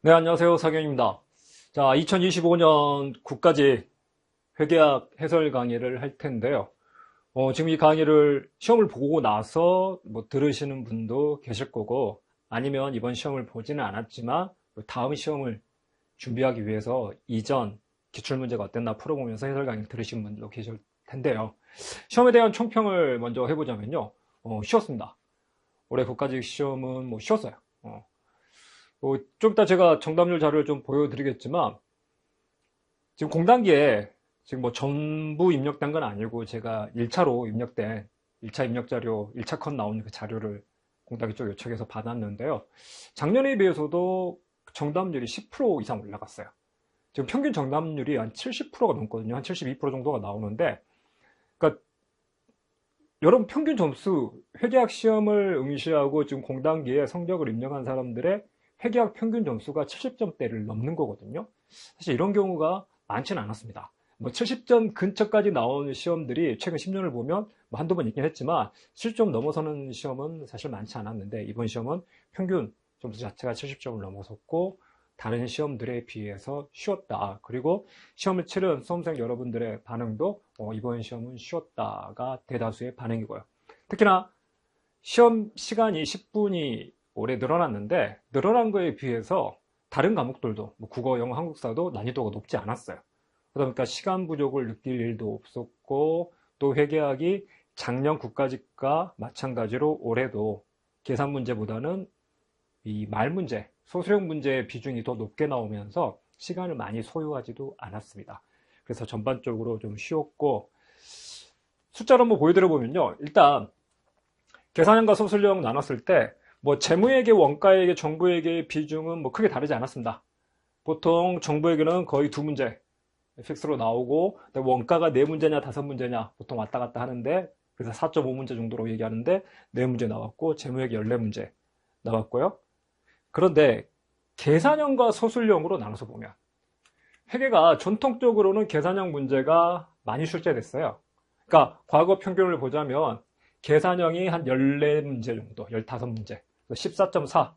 네, 안녕하세요. 사경입니다. 자, 2025년 국가직 회계학 해설 강의를 할 텐데요. 지금 이 강의를 시험을 보고 나서 들으시는 분도 계실 거고, 아니면 이번 시험을 보지는 않았지만, 다음 시험을 준비하기 위해서 이전 기출문제가 어땠나 풀어보면서 해설 강의를 들으신 분도 계실 텐데요. 시험에 대한 총평을 먼저 해보자면요. 쉬웠습니다. 올해 국가직 시험은 쉬웠어요. 좀 이따 제가 정답률 자료를 좀 보여드리겠지만, 지금 공단기에 지금 전부 입력된 건 아니고 제가 1차로 입력된 1차 입력 자료, 1차 컷 나오는 그 자료를 공단기 쪽 요청해서 받았는데요. 작년에 비해서도 정답률이 10% 이상 올라갔어요. 지금 평균 정답률이 한 70%가 넘거든요. 한 72% 정도가 나오는데, 그러니까 여러분 평균 점수, 회계학 시험을 응시하고 지금 공단기에 성적을 입력한 사람들의 회계학 평균 점수가 70점대를 넘는 거거든요. 사실 이런 경우가 많지는 않았습니다. 70점 근처까지 나오는 시험들이 최근 10년을 보면 한두 번 있긴 했지만 70점 넘어서는 시험은 사실 많지 않았는데, 이번 시험은 평균 점수 자체가 70점을 넘어섰고 다른 시험들에 비해서 쉬웠다. 그리고 시험을 치른 수험생 여러분들의 반응도 이번 시험은 쉬웠다가 대다수의 반응이고요. 특히나 시험 시간이 10분이 올해 늘어났는데, 늘어난 거에 비해서 다른 과목들도 국어, 영어, 한국사도 난이도가 높지 않았어요. 그러니까 시간 부족을 느낄 일도 없었고, 또 회계학이 작년 국가직과 마찬가지로 올해도 계산 문제보다는 이 말 문제, 소수령 문제의 비중이 더 높게 나오면서 시간을 많이 소요하지도 않았습니다. 그래서 전반적으로 좀 쉬웠고, 숫자로 한번 보여드려 보면요. 일단 계산형과 소수령 나눴을 때 재무회계, 원가회계, 정부회계의 비중은 크게 다르지 않았습니다. 보통 정부회계는 거의 두 문제 픽스로 나오고, 원가가 네 문제냐 다섯 문제냐 보통 왔다 갔다 하는데, 그래서 4.5문제 정도로 얘기하는데 네 문제 나왔고, 재무회계 14문제 나왔고요. 그런데 계산형과 소술형으로 나눠서 보면 회계가 전통적으로는 계산형 문제가 많이 출제됐어요. 그러니까 과거 평균을 보자면 계산형이 한 14문제 정도, 15문제, 14.4.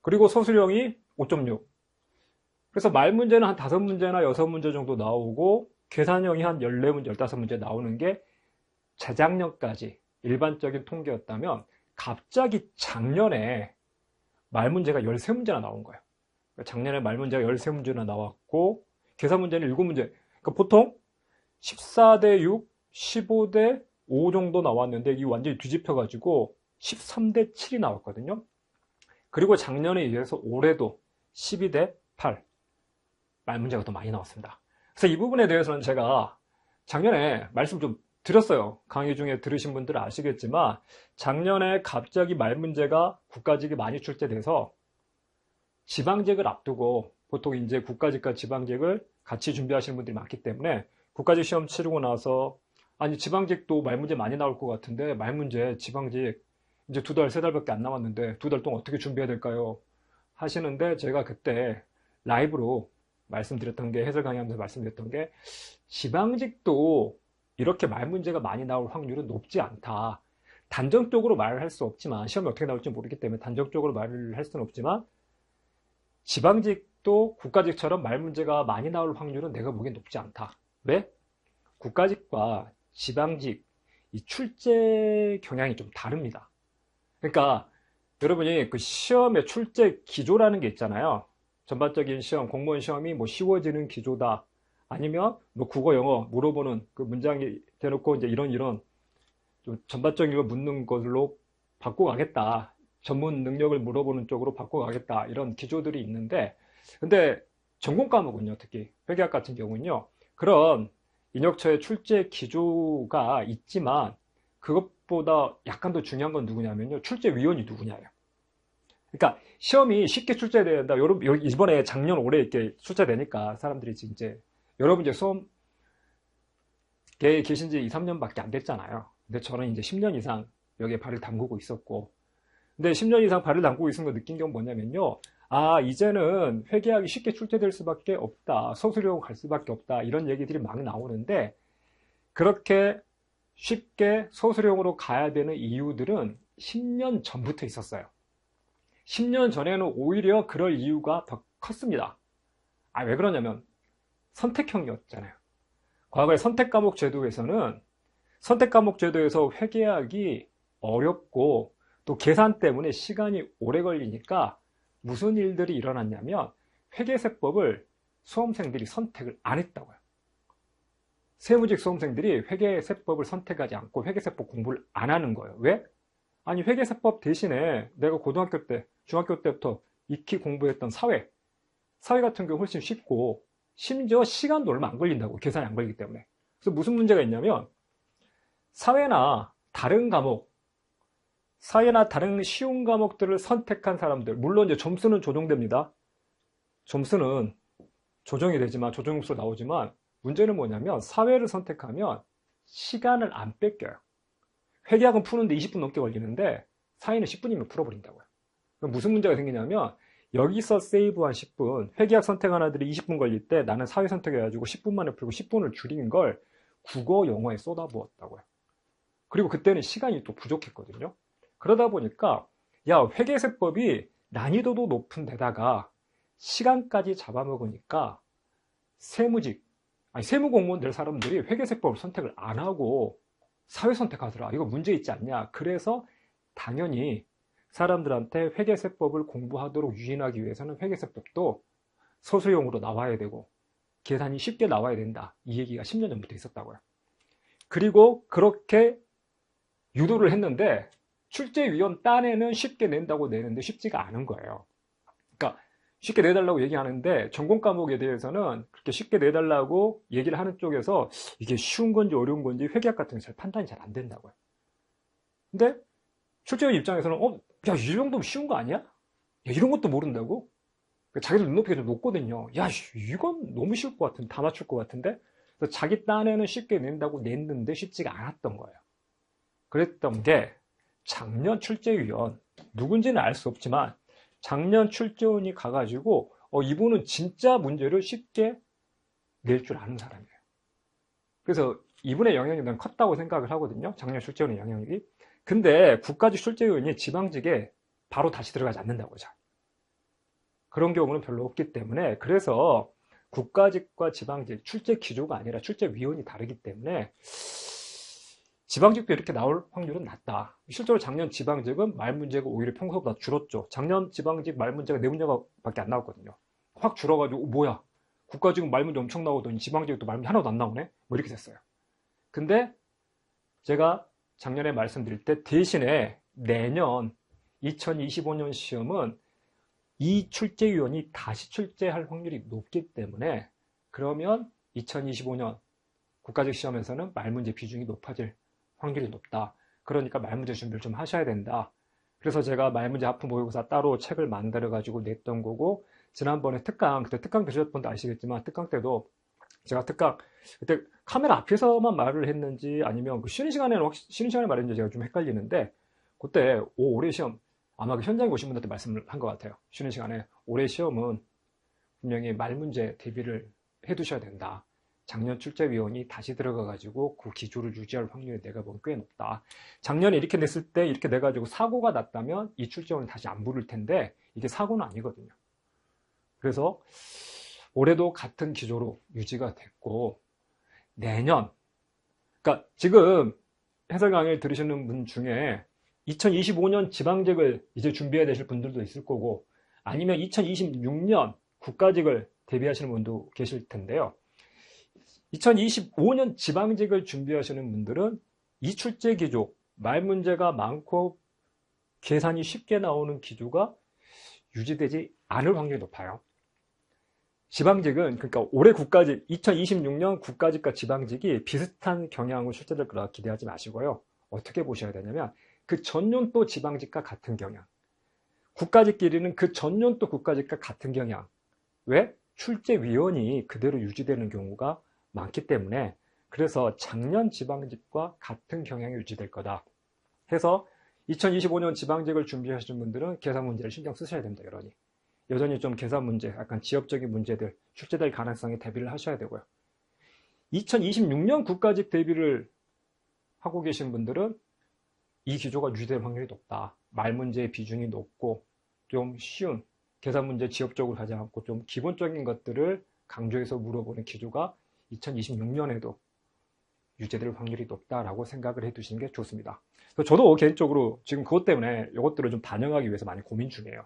그리고 소술형이 5.6. 그래서 말 문제는 한 5문제나 6문제 정도 나오고, 계산형이 한 14문제, 15문제 나오는 게 재작년까지 일반적인 통계였다면, 갑자기 작년에 말 문제가 13문제나 나온 거예요. 작년에 말 문제가 13문제나 나왔고, 계산 문제는 7문제. 그러니까 보통 14대 6, 15대 5 정도 나왔는데, 이 완전히 뒤집혀가지고 13대 7이 나왔거든요. 그리고 작년에 이어서 올해도 12대 8. 말 문제가 더 많이 나왔습니다. 그래서 이 부분에 대해서는 제가 작년에 말씀 좀 드렸어요. 강의 중에 들으신 분들은 아시겠지만, 작년에 갑자기 말 문제가 국가직이 많이 출제돼서 지방직을 앞두고, 보통 이제 국가직과 지방직을 같이 준비하시는 분들이 많기 때문에 국가직 시험 치르고 나서, 아니 지방직도 말 문제 많이 나올 것 같은데 말 문제 지방직 이제 두 달, 세 달밖에 안 남았는데 두 달 동안 어떻게 준비해야 될까요? 하시는데, 제가 그때 라이브로 말씀드렸던 게, 해설 강의하면서 말씀드렸던 게, 지방직도 이렇게 말 문제가 많이 나올 확률은 높지 않다. 단정적으로 말을 할 수 없지만, 시험이 어떻게 나올지 모르기 때문에 단정적으로 말을 할 수는 없지만, 지방직도 국가직처럼 말 문제가 많이 나올 확률은 내가 보기엔 높지 않다. 왜? 국가직과 지방직, 이 출제 경향이 좀 다릅니다. 그러니까 여러분이 그 시험의 출제 기조라는 게 있잖아요. 전반적인 시험, 공무원 시험이 쉬워지는 기조다. 아니면 국어, 영어 물어보는 그 문장이 대놓고 이제 이런 좀 전반적인 걸 묻는 걸로 바꿔가겠다. 전문 능력을 물어보는 쪽으로 바꿔가겠다. 이런 기조들이 있는데, 근데 전공 과목은요, 특히 회계학 같은 경우는요, 그런 인혁처의 출제 기조가 있지만, 그것보다 약간 더 중요한 건 누구냐면요, 출제위원이 누구냐예요. 그러니까 시험이 쉽게 출제된다. 여러분 이번에 작년 올해 이렇게 출제되니까 사람들이 이제, 여러분 이제 수험계에 계신 지 2, 3년밖에 안 됐잖아요. 근데 저는 이제 10년 이상 여기에 발을 담그고 있었고, 근데 10년 이상 발을 담그고 있은 거 느낀 게 뭐냐면요, 아 이제는 회계학이 쉽게 출제될 수밖에 없다, 소수령 갈 수밖에 없다, 이런 얘기들이 막 나오는데, 그렇게 쉽게 소수령으로 가야 되는 이유들은 10년 전부터 있었어요. 10년 전에는 오히려 그럴 이유가 더 컸습니다. 왜 그러냐면 선택형이었잖아요. 과거의 선택과목 제도에서는 선택과목 제도에서 회계학이 어렵고 또 계산 때문에 시간이 오래 걸리니까 무슨 일들이 일어났냐면 회계세법을 수험생들이 선택을 안 했다고요. 세무직 수험생들이 회계세법을 선택하지 않고 회계세법 공부를 안 하는 거예요. 왜? 아니 회계세법 대신에 내가 고등학교 때, 중학교 때부터 익히 공부했던 사회 같은 경우 훨씬 쉽고 심지어 시간도 얼마 안 걸린다고, 계산이 안 걸리기 때문에. 그래서 무슨 문제가 있냐면 사회나 다른 쉬운 과목들을 선택한 사람들, 물론 이제 점수는 조정됩니다. 점수는 조정이 되지만, 조정육수로 나오지만, 문제는 뭐냐면, 사회를 선택하면 시간을 안 뺏겨요. 회계학은 푸는데 20분 넘게 걸리는데, 사회는 10분이면 풀어버린다고요. 그럼 무슨 문제가 생기냐면, 여기서 세이브한 10분, 회계학 선택한 아들이 20분 걸릴 때 나는 사회 선택해가지고 10분 만에 풀고 10분을 줄인 걸 국어, 영어에 쏟아부었다고요. 그리고 그때는 시간이 또 부족했거든요. 그러다 보니까 회계세법이 난이도도 높은 데다가 시간까지 잡아먹으니까 세무공무원 될 사람들이 회계세법을 선택을 안 하고 사회 선택하더라. 이거 문제 있지 않냐. 그래서 당연히 사람들한테 회계세법을 공부하도록 유인하기 위해서는 회계세법도 서술형으로 나와야 되고 계산이 쉽게 나와야 된다. 이 얘기가 10년 전부터 있었다고요. 그리고 그렇게 유도를 했는데 출제위원 딴에는 쉽게 낸다고 내는데 쉽지가 않은 거예요. 그러니까 쉽게 내달라고 얘기하는데 전공 과목에 대해서는 그렇게 쉽게 내달라고 얘기를 하는 쪽에서 이게 쉬운 건지 어려운 건지 회계학 같은 게 판단이 잘 안 된다고요. 근데 출제위원 입장에서는 이 정도면 쉬운 거 아니야? 이런 것도 모른다고? 자기들 눈높이가 좀 높거든요. 이건 너무 쉬울 것 같은데, 다 맞출 것 같은데? 그래서 자기 딴에는 쉽게 낸다고 냈는데 쉽지가 않았던 거예요. 그랬던 게 작년 출제위원, 누군지는 알 수 없지만 작년 출제위원이 가가지고 이분은 진짜 문제를 쉽게 낼 줄 아는 사람이에요. 그래서 이분의 영향이 난 컸다고 생각을 하거든요. 작년 출제위원의 영향력이. 근데 국가직 출제위원이 지방직에 바로 다시 들어가지 않는다고 하죠. 그런 경우는 별로 없기 때문에, 그래서 국가직과 지방직, 출제 기조가 아니라 출제위원이 다르기 때문에 지방직도 이렇게 나올 확률은 낮다. 실제로 작년 지방직은 말 문제가 오히려 평소보다 줄었죠. 작년 지방직 말 문제가 4문제밖에 안 나왔거든요. 확 줄어가지고 뭐야, 국가직은 말 문제 엄청 나오더니 지방직도 말 문제 하나도 안 나오네? 뭐 이렇게 됐어요. 근데 제가 작년에 말씀드릴 때 대신에 내년 2025년 시험은 이 출제위원이 다시 출제할 확률이 높기 때문에, 그러면 2025년 국가직 시험에서는 말문제 비중이 높아질 확률이 높다. 그러니까 말문제 준비를 좀 하셔야 된다. 그래서 제가 말문제 하프 모의고사 따로 책을 만들어 가지고 냈던 거고, 지난번에 그때 특강 들으셨던 분도 아시겠지만 특강 때도 제가 그때 카메라 앞에서만 말을 했는지 아니면 쉬는 시간에 말했는지 제가 좀 헷갈리는데, 그때 올해 시험 아마 현장에 오신 분들한테 말씀을 한 것 같아요. 쉬는 시간에 올해 시험은 분명히 말 문제 대비를 해두셔야 된다. 작년 출제위원이 다시 들어가가지고 그 기조를 유지할 확률이 내가 보기엔 꽤 높다. 작년에 이렇게 냈을 때 이렇게 내가지고 사고가 났다면 이 출제위원은 다시 안 부를 텐데 이게 사고는 아니거든요. 그래서 올해도 같은 기조로 유지가 됐고, 내년, 그러니까 지금 해설 강의를 들으시는 분 중에 2025년 지방직을 이제 준비해야 되실 분들도 있을 거고, 아니면 2026년 국가직을 대비하시는 분도 계실 텐데요. 2025년 지방직을 준비하시는 분들은 이 출제 기조, 말 문제가 많고 계산이 쉽게 나오는 기조가 유지되지 않을 확률이 높아요. 지방직은, 그러니까 올해 국가직, 2026년 국가직과 지방직이 비슷한 경향으로 출제될 거라 기대하지 마시고요. 어떻게 보셔야 되냐면 그 전년도 지방직과 같은 경향, 국가직끼리는 그 전년도 국가직과 같은 경향. 왜? 출제위원이 그대로 유지되는 경우가 많기 때문에, 그래서 작년 지방직과 같은 경향이 유지될 거다 해서 2025년 지방직을 준비하시는 분들은 계산 문제를 신경 쓰셔야 됩니다. 여전히 좀 계산 문제, 약간 지역적인 문제들 출제될 가능성에 대비를 하셔야 되고요. 2026년 국가직 대비를 하고 계신 분들은 이 기조가 유지될 확률이 높다. 말 문제의 비중이 높고 좀 쉬운 계산 문제 지엽적으로 하지 않고 좀 기본적인 것들을 강조해서 물어보는 기조가 2026년에도 유지될 확률이 높다라고 생각을 해 두시는 게 좋습니다. 저도 개인적으로 지금 그것 때문에 이것들을 좀 반영하기 위해서 많이 고민 중이에요.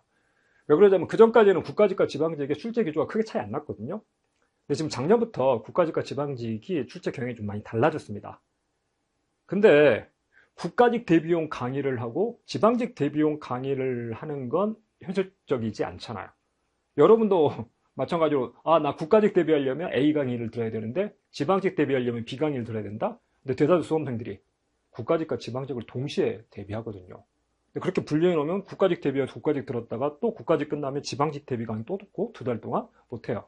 왜 그러냐면 그전까지는 국가직과 지방직의 출제 기조가 크게 차이 안 났거든요. 근데 지금 작년부터 국가직과 지방직이 출제 경향이 좀 많이 달라졌습니다. 근데 국가직 대비용 강의를 하고 지방직 대비용 강의를 하는 건 현실적이지 않잖아요. 여러분도 마찬가지로 나 국가직 대비하려면 A 강의를 들어야 되는데 지방직 대비하려면 B 강의를 들어야 된다. 근데 대다수 수험생들이 국가직과 지방직을 동시에 대비하거든요. 근데 그렇게 분류해 놓으면 국가직 대비해서 국가직 들었다가 또 국가직 끝나면 지방직 대비 강의 또 듣고 2달 동안 못해요.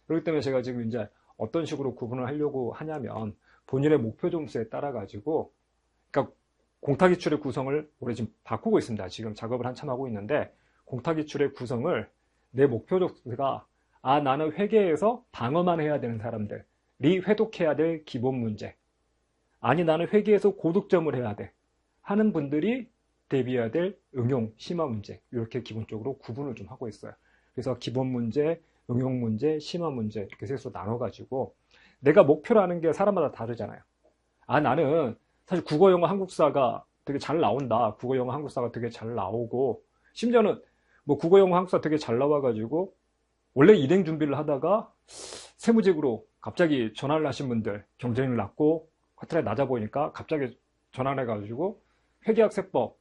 그렇기 때문에 제가 지금 이제 어떤 식으로 구분을 하려고 하냐면 본인의 목표 점수에 따라 가지고 그러니까 공타기출의 구성을 올해 지금 바꾸고 있습니다. 지금 작업을 한참 하고 있는데 공타기출의 구성을 내 목표 점수가 나는 회계에서 방어만 해야 되는 사람들이 회독해야 될 기본 문제, 아니 나는 회계에서 고득점을 해야 돼 하는 분들이 대비해야 될 응용 심화 문제, 이렇게 기본적으로 구분을 좀 하고 있어요. 그래서 기본 문제, 응용 문제, 심화 문제 이렇게 셋으로 나눠가지고 내가 목표라는 게 사람마다 다르잖아요. 나는 사실 국어, 영어, 한국사가 되게 잘 나온다. 국어, 영어, 한국사가 되게 잘 나오고 심지어는 뭐 국어, 영어, 한국사 되게 잘 나와가지고 원래 일행 준비를 하다가 세무직으로 갑자기 전환을 하신 분들, 경쟁을 낳고 커트라인 낮아 보이니까 갑자기 전환해가지고 회계학 세법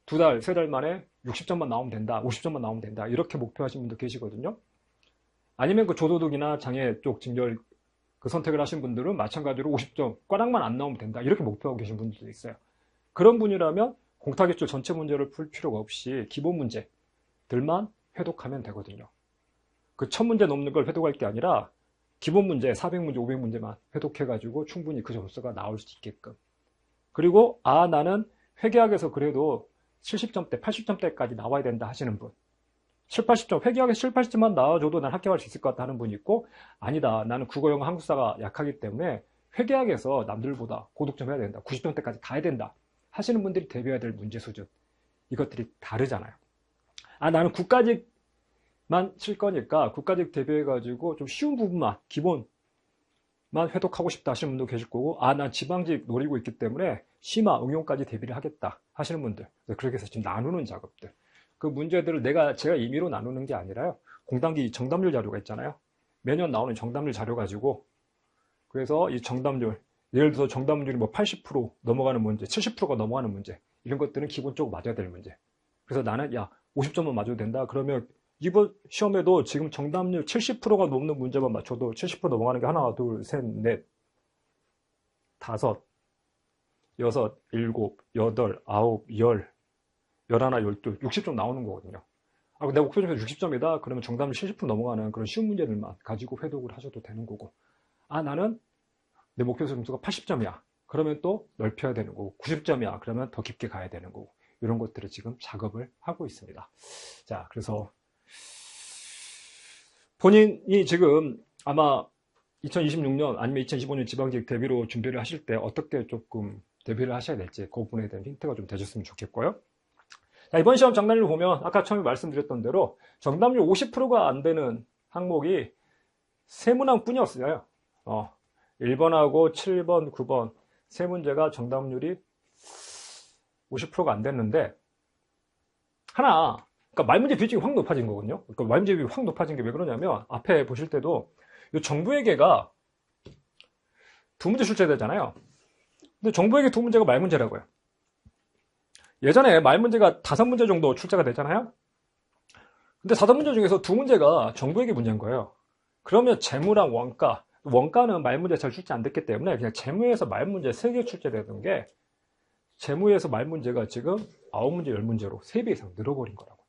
2달, 3달 만에 60점만 나오면 된다, 50점만 나오면 된다 이렇게 목표하신 분도 계시거든요. 아니면 그 조도덕이나 장애 쪽 직렬 그 선택을 하신 분들은 마찬가지로 50점, 꽈락만 안 나오면 된다 이렇게 목표하고 계신 분들도 있어요. 그런 분이라면 공타기출 전체 문제를 풀 필요가 없이 기본 문제들만 회독하면 되거든요. 그 1000문제 넘는 걸 회독할 게 아니라 기본 문제 400문제, 500문제만 회독해가지고 충분히 그 점수가 나올 수 있게끔. 그리고 나는 회계학에서 그래도 70점대, 80점대까지 나와야 된다 하시는 분, 7, 80점, 회계학에서 7, 80점만 나와줘도 난 합격할 수 있을 것 같다 하는 분이 있고, 아니다, 나는 국어, 영어, 한국사가 약하기 때문에 회계학에서 남들보다 고득점 해야 된다, 90점대까지 가야 된다 하시는 분들이 대비해야 될 문제 수준, 이것들이 다르잖아요. 나는 국가직만 칠 거니까 국가직 대비해가지고 좀 쉬운 부분만, 기본만 회독하고 싶다 하시는 분도 계실 거고, 난 지방직 노리고 있기 때문에 심화, 응용까지 대비를 하겠다 하시는 분들, 그렇게 해서 지금 나누는 작업들, 그 문제들을 제가 임의로 나누는 게 아니라요, 공단기 정답률 자료가 있잖아요. 매년 나오는 정답률 자료 가지고, 그래서 이 정답률, 예를 들어서 정답률이 뭐 80% 넘어가는 문제, 70%가 넘어가는 문제, 이런 것들은 기본적으로 맞아야 될 문제. 그래서 나는 50점만 맞아도 된다. 그러면 이번 시험에도 지금 정답률 70%가 넘는 문제만 맞춰도 70% 넘어가는 게 하나, 둘, 셋, 넷, 다섯, 여섯, 일곱, 여덟, 아홉, 열, 11, 12, 60점 나오는 거거든요. 내 목표 점수 60점이다. 그러면 정답률 70% 넘어가는 그런 쉬운 문제들만 가지고 회독을 하셔도 되는 거고, 나는 내 목표 점수가 80점이야. 그러면 또 넓혀야 되는 거고, 90점이야. 그러면 더 깊게 가야 되는 거고, 이런 것들을 지금 작업을 하고 있습니다. 자, 그래서 본인이 지금 아마 2026년 아니면 2025년 지방직 대비로 준비를 하실 때 어떻게 조금 대비를 하셔야 될지 그 부분에 대한 힌트가 좀 되셨으면 좋겠고요. 자, 이번 시험 정답률 보면 아까 처음에 말씀드렸던 대로 정답률 50%가 안 되는 항목이 세 문항뿐이었어요. 1번하고 7번, 9번 세 문제가 정답률이 50%가 안 됐는데, 그러니까 말문제 비중이 확 높아진 거거든요. 그러니까 말문제 비중이 확 높아진 게 왜 그러냐면, 앞에 보실 때도 이 정부회계가 2문제 출제되잖아요. 근데 정부회계 2문제가 말문제라고요. 예전에 말문제가 5문제 정도 출제가 되잖아요. 근데 5문제 중에서 2문제가 정부회계 문제인 거예요. 그러면 재무랑 원가는 말문제 잘 출제 안 됐기 때문에 그냥 재무에서 말문제 3개 출제되던 게 재무에서 말문제가 지금 9문제, 10문제로 3배 이상 늘어버린 거라고.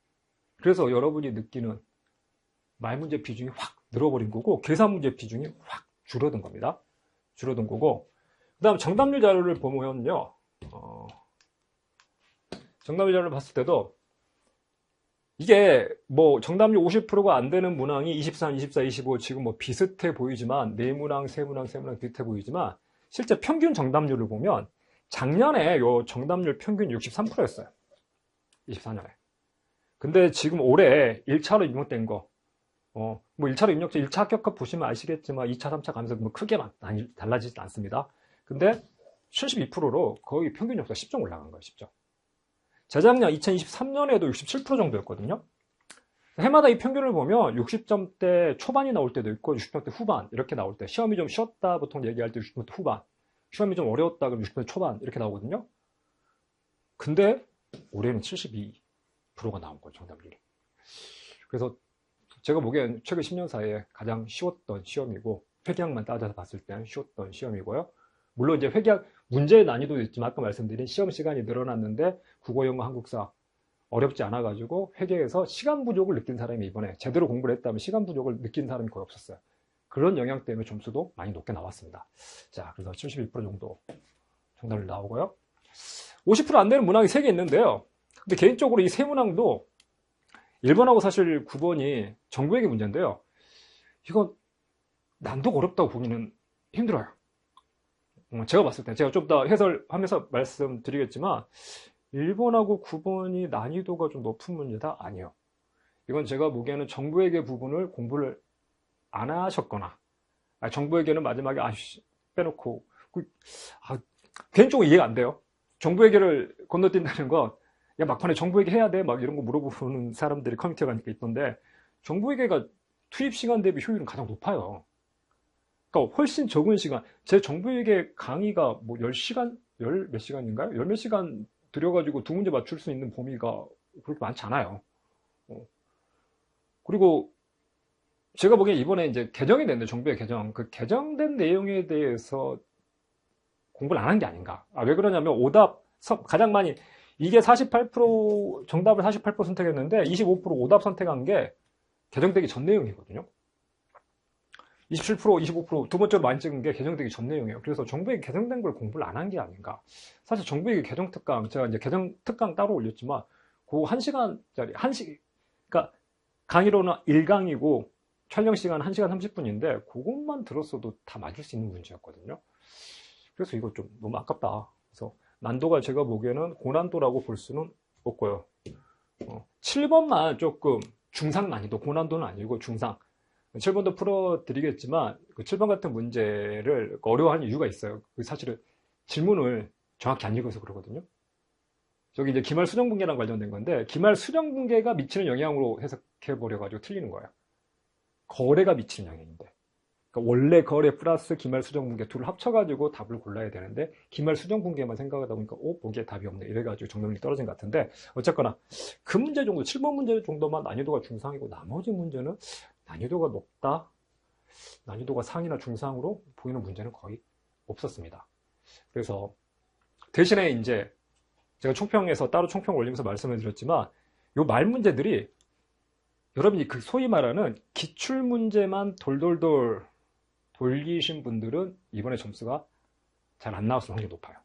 그래서 여러분이 느끼는 말문제 비중이 확 늘어버린 거고, 계산문제 비중이 확 줄어든 겁니다. 줄어든 거고, 그 다음 정답률 자료를 보면요, 정답률 자료를 봤을 때도 이게 뭐 정답률 50%가 안 되는 문항이 23, 24, 25 지금 뭐 비슷해 보이지만, 네 문항, 세 문항 비슷해 보이지만, 실제 평균 정답률을 보면 작년에 요 정답률 평균 63%였어요. 24년에. 근데 지금 올해 1차로 임용된 거, 뭐 1차로 입력자 1차 합격급 보시면 아시겠지만 2차, 3차 가면서 뭐 크게 많이 달라지진 않습니다. 근데 72%로 거의 평균 점수가 10점 올라간 거예요, 10점. 재작년 2023년에도 67% 정도였거든요. 해마다 이 평균을 보면 60점대 초반이 나올 때도 있고 60점대 후반 이렇게 나올 때, 시험이 좀 쉬웠다 보통 얘기할 때 60점대 후반, 시험이 좀 어려웠다 그럼 60점대 초반 이렇게 나오거든요. 근데 올해는 72%가 나온 거예요, 정답률이. 그래서 제가 보기엔 최근 10년 사이에 가장 쉬웠던 시험이고, 회계학만 따져서 봤을 때는 쉬웠던 시험이고요. 물론 이제 회계학 문제의 난이도도 있지만 아까 말씀드린 시험 시간이 늘어났는데 국어, 영어, 한국사 어렵지 않아가지고 회계에서 시간 부족을 느낀 사람이 이번에 제대로 공부를 했다면 시간 부족을 느낀 사람이 거의 없었어요. 그런 영향 때문에 점수도 많이 높게 나왔습니다. 자, 그래서 71% 정도 정답을 나오고요. 50% 안 되는 문항이 3개 있는데요. 근데 개인적으로 이 세 문항도 1번하고 사실 9번이 정부회계 문제인데요. 이건 난도가 어렵다고 보기는 힘들어요. 제가 봤을 때, 제가 좀 더 해설하면서 말씀드리겠지만 1번하고 9번이 난이도가 좀 높은 문제다? 아니에요. 이건 제가 보기에는 정부회계 부분을 공부를 안 하셨거나, 정부회계는 마지막에 빼놓고, 개인적으로 이해가 안 돼요. 정부회계를 건너뛴다는 건, 야, 막판에 정부회계 해야 돼? 막 이런 거 물어보는 사람들이 커뮤니티가 있던데, 정부회계가 투입 시간 대비 효율은 가장 높아요. 그러니까 훨씬 적은 시간, 제 정부회계 강의가 뭐 10시간, 몇 시간인가요? 10몇 시간 들여가지고 두 문제 맞출 수 있는 범위가 그렇게 많지 않아요. 그리고 제가 보기엔 이번에 이제 개정이 됐는데, 정부의 개정, 그 개정된 내용에 대해서 공부를 안 한 게 아닌가. 왜 그러냐면 오답, 가장 많이, 이게 48% 정답을 48% 선택했는데 25% 오답 선택한 게 개정되기 전 내용이거든요. 27%, 25%두 번째로 많이 찍은 게 개정되기 전 내용이에요. 그래서 정부에게 개정된 걸 공부를 안 한 게 아닌가. 사실 정부에게 개정 특강, 제가 이제 개정 특강 따로 올렸지만 그 1시간짜리, 그러니까 강의로는 1강이고 촬영 시간 1시간 30분인데 그것만 들었어도 다 맞을 수 있는 문제였거든요. 그래서 이거 좀 너무 아깝다. 그래서 난도가 제가 보기에는 고난도라고 볼 수는 없고요. 7번만 조금 중상 난이도, 고난도는 아니고 중상. 7번도 풀어드리겠지만 그 7번 같은 문제를 어려워하는 이유가 있어요. 사실은 질문을 정확히 안 읽어서 그러거든요. 저기 이제 기말 수정분계랑 관련된 건데, 기말 수정분계가 미치는 영향으로 해석해버려가지고 틀리는 거예요. 거래가 미치는 영향인데. 그러니까 원래 거래 플러스 기말 수정분계 둘을 합쳐가지고 답을 골라야 되는데, 기말 수정분계만 생각하다 보니까, 거기에 답이 없네. 이래가지고 정답률이 떨어진 것 같은데, 어쨌거나, 그 문제 정도, 7번 문제 정도만 난이도가 중상이고, 나머지 문제는 난이도가 높다, 난이도가 상이나 중상으로 보이는 문제는 거의 없었습니다. 그래서, 대신에 이제, 제가 총평에서 따로 총평 올리면서 말씀을 드렸지만, 요 말 문제들이, 여러분이 그 소위 말하는 기출문제만 돌돌돌 돌리신 분들은 이번에 점수가 잘 안 나왔을 확률이 높아요.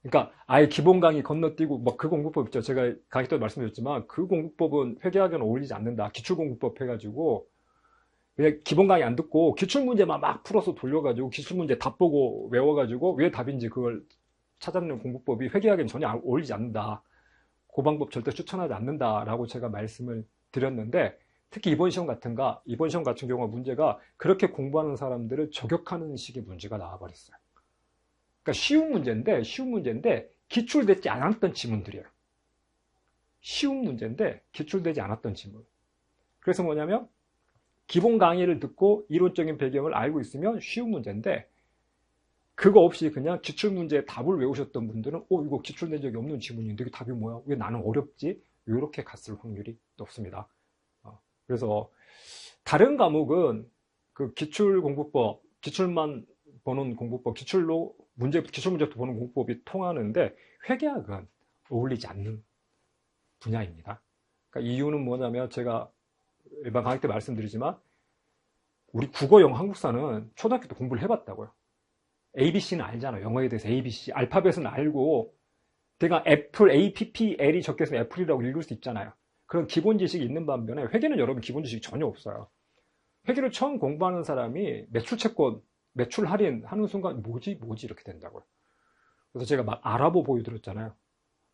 그러니까 아예 기본 강의 건너뛰고 막 그 공부법 있죠. 제가 강의 때 말씀드렸지만 그 공부법은 회계학에는 어울리지 않는다. 기출공부법 해가지고 그냥 기본 강의 안 듣고 기출문제만 막 풀어서 돌려가지고 기출문제 답 보고 외워가지고 왜 답인지 그걸 찾아내는 공부법이 회계학에는 전혀 어울리지 않는다. 그 방법 절대 추천하지 않는다라고 제가 말씀을 드렸는데, 특히 이번 시험 같은 경우 문제가 그렇게 공부하는 사람들을 저격하는 식의 문제가 나와버렸어요. 그러니까 쉬운 문제인데 기출되지 않았던 지문들이에요. 쉬운 문제인데 기출되지 않았던 지문. 그래서 뭐냐면 기본 강의를 듣고 이론적인 배경을 알고 있으면 쉬운 문제인데, 그거 없이 그냥 기출문제의 답을 외우셨던 분들은 이거 기출된 적이 없는 지문인데 이게 답이 뭐야? 왜 나는 어렵지? 이렇게 갔을 확률이 높습니다. 그래서 다른 과목은 그 기출공부법, 기출만 보는 공부법, 기출 문제도 보는 공부법이 통하는데 회계학은 어울리지 않는 분야입니다. 그러니까 이유는 뭐냐면 제가 일반 강의 때 말씀드리지만 우리 국어, 영어, 한국사는 초등학교 때 공부를 해봤다고요. ABC는 알잖아요. 영어에 대해서 ABC. 알파벳은 알고, 내가 애플, APPL이 적혀있으면 애플이라고 읽을 수 있잖아요. 그런 기본 지식이 있는 반면에 회계는 여러분 기본 지식이 전혀 없어요. 회계를 처음 공부하는 사람이 매출 채권, 매출 할인 하는 순간 뭐지 이렇게 된다고요. 그래서 제가 막 아랍어 보여드렸잖아요.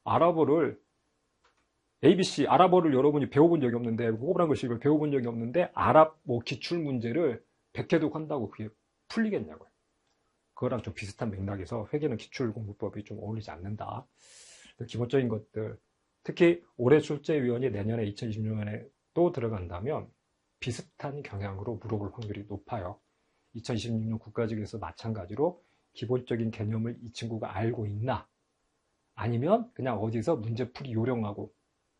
아랍어를 ABC, 아랍어를 여러분이 배워본 적이 없는데, 호흡이라는 것을 이걸 배워본 적이 없는데, 아랍 뭐 기출 문제를 100회도 한다고 그게 풀리겠냐고요. 그거랑 좀 비슷한 맥락에서 회계는 기출공부법이 좀 어울리지 않는다. 기본적인 것들, 특히 올해 출제위원이 내년에 2026년에 또 들어간다면 비슷한 경향으로 물어볼 확률이 높아요. 2026년 국가직에서 마찬가지로 기본적인 개념을 이 친구가 알고 있나? 아니면 그냥 어디서 문제풀이 요령하고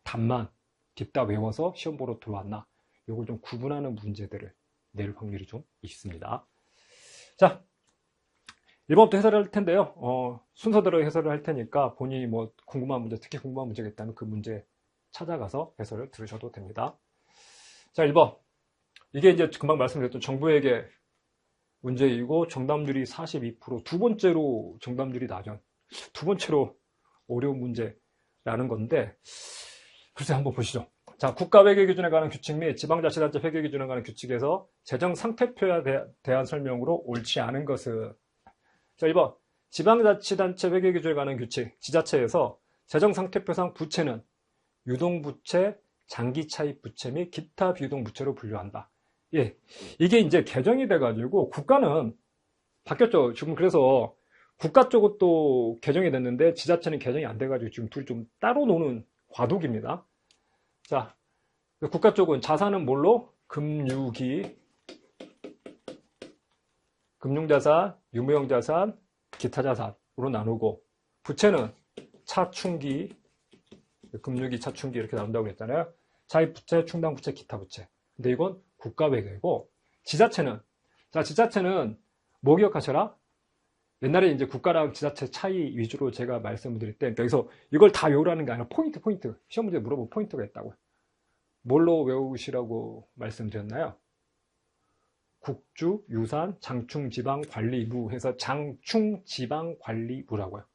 답만 딥다 외워서 시험 보러 들어왔나? 이걸 좀 구분하는 문제들을 낼 확률이 좀 있습니다. 자, 1번부터 해설을 할 텐데요. 순서대로 해설을 할 테니까 본인이 뭐 궁금한 문제, 특히 궁금한 문제가 있다면 그 문제 찾아가서 해설을 들으셔도 됩니다. 자, 1번. 이게 이제 금방 말씀드렸던 정부에게 문제이고 정답률이 42%, 두 번째로 정답률이 낮은, 두 번째로 어려운 문제라는 건데, 글쎄 한번 보시죠. 자, 국가회계 기준에 관한 규칙 및 지방자치단체 회계 기준에 관한 규칙에서 재정 상태표에 대한 설명으로 옳지 않은 것은, 자, 1번. 지방자치단체 회계 기준에 관한 규칙, 지자체에서 재정 상태표상 부채는 유동부채, 장기차입부채 및 기타 비유동부채로 분류한다. 예, 이게 이제 개정이 돼가지고 국가는 바뀌었죠. 지금 그래서 국가 쪽은 또 개정이 됐는데 지자체는 개정이 안 돼가지고 지금 둘이 좀 따로 노는 과도기입니다. 자, 국가 쪽은 자산은 뭘로? 금융기, 금융자산, 유무형자산, 기타자산으로 나누고, 부채는 차충기, 금융기, 차충기 이렇게 나온다고 했잖아요. 차입부채, 충당부채, 기타부채. 근데 이건 국가회계고, 지자체는, 자, 지자체는 뭐 기억하셔라? 옛날에 이제 국가랑 지자체 차이 위주로 제가 말씀을 드릴 때, 여기서 이걸 다 외우라는 게 아니라 포인트. 시험 문제 물어보면 포인트가 있다고요. 뭘로 외우시라고 말씀드렸나요? 국주, 유산, 장충지방관리부 해서 장충지방관리부라고요.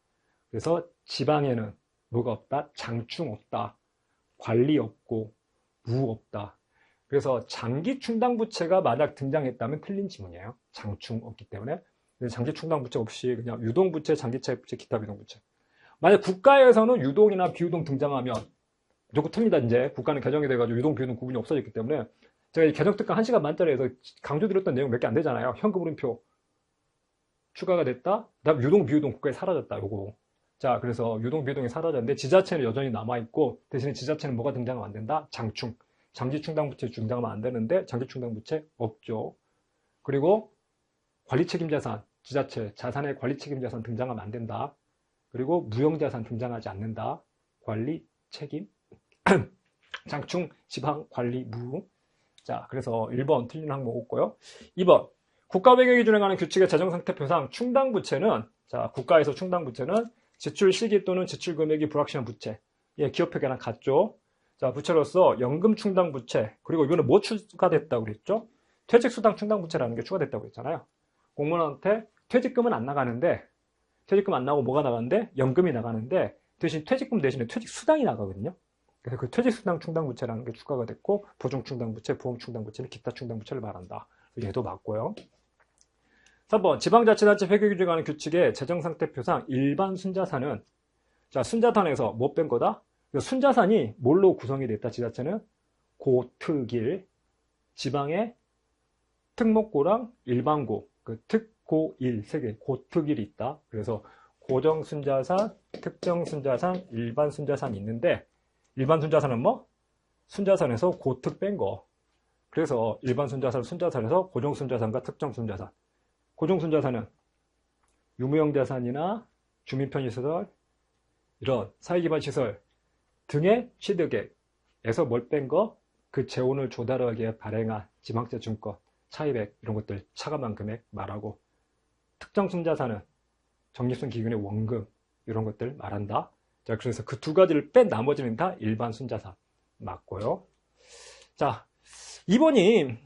그래서 지방에는 뭐가 없다? 장충 없다. 관리 없고, 무 없다. 그래서 장기충당부채가 만약 등장했다면 틀린 지문이에요. 장충 없기 때문에. 장기충당부채 없이 그냥 유동부채, 장기차입부채, 기타 비유동부채. 만약 국가에서는 유동이나 비유동 등장하면 무조건 틀립니다. 이제 국가는 개정이 돼가지고 유동, 비유동 구분이 없어졌기 때문에 제가 이 개정특강 1시간 만짜리에서 강조드렸던 내용 몇 개 안 되잖아요. 현금흐름표 추가가 됐다. 그다음 유동, 비유동 국가에 사라졌다. 요거. 자, 그래서 유동, 비유동이 사라졌는데 지자체는 여전히 남아있고 대신에 지자체는 뭐가 등장하면 안 된다? 장충. 장기충당부채 등장하면 안 되는데 장기충당부채 없죠. 그리고 관리책임자산, 지자체, 자산의 관리책임자산 등장하면 안 된다. 그리고 무형자산 등장하지 않는다. 관리책임, 장충, 지방관리무. 자, 그래서 1번 틀린 항목 없고요. 2번, 국가회계 기준에 관한 규칙의 재정상태표상 충당부채는, 자, 국가에서 충당부채는 지출 시기 또는 지출 금액이 불확실한 부채. 예, 기업회계랑 같죠. 자, 부채로서 연금 충당부채, 그리고 이거는 뭐 추가됐다고 그랬죠? 퇴직수당 충당부채라는 게 추가됐다고 했잖아요. 공무원한테 퇴직금은 안 나가는데, 퇴직금 안 나오고 뭐가 나가는데? 연금이 나가는데, 대신 퇴직금 대신에 퇴직수당이 나가거든요. 그래서 그 퇴직수당 충당부채라는 게 추가가 됐고, 보증충당부채, 보험충당부채는 기타 충당부채를 말한다. 얘도 맞고요. 3번, 지방자치단체 회계규칙에 관한 규칙의 재정상태표상 일반 순자산은, 자, 순자산에서 뭐 뺀 거다? 순자산이 뭘로 구성이 됐다, 지자체는? 고특일, 지방의 특목고랑 일반고, 그 특고일, 세 개, 고특일이 있다. 그래서 고정순자산, 특정순자산, 일반순자산이 있는데, 일반순자산은 뭐? 순자산에서 고특 뺀 거. 그래서 일반순자산, 순자산에서 고정순자산과 특정순자산. 고정순자산은 유무형자산이나 주민편의시설, 이런 사회기반시설 등의 취득액에서 뭘 뺀 거? 그 재원을 조달하기 위해 발행한 지방세 증권, 차입액 이런 것들 차감한 금액 말하고, 특정순자산은 적립순 기준의 원금 이런 것들 말한다. 자, 그래서 그 두 가지를 뺀 나머지는 다 일반 순자산 맞고요. 자, 2번이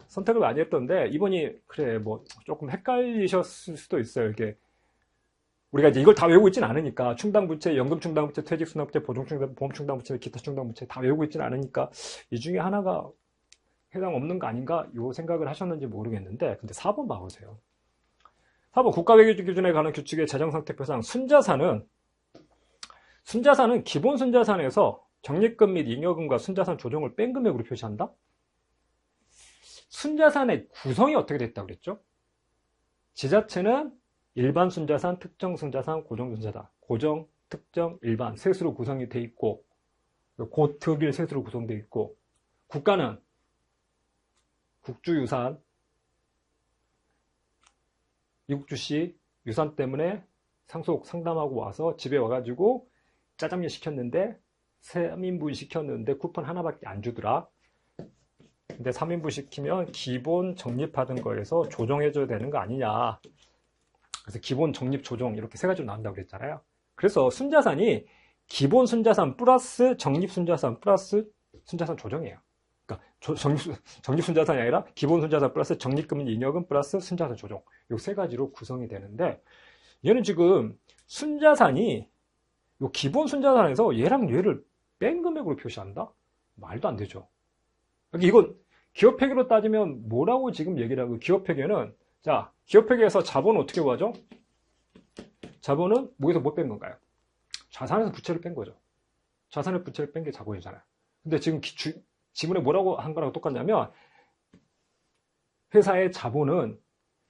선택을 많이 했던데 2번이 그래 뭐 조금 헷갈리셨을 수도 있어요. 이게 우리가 이제 이걸 다 외우고 있지는 않으니까 충당부채, 연금충당부채, 퇴직순환부채, 보증충당부채, 보험충당부채, 기타 충당부채 다 외우고 있지는 않으니까 이 중에 하나가 해당 없는 거 아닌가 요 생각을 하셨는지 모르겠는데, 근데 4번 봐보세요. 4번 국가회계 기준에 관한 규칙의 재정상태표상 순자산은 기본 순자산에서 적립금 및 잉여금과 순자산 조정을 뺀 금액으로 표시한다? 순자산의 구성이 어떻게 됐다고 그랬죠? 지자체는 일반 순자산, 특정 순자산, 고정 순자산, 고정, 특정, 일반 셋으로 구성이 돼 있고 고특일 셋으로 구성되어 있고 국가는 국주유산, 이국주씨 유산 때문에 상속 상담하고 와서 집에 와가지고 짜장면 시켰는데 3인분 시켰는데 쿠폰 하나밖에 안 주더라. 근데 3인분 시키면 기본 적립하던 거에서 조정해줘야 되는 거 아니냐. 그래서 기본 적립 조정 이렇게 세 가지로 나온다고 그랬잖아요. 그래서 순자산이 기본 순자산 플러스 적립 순자산 플러스 순자산 조정이에요. 그러니까 적립 순자산이 아니라 기본 순자산 플러스 적립금 잉여금 플러스 순자산 조정 이 세 가지로 구성이 되는데 얘는 지금 순자산이 요 기본 순자산에서 얘랑 얘를 뺀 금액으로 표시한다? 말도 안 되죠. 이건 기업회계로 따지면 뭐라고 지금 얘기를 하고 기업회계는 자 기업회계에서 자본은 어떻게 구하죠? 자본은 뭐에서 못 뺀 건가요? 자산에서 부채를 뺀 거죠. 자산의 부채를 뺀 게 자본이잖아요. 근데 지금 지문에 뭐라고 한 거랑 똑같냐면 회사의 자본은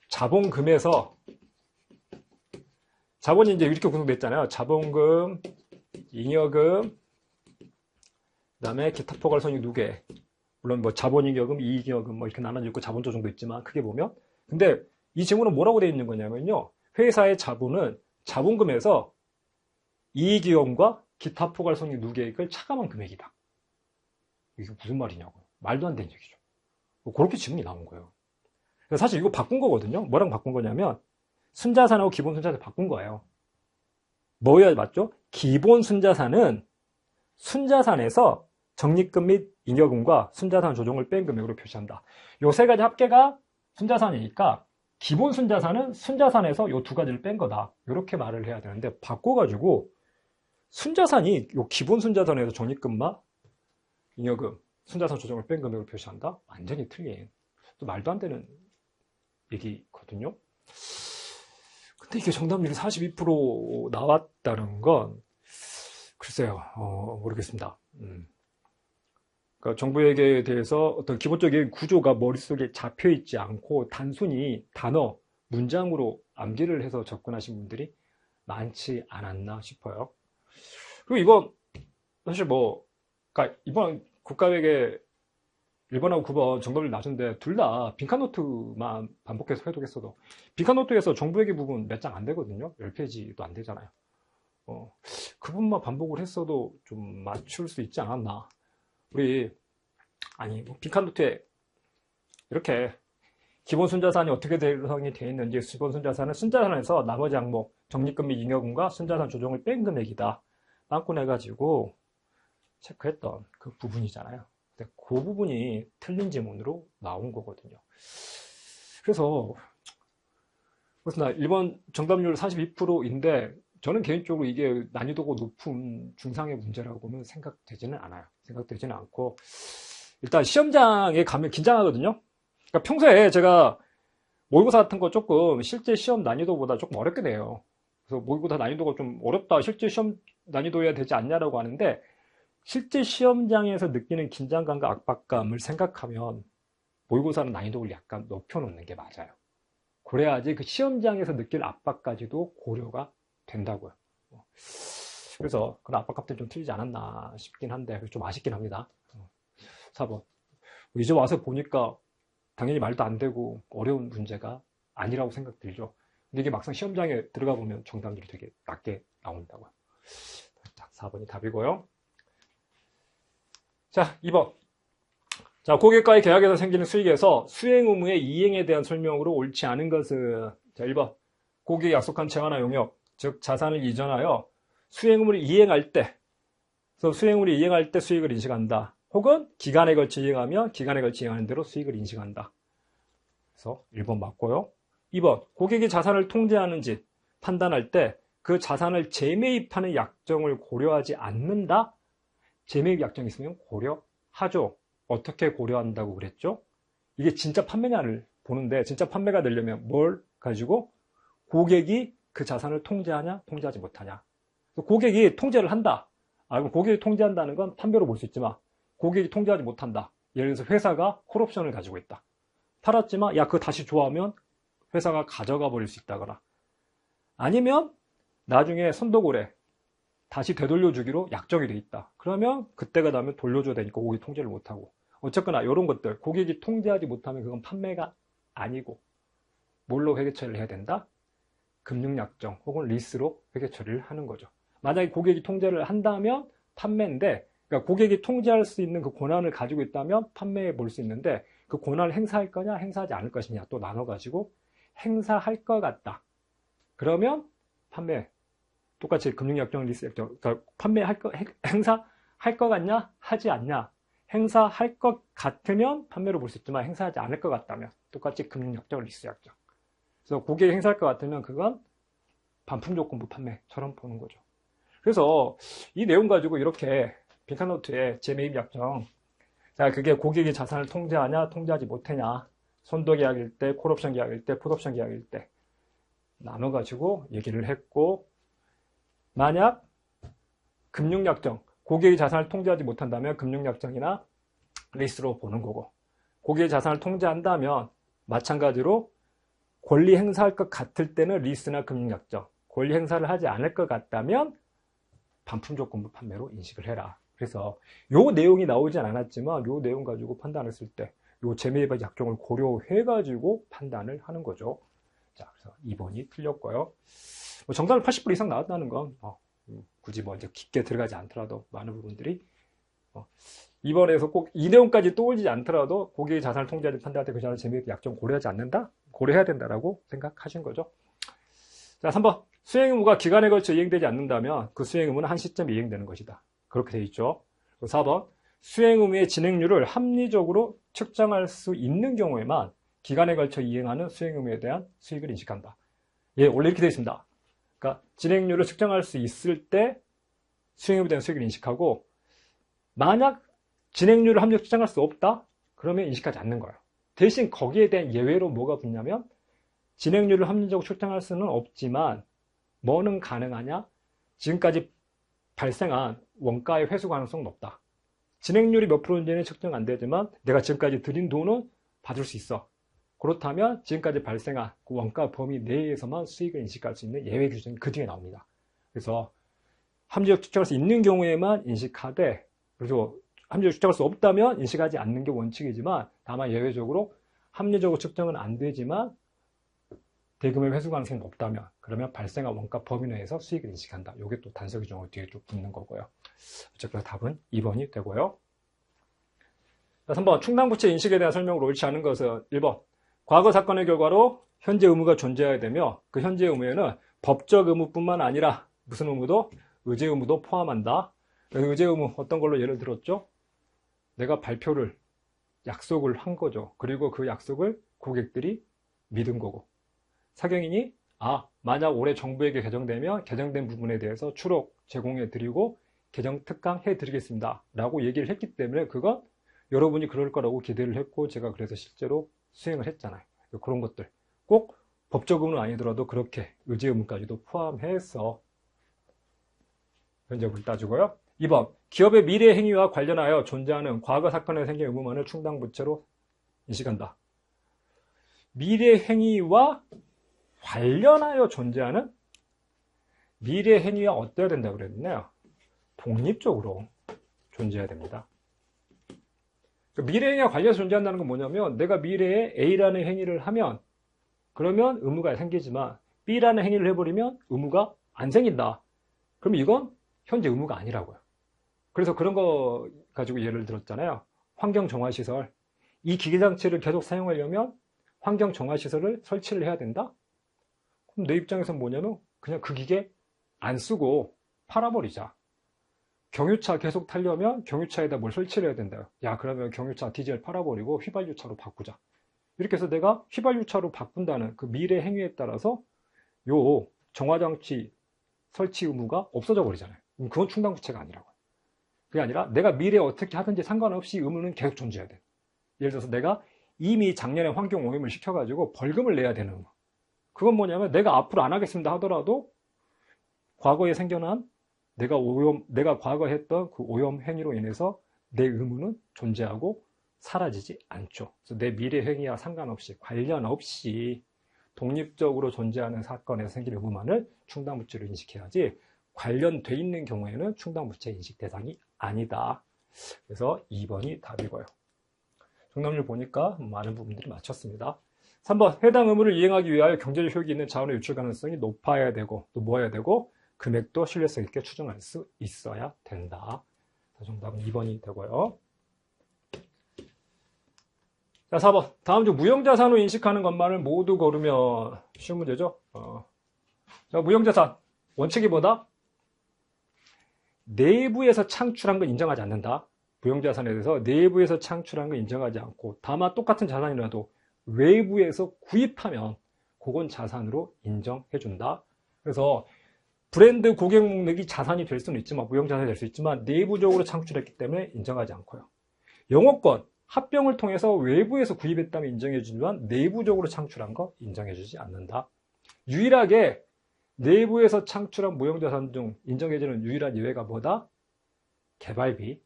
자본금에서 자본이 이제 이렇게 구성됐잖아요. 자본금, 잉여금, 그 다음에 기타 포괄손익 누계. 물론 뭐 자본잉여금, 이익잉여금 뭐 이렇게 나눠져 있고 자본조정도 있지만 크게 보면. 근데 이 지문은 뭐라고 되어 있는 거냐면요. 회사의 자본은 자본금에서 이익잉여금과 기타 포괄손익 누계액을 차감한 금액이다. 이게 무슨 말이냐고요. 말도 안 되는 얘기죠. 그렇게 지문이 나온 거예요. 사실 이거 바꾼 거거든요. 뭐랑 바꾼 거냐면 순자산하고 기본 순자산 바꾼 거예요. 뭐여야 맞죠? 기본 순자산은 순자산에서 적립금 및 잉여금과 순자산 조정을 뺀 금액으로 표시한다. 요 세 가지 합계가 순자산이니까 기본 순자산은 순자산에서 요 두 가지를 뺀 거다. 이렇게 말을 해야 되는데 바꿔가지고 순자산이 요 기본 순자산에서 적립금과 잉여금, 순자산 조정을 뺀 금액으로 표시한다? 완전히 틀린 또 말도 안 되는 얘기거든요. 근데 이게 정답률이 42% 나왔다는 건 글쎄요, 모르겠습니다. 그러니까 정부회계에 대해서 어떤 기본적인 구조가 머릿속에 잡혀있지 않고 단순히 단어, 문장으로 암기를 해서 접근하신 분들이 많지 않았나 싶어요. 그리고 이거 사실 그러니까 이번 국가회계 1번하고 9번 정답률 낮은데 둘 다 빈칸노트만 반복해서 해독했어도 빈칸노트에서 정부회계 부분 몇 장 안 되거든요. 10페이지도 안 되잖아요. 그 부분만 반복을 했어도 좀 맞출 수 있지 않았나. 빈칸노트에 이렇게 기본 순자산이 어떻게 구성이 되어 있는지 기본 순자산은 순자산에서 나머지 항목 적립금 및 잉여금과 순자산 조정을 뺀 금액이다. 빵꾸내가지고 체크했던 그 부분이잖아요. 근데 그 부분이 틀린 지문으로 나온 거거든요. 그래서 나 1번 정답률 42%인데 저는 개인적으로 이게 난이도가 높은 중상의 문제라고는 생각되지는 않아요. 생각되지는 않고 일단 시험장에 가면 긴장하거든요. 그러니까 평소에 제가 모의고사 같은 거 조금 실제 시험 난이도보다 조금 어렵게 내요. 그래서 모의고사 난이도가 좀 어렵다. 실제 시험 난이도여야 되지 않냐라고 하는데 실제 시험장에서 느끼는 긴장감과 압박감을 생각하면 모의고사는 난이도를 약간 높여놓는 게 맞아요. 그래야지 그 시험장에서 느낄 압박까지도 고려가 된다고요. 그래서 그런 압박감들이 좀 틀리지 않았나 싶긴 한데 좀 아쉽긴 합니다. 4번. 이제 와서 보니까 당연히 말도 안 되고 어려운 문제가 아니라고 생각 들죠. 근데 이게 막상 시험장에 들어가 보면 정답률이 되게 낮게 나온다고요. 4번이 답이고요. 자, 2번. 자, 고객과의 계약에서 생기는 수익에서 수행 의무의 이행에 대한 설명으로 옳지 않은 것은 자, 1번. 고객이 약속한 재화나 용역, 즉 자산을 이전하여 수행 의무를 이행할 때, 그래서 수행 의무를 이행할 때 수익을 인식한다. 혹은 기간에 걸쳐 이행하면 기간에 걸쳐 이행하는 대로 수익을 인식한다. 그래서 1번 맞고요. 2번. 고객이 자산을 통제하는지 판단할 때 그 자산을 재매입하는 약정을 고려하지 않는다. 재매입 약정이 있으면 고려하죠. 어떻게 고려한다고 그랬죠? 이게 진짜 판매냐를 보는데 진짜 판매가 되려면 뭘 가지고 고객이 그 자산을 통제하냐 통제하지 못하냐. 고객이 통제를 한다. 그럼 고객이 통제한다는 건 판매로 볼 수 있지만 고객이 통제하지 못한다. 예를 들어서 회사가 콜옵션을 가지고 있다. 팔았지만 야 그거 다시 좋아하면 회사가 가져가 버릴 수 있다거나 아니면 나중에 선도고래 다시 되돌려주기로 약정이 돼 있다. 그러면 그때가 되면 돌려줘야 되니까 고객이 통제를 못하고 어쨌거나 이런 것들 고객이 통제하지 못하면 그건 판매가 아니고 뭘로 회계 처리를 해야 된다? 금융약정 혹은 리스로 회계 처리를 하는 거죠. 만약에 고객이 통제를 한다면 판매인데 그러니까 고객이 통제할 수 있는 그 권한을 가지고 있다면 판매해 볼 수 있는데 그 권한을 행사할 거냐 행사하지 않을 것이냐 또 나눠가지고 행사할 것 같다. 그러면 판매 똑같이 금융약정 리스약정 그러니까 판매할 거 행사할 것 같냐 하지 않냐 행사할 것 같으면 판매로 볼 수 있지만 행사하지 않을 것 같다면 똑같이 금융약정 리스약정 그래서 고객이 행사할 것 같으면 그건 반품조건부 판매처럼 보는 거죠. 그래서 이 내용 가지고 이렇게 빈칸노트에 재매입 약정 자 그게 고객이 자산을 통제하냐 통제하지 못하냐 선도계약일 때 콜옵션 계약일 때 풋옵션 계약일 때 나눠가지고 얘기를 했고 만약 금융약정 고객이 자산을 통제하지 못한다면 금융약정이나 리스로 보는 거고 고객이 자산을 통제한다면 마찬가지로 권리 행사할 것 같을 때는 리스나 금융약정 권리 행사를 하지 않을 것 같다면 반품조건부 판매로 인식을 해라. 그래서 요 내용이 나오진 않았지만 요 내용 가지고 판단했을 때 요 재매입의 약정을 고려해 가지고 판단을 하는 거죠. 자, 그래서 2번이 틀렸고요. 정답을 80% 이상 나왔다는 건 굳이 뭐 이제 깊게 들어가지 않더라도 많은 부분들이 2번에서 꼭 이 내용까지 떠올리지 않더라도 고객의 자산을 통제하지 판단할 때 그 자산 재매입 약정 고려하지 않는다? 고려해야 된다라고 생각하신 거죠. 자, 3번. 수행 의무가 기간에 걸쳐 이행되지 않는다면 그 수행 의무는 한 시점에 이행되는 것이다. 그렇게 되어 있죠. 4번. 수행 의무의 진행률을 합리적으로 측정할 수 있는 경우에만 기간에 걸쳐 이행하는 수행 의무에 대한 수익을 인식한다. 예, 원래 이렇게 되어 있습니다. 그러니까 진행률을 측정할 수 있을 때 수행 의무에 대한 수익을 인식하고 만약 진행률을 합리적으로 측정할 수 없다? 그러면 인식하지 않는 거예요. 대신 거기에 대한 예외로 뭐가 붙냐면 진행률을 합리적으로 측정할 수는 없지만 뭐는 가능하냐? 지금까지 발생한 원가의 회수 가능성은 높다. 진행률이 몇 프로인지는 측정 안 되지만 내가 지금까지 들인 돈은 받을 수 있어. 그렇다면 지금까지 발생한 그 원가 범위 내에서만 수익을 인식할 수 있는 예외 규정이 그 뒤에 나옵니다. 그래서 합리적 측정할 수 있는 경우에만 인식하되 그리고 합리적 측정할 수 없다면 인식하지 않는 게 원칙이지만 다만 예외적으로 합리적으로 측정은 안 되지만 대금의 회수 가능성이 높다면 그러면 발생한 원가 범위 내에서 수익을 인식한다. 이게 또 단서 규정으로 뒤에 쭉 붙는 거고요. 어쨌든 답은 2번이 되고요. 자, 3번 충당부채 인식에 대한 설명으로 옳지 않은 것은 1번 과거 사건의 결과로 현재 의무가 존재해야 되며 그 현재 의무에는 법적 의무뿐만 아니라 무슨 의무도 의제 의무도 포함한다. 의제 의무 어떤 걸로 예를 들었죠? 내가 발표를 약속을 한 거죠. 그리고 그 약속을 고객들이 믿은 거고 사경인이 만약 올해 정부에게 개정되면 개정된 부분에 대해서 추록 제공해 드리고 개정 특강해 드리겠습니다 라고 얘기를 했기 때문에 그건 여러분이 그럴 거라고 기대를 했고 제가 그래서 실제로 수행을 했잖아요. 그런 것들 꼭 법적 의무는 아니더라도 그렇게 의제 의무까지도 포함해서 면접을 따지고요. 2번 기업의 미래 행위와 관련하여 존재하는 과거 사건에 생긴 의무만을 충당부채로 인식한다. 미래 행위와 관련하여 존재하는 미래 행위와 어때야 된다고 그랬나요? 독립적으로 존재해야 됩니다. 미래 행위와 관련해서 존재한다는 건 뭐냐면 내가 미래에 A라는 행위를 하면 그러면 의무가 생기지만 B라는 행위를 해버리면 의무가 안 생긴다. 그러면 이건 현재 의무가 아니라고요. 그래서 그런 거 가지고 예를 들었잖아요. 환경정화시설. 이 기계장치를 계속 사용하려면 환경정화시설을 설치를 해야 된다? 그럼 내 입장에서는 뭐냐면 그냥 그 기계 안 쓰고 팔아버리자. 경유차 계속 타려면 경유차에다 뭘 설치를 해야 된다. 야, 그러면 경유차 디젤 팔아버리고 휘발유차로 바꾸자. 이렇게 해서 내가 휘발유차로 바꾼다는 그 미래 행위에 따라서 요 정화장치 설치 의무가 없어져 버리잖아요. 그건 충당부채가 아니라고요. 그게 아니라 내가 미래에 어떻게 하든지 상관없이 의무는 계속 존재해야 돼. 예를 들어서 내가 이미 작년에 환경오염을 시켜가지고 벌금을 내야 되는 의무. 그건 뭐냐면 내가 앞으로 안 하겠습니다 하더라도 과거에 생겨난 내가 과거에 했던 그 오염 행위로 인해서 내 의무는 존재하고 사라지지 않죠. 그래서 내 미래 행위와 상관없이, 관련 없이 독립적으로 존재하는 사건에서 생긴 의무만을 충당부채로 인식해야지, 관련돼 있는 경우에는 충당부채 인식 대상이 아니다. 그래서 2번이 답이고요. 정답률 보니까 많은 부분들이 맞췄습니다. 3번, 해당 의무를 이행하기 위하여 경제적 효익이 있는 자원의 유출 가능성이 높아야 되고, 또 뭐 해야 되고, 금액도 신뢰성 있게 추정할 수 있어야 된다. 정답은 2번이 되고요. 자, 4번. 다음 중 무형자산으로 인식하는 것만을 모두 고르면 쉬운 문제죠. 자, 무형자산. 원칙이 뭐다? 내부에서 창출한 건 인정하지 않는다. 무형자산에 대해서 내부에서 창출한 건 인정하지 않고, 다만 똑같은 자산이라도 외부에서 구입하면 그건 자산으로 인정해준다. 그래서 브랜드 고객 목록이 자산이 될 수는 있지만, 무형자산이 될 수 있지만 내부적으로 창출했기 때문에 인정하지 않고요. 영업권, 합병을 통해서 외부에서 구입했다면 인정해주지만 내부적으로 창출한 거 인정해주지 않는다. 유일하게 내부에서 창출한 무형자산 중 인정해주는 유일한 예외가 뭐다? 개발비.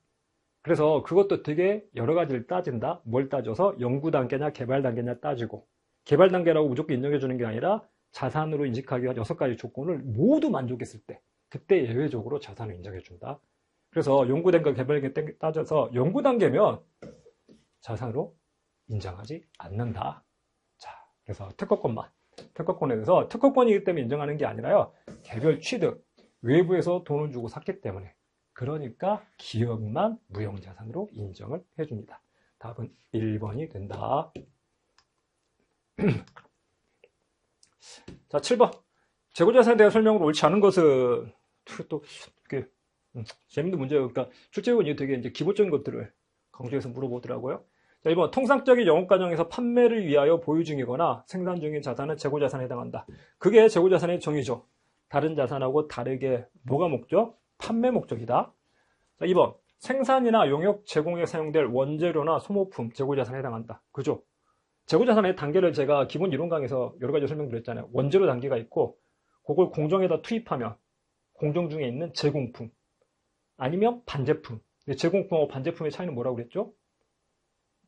그래서 그것도 되게 여러 가지를 따진다. 뭘 따져서 연구 단계냐 개발 단계냐 따지고, 개발 단계라고 무조건 인정해주는 게 아니라 자산으로 인식하기 위한 6가지 조건을 모두 만족했을 때, 그때 예외적으로 자산을 인정해준다. 그래서 연구 단계 개발 단계 따져서 연구 단계면 자산으로 인정하지 않는다. 자, 그래서 특허권만. 특허권에 대해서 특허권이기 때문에 인정하는 게 아니라요, 개별 취득, 외부에서 돈을 주고 샀기 때문에, 그러니까 기업만 무형자산으로 인정을 해줍니다. 답은 1번이 된다. 자, 7번. 재고자산에 대한 설명으로 옳지 않은 것은, 또, 이렇게, 재밌는 문제예요. 그러니까, 출제원 이게 되게 이제 기본적인 것들을 강조해서 물어보더라고요. 자, 1번. 통상적인 영업과정에서 판매를 위하여 보유 중이거나 생산 중인 자산은 재고자산에 해당한다. 그게 재고자산의 정의죠. 다른 자산하고 다르게 뭐가 목적? 판매 목적이다. 자, 2번. 생산이나 용역 제공에 사용될 원재료나 소모품, 재고자산에 해당한다. 그죠? 재고자산의 단계를 제가 기본 이론 강에서 여러 가지 설명드렸잖아요. 원재료 단계가 있고, 그걸 공정에다 투입하면 공정 중에 있는 제공품, 아니면 반제품. 제공품하고 반제품의 차이는 뭐라고 그랬죠?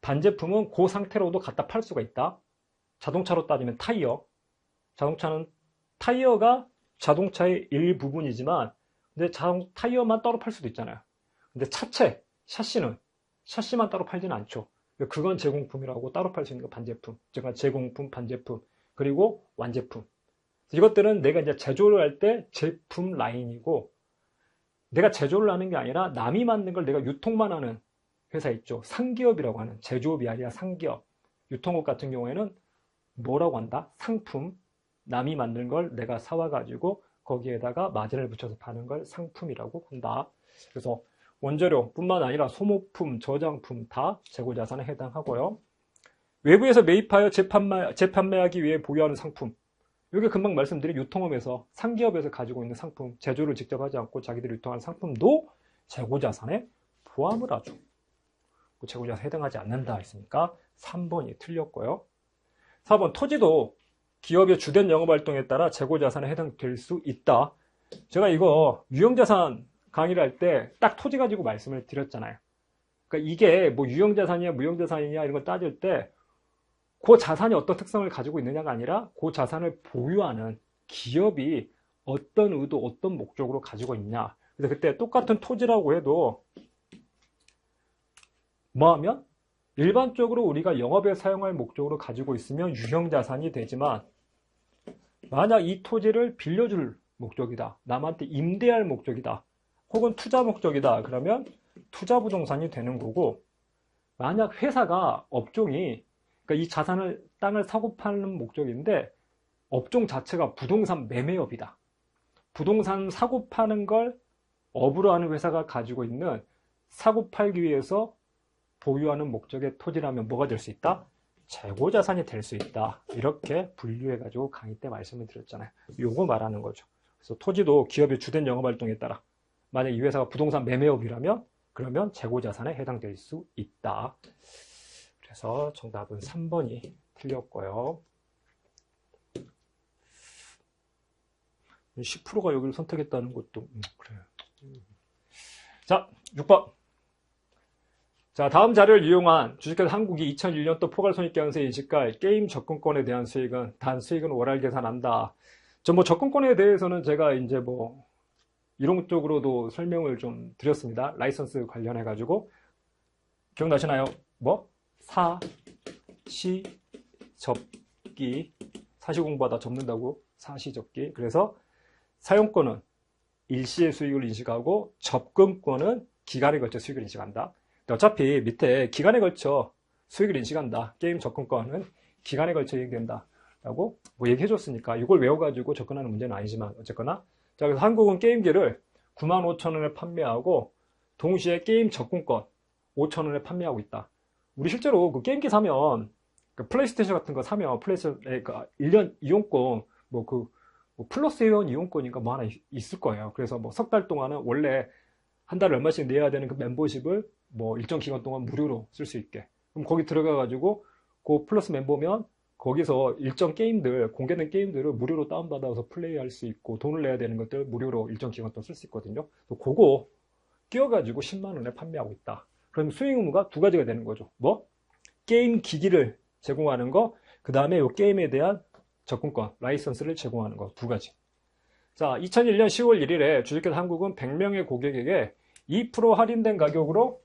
반제품은 그 상태로도 갖다 팔 수가 있다. 자동차로 따지면 타이어. 자동차는 타이어가 자동차의 일부분이지만, 근데 타이어만 따로 팔 수도 있잖아요. 근데 차체, 샤시만 따로 팔지는 않죠. 그건 제공품이라고 따로 팔 수 있는 거 반제품. 즉, 제공품, 반제품, 그리고 완제품. 이것들은 내가 이제 제조를 할 때 제품 라인이고, 내가 제조를 하는 게 아니라 남이 만든 걸 내가 유통만 하는 회사 있죠. 상기업이라고 하는, 제조업이 아니라 상기업. 유통업 같은 경우에는 뭐라고 한다? 상품. 남이 만든 걸 내가 사와가지고 거기에다가 마진을 붙여서 파는 걸 상품이라고 한다. 그래서 원재료뿐만 아니라 소모품, 저장품 다 재고자산에 해당하고요. 외부에서 매입하여 재판매하기 위해 보유하는 상품. 이게 금방 말씀드린 유통업에서, 상기업에서 가지고 있는 상품, 제조를 직접 하지 않고 자기들이 유통하는 상품도 재고자산에 포함을 하죠. 재고자산에 해당하지 않는다 했으니까 3번이 틀렸고요. 4번, 토지도 기업의 주된 영업활동에 따라 재고자산에 해당될 수 있다. 제가 이거 유형자산 강의를 할 때 딱 토지 가지고 말씀을 드렸잖아요. 그러니까 이게 뭐 유형자산이냐 무형자산이냐 이런 걸 따질 때 그 자산이 어떤 특성을 가지고 있느냐가 아니라 그 자산을 보유하는 기업이 어떤 의도, 어떤 목적으로 가지고 있냐. 그래서 그때 똑같은 토지라고 해도 뭐 하면 일반적으로 우리가 영업에 사용할 목적으로 가지고 있으면 유형자산이 되지만, 만약 이 토지를 빌려줄 목적이다, 남한테 임대할 목적이다, 혹은 투자 목적이다, 그러면 투자부동산이 되는 거고, 만약 회사가 업종이, 그러니까 이 자산을, 땅을 사고 파는 목적인데 업종 자체가 부동산 매매업이다, 부동산 사고 파는 걸 업으로 하는 회사가 가지고 있는 사고 팔기 위해서 보유하는 목적의 토지라면 뭐가 될 수 있다? 재고자산이 될 수 있다. 이렇게 분류해가지고 강의 때 말씀을 드렸잖아요. 요거 말하는 거죠. 그래서 토지도 기업의 주된 영업활동에 따라, 만약 이 회사가 부동산 매매업이라면 그러면 재고자산에 해당될 수 있다. 그래서 정답은 3번이 틀렸고요. 10%가 여기를 선택했다는 것도 그래요. 자, 6번. 자, 다음 자료를 이용한 주식회사 한국이 2001년도 포괄손익계산서 인식할 게임 접근권에 대한 수익은 단 수익은 월할 계산한다. 뭐 접근권에 대해서는 제가 이제 뭐 이론적으로도 설명을 좀 드렸습니다. 라이선스 관련해가지고. 기억나시나요? 뭐? 접기. 사시 공부하다 접는다고. 사시접기. 그래서 사용권은 일시의 수익을 인식하고 접근권은 기간에 걸쳐 수익을 인식한다. 어차피 밑에 기간에 걸쳐 수익을 인식한다. 게임 접근권은 기간에 걸쳐 이행된다. 라고 뭐 얘기해 줬으니까 이걸 외워가지고 접근하는 문제는 아니지만 어쨌거나. 자, 그래서 한국은 게임기를 95,000원에 판매하고 동시에 게임 접근권 5,000원에 판매하고 있다. 우리 실제로 그 게임기 사면 그 플레이스테이션 같은 거 사면 플레이스테이션에 그 1년 이용권 뭐 플러스 회원 이용권인가 뭐 하나 있을 거예요. 그래서 뭐 석 달 동안은 원래 한 달에 얼마씩 내야 되는 그 멤버십을 뭐 일정 기간 동안 무료로 쓸 수 있게. 그럼 거기 들어가가지고 그 플러스 멤버면 거기서 일정 게임들, 공개된 게임들을 무료로 다운받아서 플레이할 수 있고 돈을 내야 되는 것들 무료로 일정 기간 동안 쓸 수 있거든요. 그거 끼워가지고 10만 원에 판매하고 있다. 그럼 수익 의무가 두 가지가 되는 거죠. 뭐? 게임 기기를 제공하는 거, 그 다음에 이 게임에 대한 접근권, 라이선스를 제공하는 거 두 가지. 자, 2001년 10월 1일에 주식회사 한국은 100명의 고객에게 2% 할인된 가격으로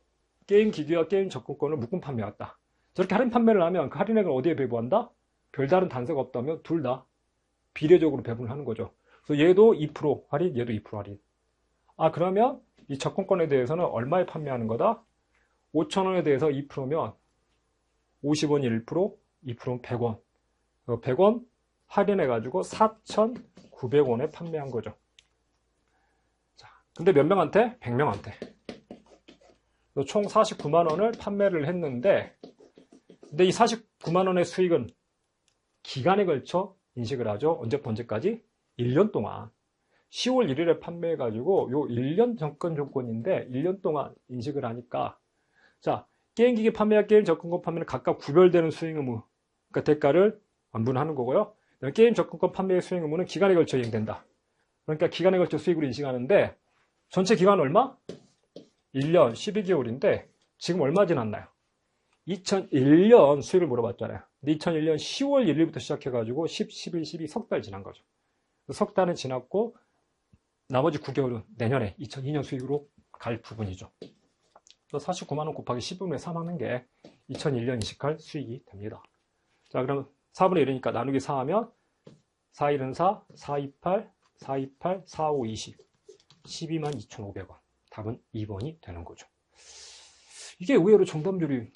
게임 기기와 게임 접근권을 묶음 판매했다. 저렇게 할인 판매를 하면 그 할인액을 어디에 배부한다? 별다른 단서가 없다면 둘 다 비례적으로 배분을 하는 거죠. 그래서 얘도 2% 할인, 얘도 2% 할인. 아, 그러면 이 접근권에 대해서는 얼마에 판매하는 거다? 5,000원에 대해서 2%면 50원이 1%, 2%는 100원. 100원 할인해가지고 4,900원에 판매한 거죠. 자, 근데 몇 명한테? 100명한테. 총 49만 원을 판매를 했는데, 근데 이 49만 원의 수익은 기간에 걸쳐 인식을 하죠. 언제부터 언제까지? 1년 동안. 10월 1일에 판매해가지고 요 1년 접근 조건인데 1년 동안 인식을 하니까, 자, 게임기기 판매와 게임 접근권 판매는 각각 구별되는 수익 의무, 그러니까 대가를 안분하는 거고요. 게임 접근권 판매의 수익 의무는 기간에 걸쳐 이행된다. 그러니까 기간에 걸쳐 수익을 인식하는데 전체 기간 얼마? 1년 12개월인데 지금 얼마 지났나요? 2001년 수익을 물어봤잖아요. 근데 2001년 10월 1일부터 시작해가지고 10, 11, 12 석 달 지난 거죠. 석 달은 지났고 나머지 9개월은 내년에 2002년 수익으로 갈 부분이죠. 49만 원 곱하기 10분의 3 하는 게 2001년 인식할 수익이 됩니다. 자, 그럼 4분의 1이니까 나누기 4 하면 4, 1은 4, 4, 2, 8, 4, 2, 8, 4, 5, 20. 12만 2,500원. 답은 2번이 되는 거죠. 이게 의외로 정답률이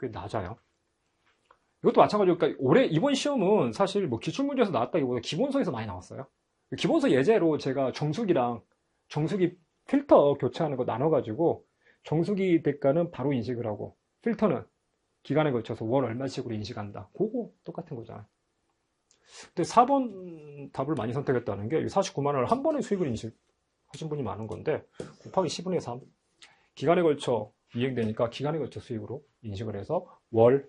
꽤 낮아요. 이것도 마찬가지로, 그러니까 올해 이번 시험은 사실 뭐 기출문제에서 나왔다기보다 기본서에서 많이 나왔어요. 기본서 예제로 제가 정수기 필터 교체하는 거 나눠가지고 정수기 대가는 바로 인식을 하고 필터는 기간에 걸쳐서 월 얼마씩으로 인식한다. 그거 똑같은 거잖아요. 근데 4번 답을 많이 선택했다는 게 49만 원을 한 번에 수익을 인식하신 분이 많은 건데 곱하기 10분의 3 기간에 걸쳐 이행되니까 기간에 걸쳐 수익으로 인식을 해서 월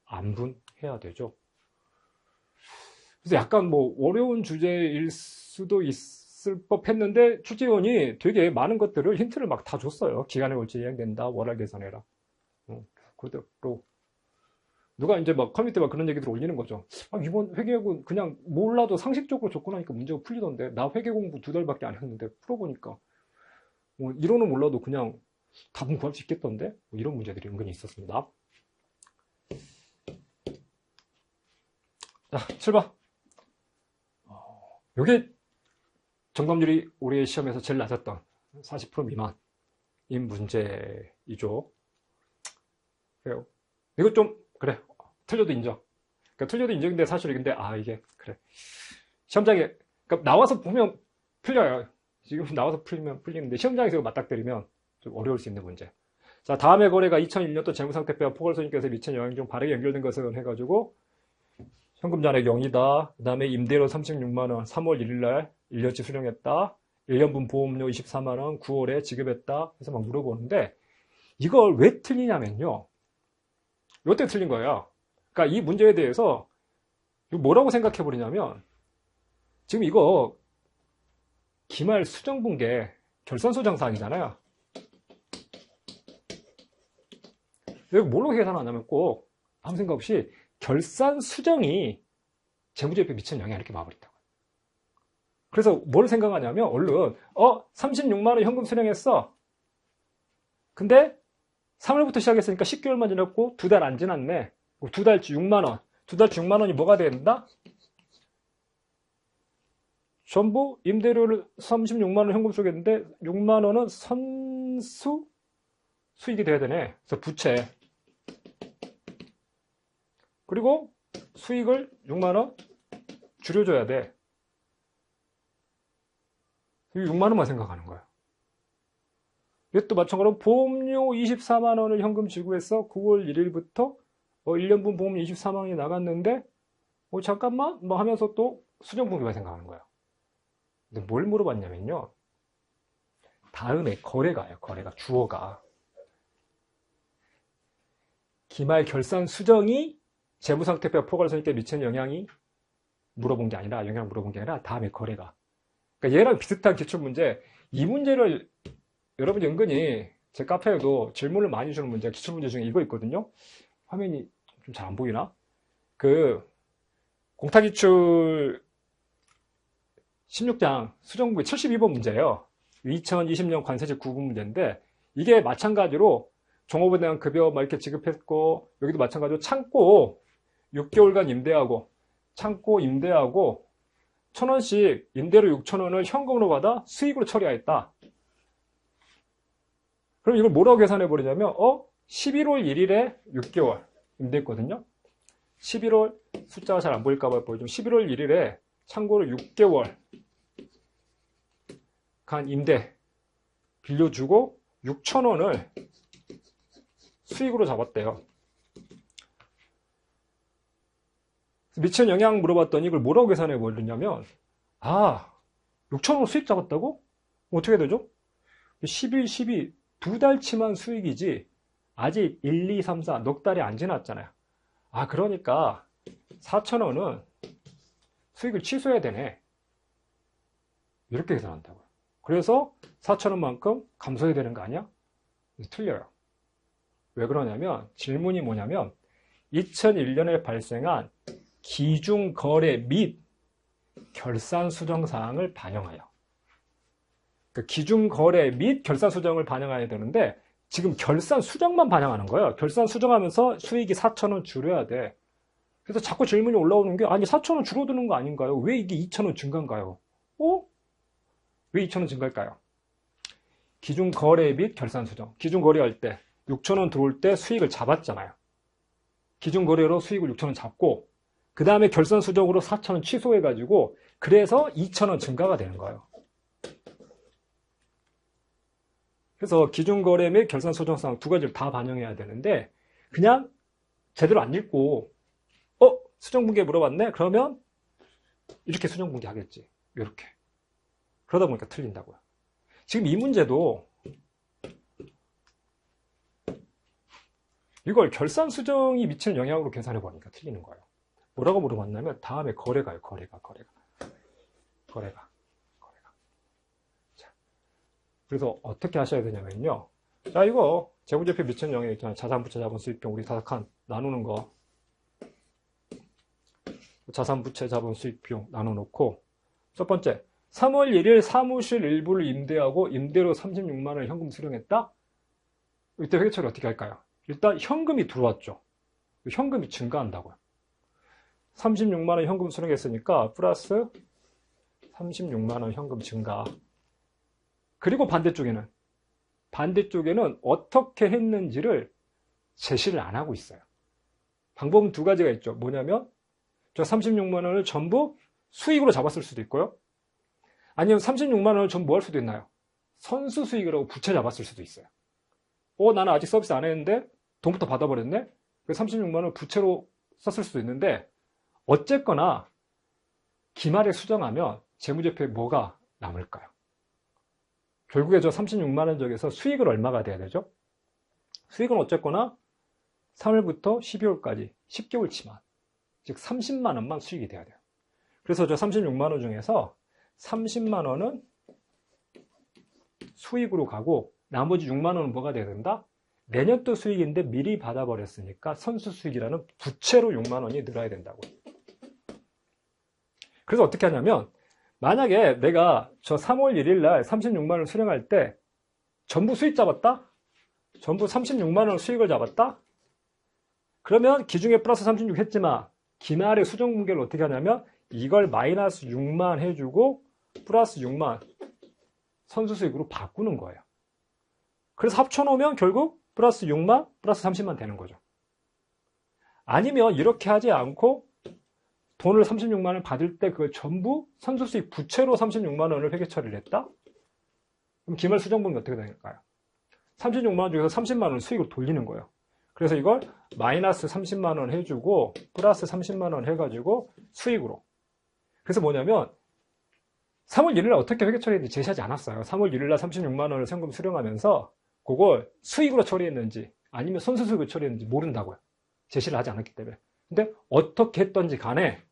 안분해야 되죠. 그래서 약간 뭐 어려운 주제일 수도 있을 법했는데 출제위원이 되게 많은 것들을 힌트를 막 다 줬어요. 기간에 걸쳐 이행된다. 월할 계산해라. 그대로 누가 이제 막 커뮤니티에 막 그런 얘기들 올리는 거죠. 아, 이번 회계학은 그냥 몰라도 상식적으로 접근하니까 문제가 풀리던데 나 회계 공부 2달밖에 안 했는데 풀어보니까 뭐 이론은 몰라도 그냥 답은 구할 수 있겠던데 뭐 이런 문제들이 은근히 있었습니다. 자, 7번. 이게 정답률이 올해 시험에서 제일 낮았던 40% 미만인 문제이죠. 그래요. 이거 좀 그래 틀려도 인정. 그러니까 틀려도 인정인데 사실 근데 이게 그래 시험장에 그러니까 나와서 보면 풀려요. 지금 나와서 풀리면 풀리는데 시험장에서 맞닥뜨리면 좀 어려울 수 있는 문제. 자, 다음의 거래가 2001년도 재무상태표와 포괄손익계산서에 미친 영향 중 바르게 연결된 것을 해가지고 현금 잔액 0이다. 그 다음에 임대료 36만원 3월 1일날 1년치 수령했다. 1년분 보험료 24만원 9월에 지급했다. 해서 막 물어보는데 이걸 왜 틀리냐면요. 이때 틀린 거예요. 그러니까 이 문제에 대해서 뭐라고 생각해 버리냐면 지금 이거 기말 수정분계 결산수정사항이잖아요. 이거 뭘로 계산하냐면 꼭 아무 생각 없이 결산수정이 재무제표에 미치는 영향을 이렇게 봐버린다고. 그래서 뭘 생각하냐면 얼른 36만 원 현금 수령했어. 근데 3월부터 시작했으니까 10개월만 지났고 2달 안 지났네. 2달치 6만 원. 2달치 6만 원이 뭐가 된다? 전부 임대료를 36만 원 현금 쏘겠는데 6만 원은 선수 수익이 돼야 되네. 그래서 부채. 그리고 수익을 6만 원 줄여줘야 돼. 6만 원만 생각하는 거야. 이것도 마찬가지로 보험료 24만 원을 현금 지급해서 9월 1일부터 1년분 보험 24만 원이 나갔는데 잠깐만 뭐 하면서 또 수정분기만 생각하는 거야. 근데 뭘 물어봤냐면요. 다음에 거래가예요. 거래가 주어가. 기말 결산 수정이 재무상태표 포괄손익에 미치는 영향이 물어본 게 아니라 영향을 물어본 게 아니라 다음에 거래가. 그러니까 얘랑 비슷한 기출문제. 이 문제를 여러분이 은근히 제 카페에도 질문을 많이 주는 문제가 기출문제 중에 이거 있거든요. 화면이 좀 잘 안 보이나? 공탁기출 16장 수정부의 72번 문제예요. 2020년 관세직 구분 문제인데 이게 마찬가지로 종업원에 대한 급여 이렇게 지급했고 여기도 마찬가지로 창고 6개월간 임대하고 창고 임대하고 1,000원씩 임대료 6,000원을 현금으로 받아 수익으로 처리하였다. 그럼 이걸 뭐라고 계산해 버리냐면 11월 1일에 6개월 임대했거든요. 11월 숫자가 잘 안 보일까 봐 보여주면 11월 1일에 참고로 6개월 간 임대 빌려주고 6,000원을 수익으로 잡았대요. 미치는 영향 물어봤더니 이걸 뭐라고 계산해 버리냐면 6,000원 수익 잡았다고? 어떻게 되죠? 11, 12 두 달치만 수익이지 아직 1, 2, 3, 4 넉 달이 안 지났잖아요. 그러니까 4,000원은 수익을 취소해야 되네. 이렇게 계산한다고요. 그래서 4,000원만큼 감소해야 되는 거 아니야? 틀려요. 왜 그러냐면 질문이 뭐냐면 2001년에 발생한 기준거래 및 결산수정사항을 반영하여. 그러니까 기준거래 및 결산수정을 반영해야 되는데 지금 결산수정만 반영하는 거예요. 결산수정하면서 수익이 4,000원 줄여야 돼. 그래서 자꾸 질문이 올라오는 게 아니 4,000원 줄어드는 거 아닌가요? 왜 이게 2,000원 증가인가요? 왜 2,000원 증가일까요? 기준거래 및 결산수정. 기준거래할 때 6,000원 들어올 때 수익을 잡았잖아요. 기준거래로 수익을 6,000원 잡고 그 다음에 결산수정으로 4,000원 취소해가지고 그래서 2,000원 증가가 되는 거예요. 그래서 기준거래 및 결산수정사항 두 가지를 다 반영해야 되는데 그냥 제대로 안 읽고 수정분기에 물어봤네? 그러면 이렇게 수정분기 하겠지. 이렇게. 그러다 보니까 틀린다고요. 지금 이 문제도 이걸 결산수정이 미치는 영향으로 계산해보니까 틀리는 거예요. 뭐라고 물어봤냐면 다음에 거래가요. 거래가. 자, 그래서 어떻게 하셔야 되냐면요. 자, 이거 재무제표 미치는 영향 있잖아요. 자산부채, 자본수익비용 우리 다 칸 나누는 거. 자산부채, 자본수익비용 나눠놓고 첫 번째 3월 1일 사무실 일부를 임대하고 임대료 36만 원을 현금 수령했다? 이때 회계처리 어떻게 할까요? 일단 현금이 들어왔죠. 현금이 증가한다고요. 36만 원 현금 수령했으니까 플러스 36만 원 현금 증가. 그리고 반대쪽에는 어떻게 했는지를 제시를 안 하고 있어요. 방법은 두 가지가 있죠. 뭐냐면 저 36만 원을 전부 수익으로 잡았을 수도 있고요. 아니면 36만 원을 전부 뭐 할 수도 있나요? 선수 수익이라고 부채 잡았을 수도 있어요. 나는 아직 서비스 안 했는데 돈부터 받아버렸네? 그래서 36만 원을 부채로 썼을 수도 있는데 어쨌거나 기말에 수정하면 재무제표에 뭐가 남을까요? 결국에 저 36만 원 쪽에서 수익을 얼마가 돼야 되죠? 수익은 어쨌거나 3월부터 12월까지 10개월치만 즉 30만 원만 수익이 돼야 돼요. 그래서 저 36만 원 중에서 30만 원은 수익으로 가고 나머지 6만 원은 뭐가 돼야 된다? 내년도 수익인데 미리 받아버렸으니까 선수 수익이라는 부채로 6만 원이 늘어야 된다고. 그래서 어떻게 하냐면 만약에 내가 저 3월 1일 날 36만 원을 수령할 때 전부 수익 잡았다? 전부 36만 원 수익을 잡았다? 그러면 기중에 플러스 36 했지만 기말의 수정 분계를 어떻게 하냐면 이걸 마이너스 6만 해주고 플러스 6만 선수 수익으로 바꾸는 거예요. 그래서 합쳐놓으면 결국 플러스 6만 플러스 30만 되는 거죠. 아니면 이렇게 하지 않고 돈을 36만 원을 받을 때 그걸 전부 선수 수익 부채로 36만 원을 회계 처리를 했다? 그럼 기말 수정 분계 어떻게 될까요? 36만 원 중에서 30만 원을 수익으로 돌리는 거예요. 그래서 이걸 마이너스 30만 원 해주고 플러스 30만 원 해가지고 수익으로. 그래서 뭐냐면 3월 1일 날 어떻게 회계 처리했는지 제시하지 않았어요. 3월 1일 날 36만 원을 현금 수령하면서 그걸 수익으로 처리했는지 아니면 선수 수익으로 처리했는지 모른다고요. 제시를 하지 않았기 때문에. 근데 어떻게 했던지 간에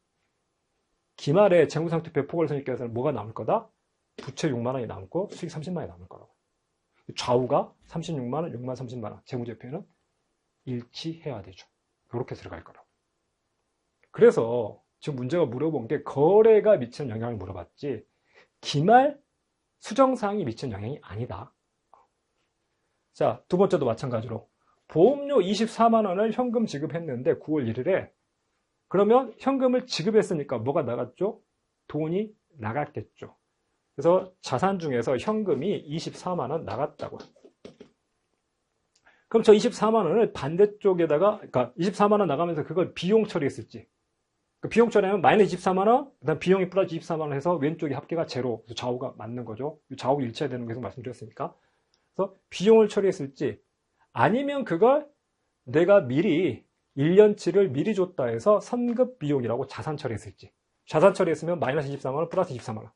기말에 재무상태표 포괄 손익계산은 뭐가 남을 거다? 부채 6만 원이 남고 수익 30만 원이 남을 거라고. 좌우가 36만 원, 6만 30만 원. 재무제표는 일치해야 되죠. 이렇게 들어갈 거라고. 그래서 지금 문제가 물어본 게 거래가 미치는 영향을 물어봤지 기말 수정사항이 미치는 영향이 아니다. 자, 두 번째도 마찬가지로 보험료 24만 원을 현금 지급했는데 9월 1일에 그러면 현금을 지급했으니까 뭐가 나갔죠? 돈이 나갔겠죠. 그래서 자산 중에서 현금이 24만 원 나갔다고. 그럼 저 24만 원을 반대쪽에다가, 그러니까 24만 원 나가면서 그걸 비용 처리했을지. 그 비용 처리하면 마이너스 24만 원, 그다음 비용이 플러스 24만 원 해서 왼쪽이 합계가 제로, 그래서 좌우가 맞는 거죠. 좌우 일치해야 되는 거 계속 말씀드렸으니까. 그래서 비용을 처리했을지, 아니면 그걸 내가 미리 1년치를 미리 줬다 해서 선급 비용이라고 자산 처리했을지. 자산 처리했으면 마이너스 24만 원, 플러스 24만 원.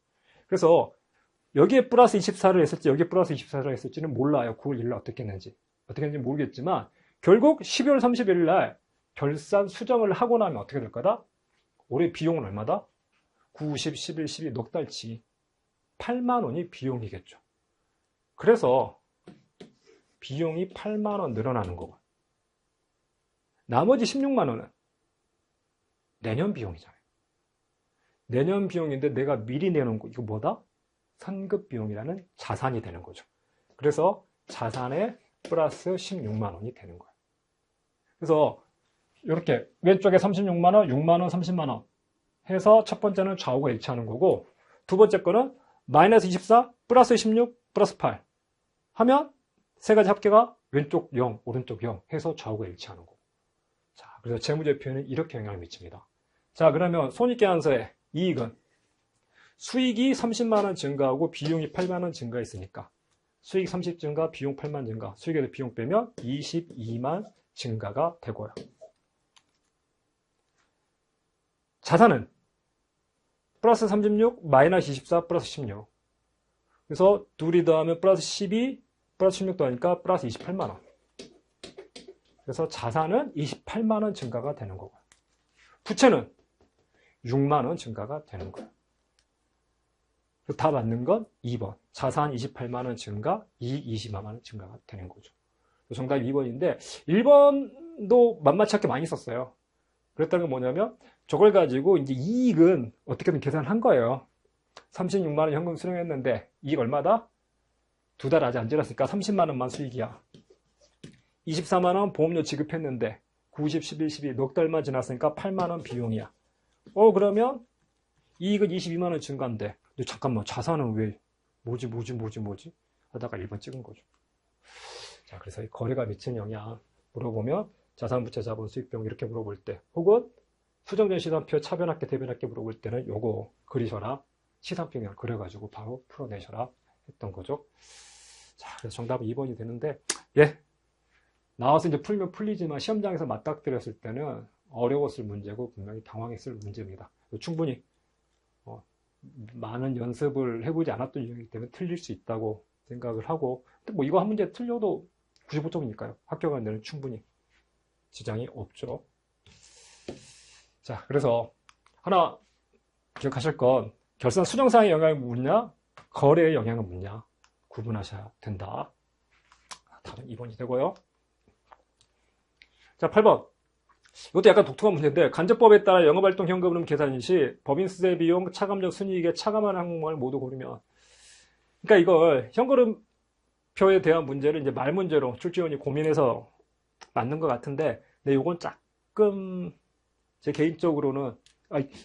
그래서 여기에 플러스 24를 했을지 여기에 플러스 24를 했을지는 몰라요. 9월 1일 날 어떻게 했는지. 어떻게 했는지 모르겠지만 결국 12월 30일 날 결산 수정을 하고 나면 어떻게 될 거다? 올해 비용은 얼마다? 9, 10, 11, 12 넉 달치 8만 원이 비용이겠죠. 그래서 비용이 8만 원 늘어나는 거고 나머지 16만 원은 내년 비용이잖아요. 내년 비용인데 내가 미리 내놓은 거 이거 뭐다? 선급 비용이라는 자산이 되는 거죠. 그래서 자산에 플러스 16만 원이 되는 거예요. 그래서 이렇게 왼쪽에 36만 원, 6만 원, 30만 원 해서 첫 번째는 좌우가 일치하는 거고 두 번째 거는 마이너스 24, 플러스 16, 플러스 8 하면 세 가지 합계가 왼쪽 0, 오른쪽 0 해서 좌우가 일치하는 거고. 자, 그래서 재무제표에는 이렇게 영향을 미칩니다. 자, 그러면 손익계산서의 이익은 수익이 30만 원 증가하고 비용이 8만 원 증가했으니까 수익 30 증가, 비용 8만 증가, 수익에서 비용 빼면 22만 증가가 되고요. 자산은 플러스 36, 마이너스 24, 플러스 16. 그래서 둘이 더하면 플러스 12, 플러스 16 더하니까 플러스 28만 원. 그래서 자산은 28만 원 증가가 되는 거고요. 부채는 6만 원 증가가 되는 거예요. 다 맞는 건 2번. 자산 28만 원 증가, 이익 20만 원 증가가 되는 거죠. 정답이 2번인데 1번도 만만치 않게 많이 썼어요. 그랬다는 건 뭐냐면 저걸 가지고 이제 이익은 어떻게든 계산한 거예요. 36만 원 현금 수령했는데 이익 얼마다? 두 달 아직 안 지났으니까 30만 원만 수익이야. 24만 원 보험료 지급했는데 90, 11, 12 넉 달만 지났으니까 8만 원 비용이야. 그러면 이익은 22만 원 증가인데 근데 잠깐만 자산은 왜 뭐지 하다가 1번 찍은 거죠. 자, 그래서 이 거래가 미치는 영향 물어보면 자산, 부채, 자본, 수익, 비용 이렇게 물어볼 때 혹은 수정된 시산표 차변합계, 대변합계 물어볼 때는 요거 그리셔라. 시산표를 그려가지고 바로 풀어내셔라 했던 거죠. 자, 그래서 정답은 2번이 되는데 나와서 이제 풀면 풀리지만 시험장에서 맞닥뜨렸을 때는 어려웠을 문제고 분명히 당황했을 문제입니다. 충분히 많은 연습을 해보지 않았던 유형이기 때문에 틀릴 수 있다고 생각을 하고 근데 뭐 이거 한 문제 틀려도 95점이니까요. 합격하는 데는 충분히 지장이 없죠. 자, 그래서 하나 기억하실 건 결산 수정사항의 영향이 묻냐 거래의 영향은 묻냐 구분하셔야 된다. 답은 2번이 되고요. 자, 8번. 이것도 약간 독특한 문제인데, 간접법에 따라 영업활동 현금흐름 계산 시 법인 수대 비용, 차감적 순이익에 차감한 항목을 모두 고르면, 그러니까 이걸 현금흐름표에 대한 문제를 이제 말 문제로 출제원이 고민해서 맞는 것 같은데, 근데 이건 조금 제 개인적으로는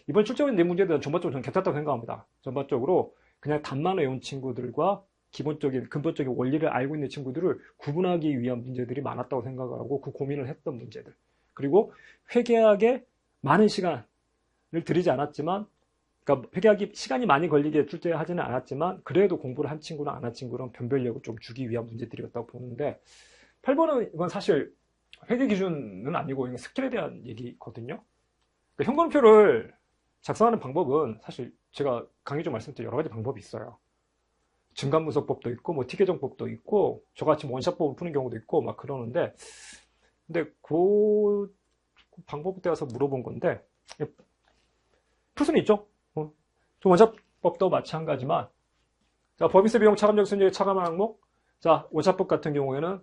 이번 출제원 내 문제에 대한 전반적으로 저는 괜찮다고 생각합니다. 전반적으로 그냥 답만 외운 친구들과 기본적인 근본적인 원리를 알고 있는 친구들을 구분하기 위한 문제들이 많았다고 생각을 하고 그 고민을 했던 문제들. 그리고 회계학에 많은 시간을 들이지 않았지만, 그러니까 회계학이 시간이 많이 걸리게 출제하지는 않았지만 그래도 공부를 한 친구랑 안 한 친구랑 변별력을 좀 주기 위한 문제들이었다고 보는데, 8번은 이건 사실 회계 기준은 아니고 이건 스킬에 대한 얘기거든요. 그러니까 현금표를 작성하는 방법은 사실 제가 강의 중 말씀드린 여러 가지 방법이 있어요. 증감분석법도 있고 뭐 티계정법도 있고 저같이 원샷법을 푸는 경우도 있고 막 그러는데, 근데 그 방법에 대해서 물어본 건데 풀 수는 있죠. 원샷법도 마찬가지만, 자, 법인세 비용 차감적 순이익 차감한 항목. 자, 원샷법 같은 경우에는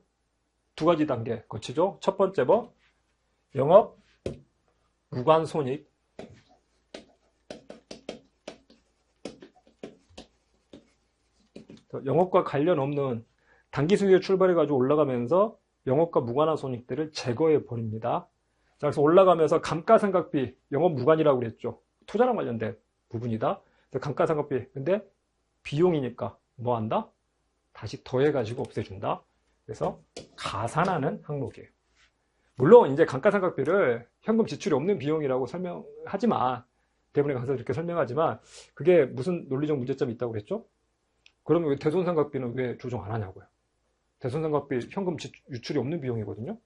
두 가지 단계 거치죠. 첫 번째 법, 영업 무관손익. 영업과 관련 없는 단기 수익을 출발해가지고 올라가면서 영업과 무관한 손익들을 제거해 버립니다. 자, 그래서 올라가면서 감가상각비, 영업 무관이라고 그랬죠. 투자랑 관련된 부분이다. 그래서 감가상각비, 근데 비용이니까 뭐 한다? 다시 더해가지고 없애준다. 그래서 가산하는 항목이에요. 물론 이제 감가상각비를 현금 지출이 없는 비용이라고 설명하지만, 대부분의 강사들 이렇게 설명하지만, 그게 무슨 논리적 문제점이 있다고 그랬죠? 그러면 왜 대손상각비는 왜 조정 안 하냐고요. 대손상각비 현금 유출이 없는 비용이거든요.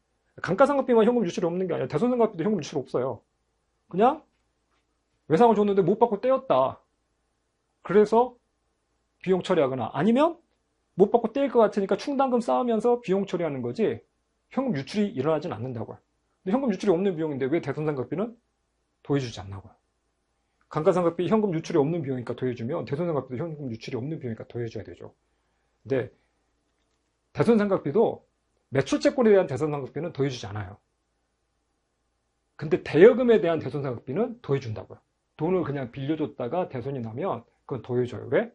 감가상각비만 현금 유출이 없는 게 아니라 대손상각비도 현금 유출이 없어요. 그냥 외상을 줬는데 못 받고 떼었다. 그래서 비용 처리하거나, 아니면 못 받고 떼일 것 같으니까 충당금 쌓으면서 비용 처리하는 거지 현금 유출이 일어나진 않는다고요. 근데 현금 유출이 없는 비용인데 왜 대손상각비는 더해주지 않나고요. 감가상각비 현금 유출이 없는 비용이니까 더해주면 대손상각비도 현금 유출이 없는 비용이니까 더해줘야 되죠. 근데 대손상각비도 매출채권에 대한 대손상각비는 더해주지 않아요. 근데 대여금에 대한 대손상각비는 더해준다고요. 돈을 그냥 빌려줬다가 대손이 나면 그건 더해줘요. 왜?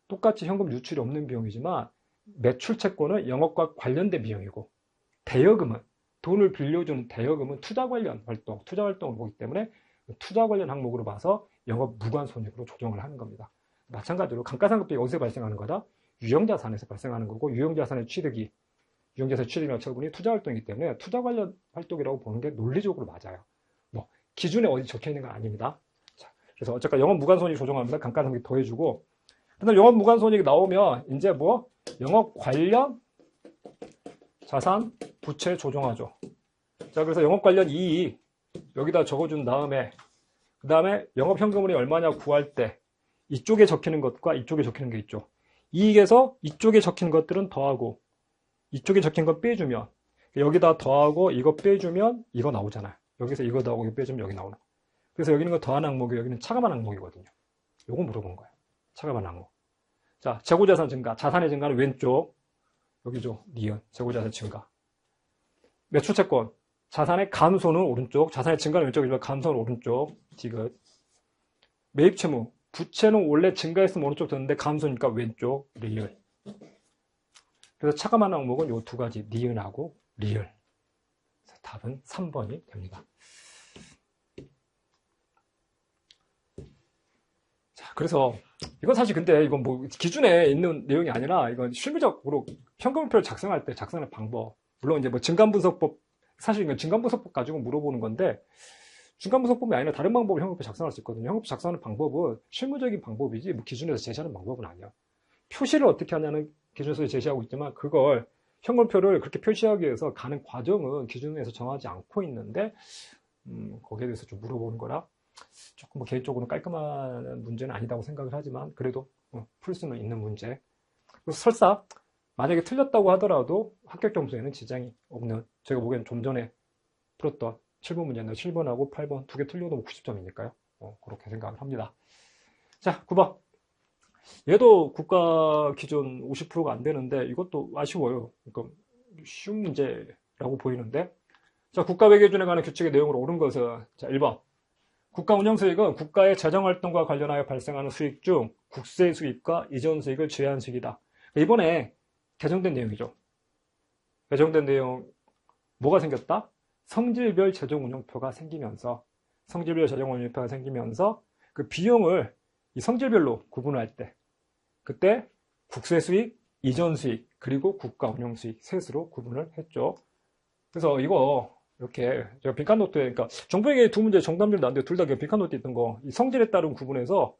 똑같이 현금 유출이 없는 비용이지만 매출채권은 영업과 관련된 비용이고, 대여금은, 돈을 빌려주는 대여금은 투자 관련 활동, 투자 활동을 보기 때문에 투자 관련 항목으로 봐서 영업 무관 손익으로 조정을 하는 겁니다. 마찬가지로 감가상각비 어디서 발생하는 거다? 유형자산에서 발생하는 거고, 유형자산의 취득이, 유형자산의 취득이나 처분이 투자 활동이기 때문에 투자 관련 활동이라고 보는 게 논리적으로 맞아요. 뭐 기준에 어디 적혀 있는 건 아닙니다. 자, 그래서 어쨌든 영업 무관 손익 조정하면서 감가상각비 더해주고, 그다음 영업 무관 손익이 나오면 이제 뭐 영업 관련 자산 부채 조정하죠. 자, 그래서 영업 관련 이익 여기다 적어준 다음에, 그 다음에 영업 현금흐름이 얼마냐 구할 때 이쪽에 적히는 것과 이쪽에 적히는 게 있죠. 이익에서 이쪽에 적힌 것들은 더하고 이쪽에 적힌 것 빼주면, 여기다 더하고 이거 빼주면 이거 나오잖아요. 여기서 이거 더하고 이거 빼주면 여기 나오는 거. 그래서 여기는 거 더한 항목이, 여기는 차감한 항목이거든요. 요거 물어본 거예요. 차감한 항목. 자, 재고자산 증가, 자산의 증가는 왼쪽 여기죠. 니은 재고자산 증가. 매출채권, 자산의 감소는 오른쪽, 자산의 증가는 왼쪽이지만 감소는 오른쪽, 디귿. 매입채무, 부채는 원래 증가했으면 오른쪽 뒀는데 감소니까 왼쪽, 리을. 그래서 차감한 항목은 요 두 가지, 니은하고 리을. 답은 3번이 됩니다. 자, 그래서 이건 사실 근데 이건 뭐 기준에 있는 내용이 아니라 이건 실무적으로 현금표를 작성할 때 작성하는 방법. 물론 이제 뭐 증감분석법, 사실 이건 증감분석법 가지고 물어보는 건데, 증감분석법이 아니라 다른 방법으로 현금표 작성할 수 있거든요. 현금표 작성하는 방법은 실무적인 방법이지 뭐 기준에서 제시하는 방법은 아니야. 표시를 어떻게 하냐는 기준에서 제시하고 있지만 그걸 현금표를 그렇게 표시하기 위해서 가는 과정은 기준에서 정하지 않고 있는데, 거기에 대해서 좀 물어보는 거라 조금 뭐 개인적으로는 깔끔한 문제는 아니다고 생각을 하지만 그래도 풀 수는 있는 문제. 그래서 설사 만약에 틀렸다고 하더라도 합격 점수에는 지장이 없는, 제가 보기엔 좀 전에 풀었던 7번 문제인데 7번하고 8번 두 개 틀려도 90점이니까요. 그렇게 생각을 합니다. 자, 9번. 얘도 국가 기준 50%가 안 되는데 이것도 아쉬워요. 그러니까 쉬운 문제라고 보이는데. 자, 국가회계준에 관한 규칙의 내용으로 옳은 것은 자, 1번. 국가 운영 수익은 국가의 재정 활동과 관련하여 발생하는 수익 중 국세 수익과 이전 수익을 제외한 수익이다. 이번에 개정된 내용이죠. 개정된 내용 뭐가 생겼다? 성질별 재정 운영표가 생기면서 그 비용을 이 성질별로 구분할 때 그때 국세 수익, 이전 수익, 그리고 국가 운영 수익 셋으로 구분을 했죠. 그래서 이거 이렇게 제가 빈칸 노트에 그러니까 정부에게 두 문제 정답률 나왔는데 둘 다 빈칸 노트에 있던 거 이 성질에 따른 구분해서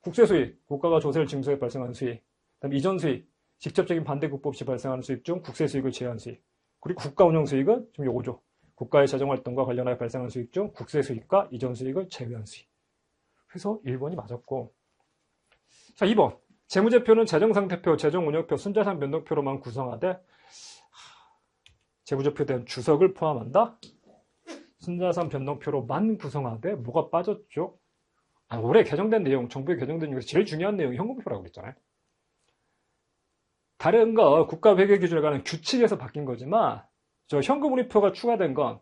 국세 수익, 국가가 조세를 징수해 발생하는 수익, 그다음에 이전 수익, 직접적인 반대 국부 없이 발생하는 수익 중 국세 수익을 제외한 수익, 그리고 국가 운영 수익은 지금 요거죠. 국가의 재정 활동과 관련하여 발생하는 수익 중 국세 수익과 이전 수익을 제외한 수익. 그래서 1번이 맞았고. 자, 2번. 재무제표는 재정상태표, 재정운영표, 순자산 변동표로만 구성하되 재무제표에 대한 주석을 포함한다. 순자산 변동표로만 구성하되 뭐가 빠졌죠? 올해 개정된 내용, 정부에 개정된 중에서 제일 중요한 내용이 현금표라고 그랬잖아요. 다른 거 국가회계 기준에 관한 규칙에서 바뀐 거지만 저 현금운임표가 추가된 건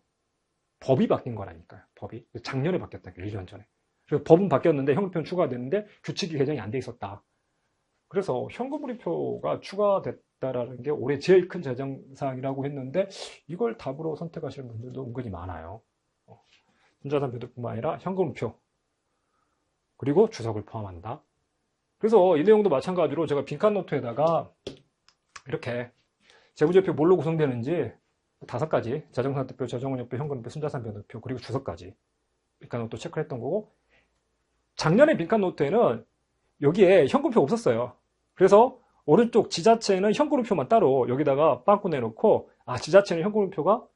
법이 바뀐 거라니까요. 법이 작년에 바뀌었다. 1년 전에. 그래서 법은 바뀌었는데 현금표는 추가됐는데 규칙이 개정이 안 돼 있었다. 그래서 현금운임표가 추가됐다라는 게 올해 제일 큰 재정사항이라고 했는데 이걸 답으로 선택하시는 분들도 은근히 많아요. 순자산 변동뿐만 아니라 현금운표 그리고 주석을 포함한다. 그래서 이 내용도 마찬가지로 제가 빈칸 노트에다가 이렇게 재무제표 뭘로 구성되는지 5가지 재정상태표, 재정운영표, 현금운표, 순자산 변동표 그리고 주석까지 빈칸 노트 체크를 했던 거고 작년에 빈칸 노트에는 여기에 현금표가 없었어요. 그래서 오른쪽 지자체는 현금운표만 따로 여기다가 빵꾸 내놓고 지자체는 현금운표가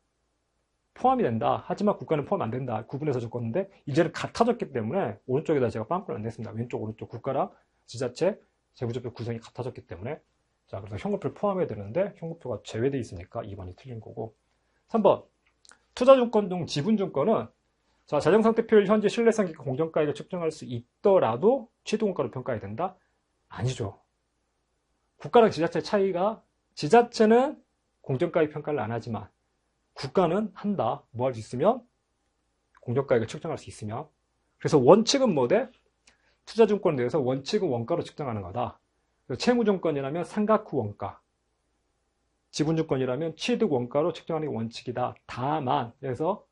포함이 된다. 하지만 국가는 포함 안 된다. 구분해서 적었는데 이제는 같아졌기 때문에 오른쪽에다 제가 빵꾸를 안 냈습니다. 왼쪽 오른쪽 국가랑 지자체 재무제표 구성이 같아졌기 때문에 자 그래서 현금표를 포함해야 되는데 현금표가 제외되어 있으니까 2번이 틀린 거고 3번 투자증권 등 지분증권은 자, 재정상태표일 현재 신뢰성 공정가액을 측정할 수 있더라도 취득원가로 평가해야 된다? 아니죠. 국가랑 지자체 차이가 지자체는 공정가액 평가를 안 하지만 국가는 한다. 뭐 할 수 있으면? 공정가액을 측정할 수 있으면. 그래서 원칙은 뭐대? 투자증권에 대해서 원칙은 원가로 측정하는 거다. 채무증권이라면 상각 후 원가. 지분증권이라면 취득 원가로 측정하는 게 원칙이다. 다만, 그래서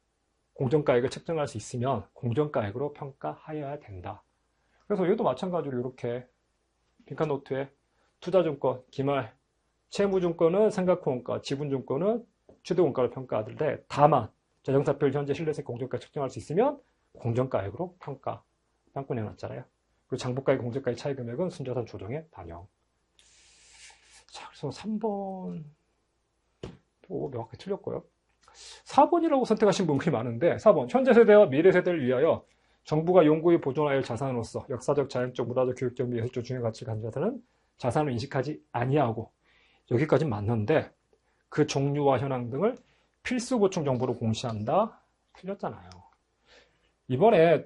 공정가액을 측정할 수 있으면 공정가액으로 평가하여야 된다. 그래서 얘도 마찬가지로 이렇게 빈칸 노트에 투자증권, 기말, 채무증권은 상각 후 원가, 지분증권은 취득 원가로 평가하는데 다만 재정사표일 현재 신뢰성 공정가액 측정할 수 있으면 공정가액으로 평가. 빵꾸 내놨잖아요. 그리고 장부가액 공정가액 차이 금액은 순자산 조정에 반영. 자, 그래서 3번 또 명확히 틀렸고요. 4번이라고 선택하신 분들이 많은데 4번 현재 세대와 미래 세대를 위하여 정부가 연구에 보존하여 자산으로서 역사적, 자연적, 문화적, 교육적, 예술적 중요한 가치를 가진 자산은 자산을 인식하지 아니하고 여기까지 맞는데 그 종류와 현황 등을 필수 보충 정보로 공시한다. 틀렸잖아요. 이번에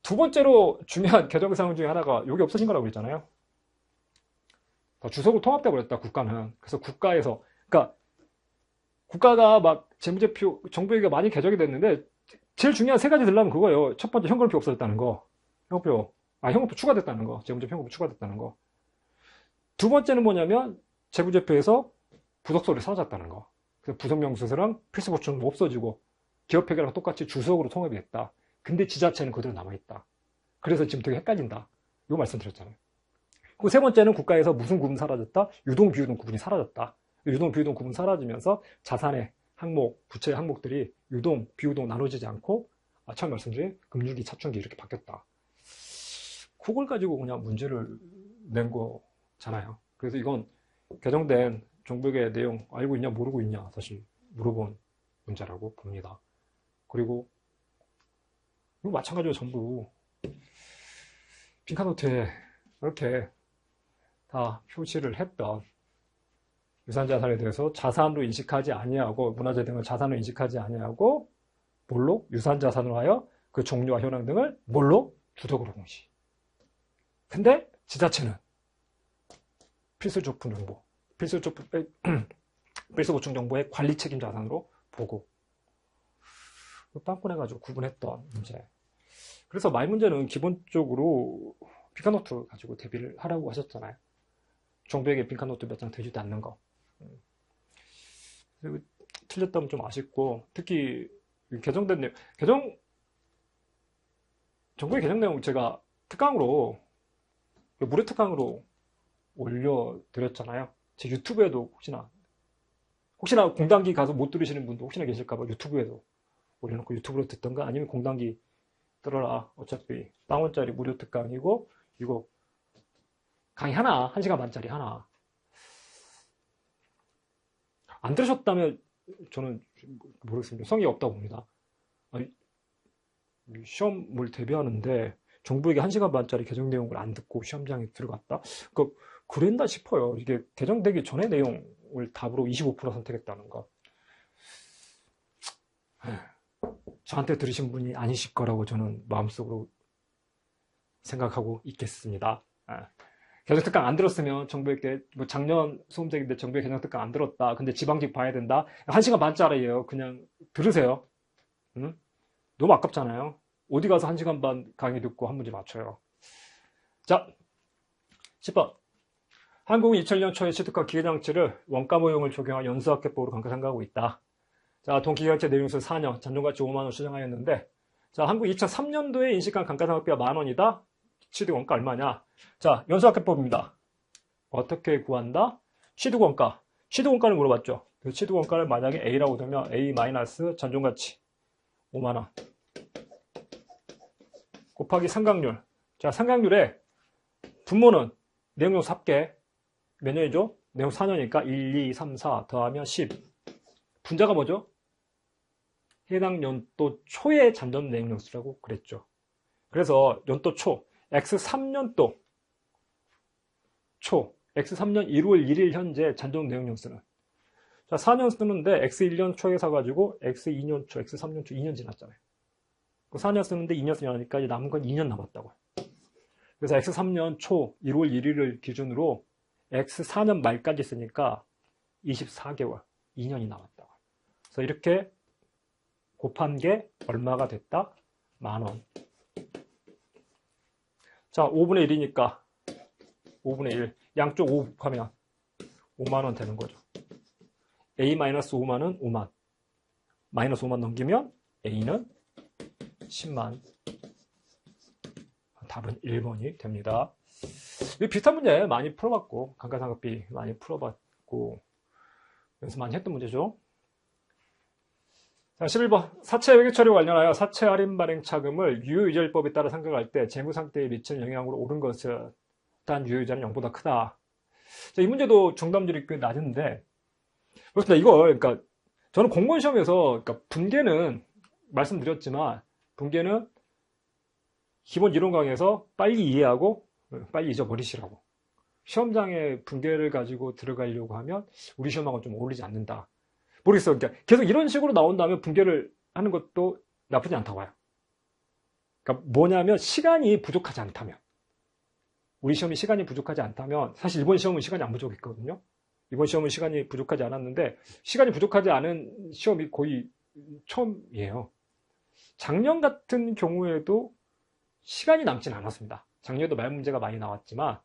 두 번째로 중요한 개정사항 중에 하나가 여기 없어진 거라고 그랬잖아요. 주석으로 통합돼 버렸다. 국가는. 그래서 국가에서 그러니까 국가가 막 재무제표 정부에게 많이 개정이 됐는데 제일 중요한 3가지 들라면 그거예요. 첫 번째 현금표 없어졌다는 거. 현금표 추가됐다는 거. 재무제표 현금표 추가됐다는 거. 두 번째는 뭐냐면 재무제표에서 부속설이 사라졌다는 거. 그래서 부속명수서랑 필수보충은 없어지고 기업회계랑 똑같이 주석으로 통합이 됐다. 근데 지자체는 그대로 남아있다. 그래서 지금 되게 헷갈린다. 이거 말씀드렸잖아요. 그리고 세 번째는 국가에서 무슨 구분 사라졌다? 유동, 비유동 구분이 사라졌다. 유동, 비유동 구분 사라지면서 자산의 항목, 부채의 항목들이 유동, 비유동 나눠지지 않고 처음 말씀드린 금융기, 차춘기 이렇게 바뀌었다. 그걸 가지고 그냥 문제를 낸 거잖아요. 그래서 이건 개정된 정부의 내용 알고 있냐 모르고 있냐 사실 물어본 문제라고 봅니다. 그리고 이거 마찬가지로 전부 빈칸노트에 이렇게 다 표시를 했던 유산자산에 대해서 자산으로 인식하지 아니하고 문화재 등을 자산으로 인식하지 아니하고 뭘로? 유산자산으로 하여 그 종류와 현황 등을 뭘로? 주석으로 공시. 근데 지자체는 필수 보충 정보, 필수 보충 정보의 관리 책임 자산으로 보고 빵꾸내가지고 구분했던 문제. 그래서 말 문제는 기본적으로 빈칸노트 가지고 대비를 하라고 하셨잖아요. 정부에게 빈칸노트 몇 장 되지도 않는 거. 그리고 틀렸다면 좀 아쉽고, 특히 개정된 내용, 정부의 개정 내용 제가 특강으로, 무료 특강으로 올려드렸잖아요. 제 유튜브에도 혹시나 공단기 가서 못 들으시는 분도 혹시나 계실까봐 유튜브에도 올려놓고 유튜브로 듣던가 아니면 공단기 들어라. 어차피 빵원짜리 무료 특강이고 이거 강의 하나, 1시간 반짜리 하나. 안 들으셨다면 저는 모르겠습니다. 성의 없다고 봅니다. 아니, 시험을 대비하는데 정부에게 1시간 반짜리 개정 내용을 안 듣고 시험장에 들어갔다? 그랬나 싶어요. 이게 개정되기 전의 내용을 답으로 25% 선택했다는 거. 저한테 들으신 분이 아니실 거라고 저는 마음속으로 생각하고 있겠습니다. 개정특강 안 들었으면 정부에게 작년 수험생인데 정부의 개정특강 안 들었다. 근데 지방직 봐야 된다. 1시간 반짜리예요. 그냥 들으세요. 응? 너무 아깝잖아요. 어디 가서 1시간 반 강의 듣고 한 문제 맞춰요. 자, 10번. 한국은 2000년 초에 취득한 기계장치를 원가 모형을 적용한 연수학회법으로 감가상각하고 있다. 자, 동기계장치 내용수 4년, 잔존가치 5만원 수정하였는데, 자, 한국 2003년도에 인식한 감가상각비가 10,000원이다? 취득 원가 얼마냐? 자, 연수학회법입니다. 어떻게 구한다? 취득 원가. 취득 원가를 물어봤죠. 그 취득 원가를 만약에 A라고 되면 A 마이너스 잔존가치 5만원. 곱하기 상각률. 자, 상각률에 분모는 내용용수 합계. 몇 년이죠? 내용 4년이니까 1, 2, 3, 4 더하면 10. 분자가 뭐죠? 해당 연도 초의 잔존 내용용수라고 그랬죠. 그래서 연도 초, X3년도 초, X3년 1월 1일 현재 잔존 내용용수는 자, 4년 쓰는데 X1년 초에 사가지고 X2년 초, X3년 초 2년 지났잖아요. 4년 쓰는데 2년 쓰니까 남은 건 2년 남았다고요. 그래서 X3년 초 1월 1일을 기준으로 X4년 말까지 쓰니까 24개월, 2년이 남았다고. 그래서 이렇게 곱한 게 얼마가 됐다? 10,000원. 자, 5분의 1이니까 5분의 1. 양쪽 5 곱하면 50,000원 되는 거죠. A-5만은 5만. 마이너스 5만 넘기면 A는 10만. 답은 1번이 됩니다. 비슷한 문제 많이 풀어봤고, 감가상각비 많이 풀어봤고, 연습 많이 했던 문제죠. 자, 11번. 사채 회계 처리 관련하여 사채 할인 발행 차금을 유효이자율법에 따라 상각할 때 재무 상태에 미치는 영향으로 옳은 것은 단 유효이자는 0보다 크다. 자, 이 문제도 정답률이 꽤 낮은데, 그렇습니다. 이거, 그러니까, 저는 공무원 시험에서, 그러니까 분계는, 말씀드렸지만, 분계는 기본 이론 강의에서 빨리 이해하고, 빨리 잊어버리시라고. 시험장에 분계를 가지고 들어가려고 하면, 우리 시험하고는 좀 어울리지 않는다. 모르겠어요. 그러니까 계속 이런 식으로 나온다면 분계를 하는 것도 나쁘지 않다고 봐요. 그러니까 뭐냐면, 시간이 부족하지 않다면. 우리 시험이 시간이 부족하지 않다면, 사실 이번 시험은 시간이 안 부족했거든요. 이번 시험은 시간이 부족하지 않았는데 시간이 부족하지 않은 시험이 거의 처음이에요. 작년 같은 경우에도 시간이 남진 않았습니다. 작년에도 말 문제가 많이 나왔지만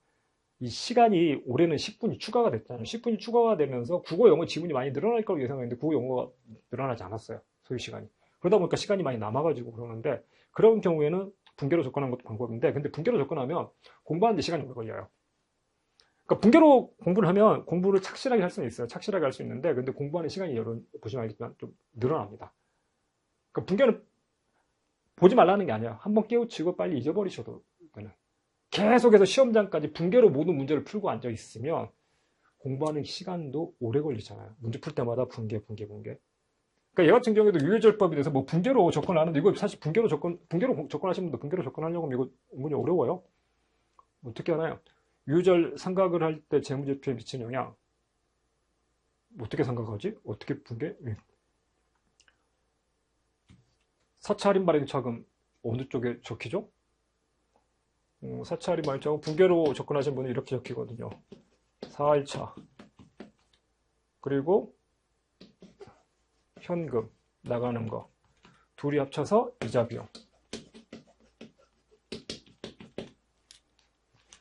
이 시간이 올해는 10분이 추가가 됐잖아요. 10분이 추가가 되면서 국어, 영어 지문이 많이 늘어날 거라고 예상했는데 국어, 영어가 늘어나지 않았어요. 소요 시간이. 그러다 보니까 시간이 많이 남아가지고 그러는데 그런 경우에는 분계로 접근하는 것도 방법인데 근데 분계로 접근하면 공부하는데 시간이 오래 걸려요. 그러니까 분계로 공부를 하면 공부를 착실하게 할 수는 있어요. 착실하게 할 수 있는데 근데 공부하는 시간이 여러분 보시면 알겠지만 좀 늘어납니다. 그러니까 분계는 보지 말라는 게 아니에요. 한번 깨우치고 빨리 잊어버리셔도 되는. 계속해서 시험장까지 분계로 모든 문제를 풀고 앉아 있으면 공부하는 시간도 오래 걸리잖아요. 문제 풀 때마다 분계. 그러니까 얘 같은 경우에도 유효절법에 대해서 뭐 분계로 접근하는데 이거 사실 분계로 접근하시는 분도 분계로 접근하려고 하면 이거 은근히 어려워요. 어떻게 하나요? 유효절 상각을 할 때 재무제표에 미치는 영향 어떻게 상각하지? 어떻게 분계? 사채 할인 발행 차금 어느 쪽에 적히죠? 사채 할인 발행 차금 분계로 접근하신 분은 이렇게 적히거든요. 4일차 그리고 현금 나가는 거 둘이 합쳐서 이자 비용.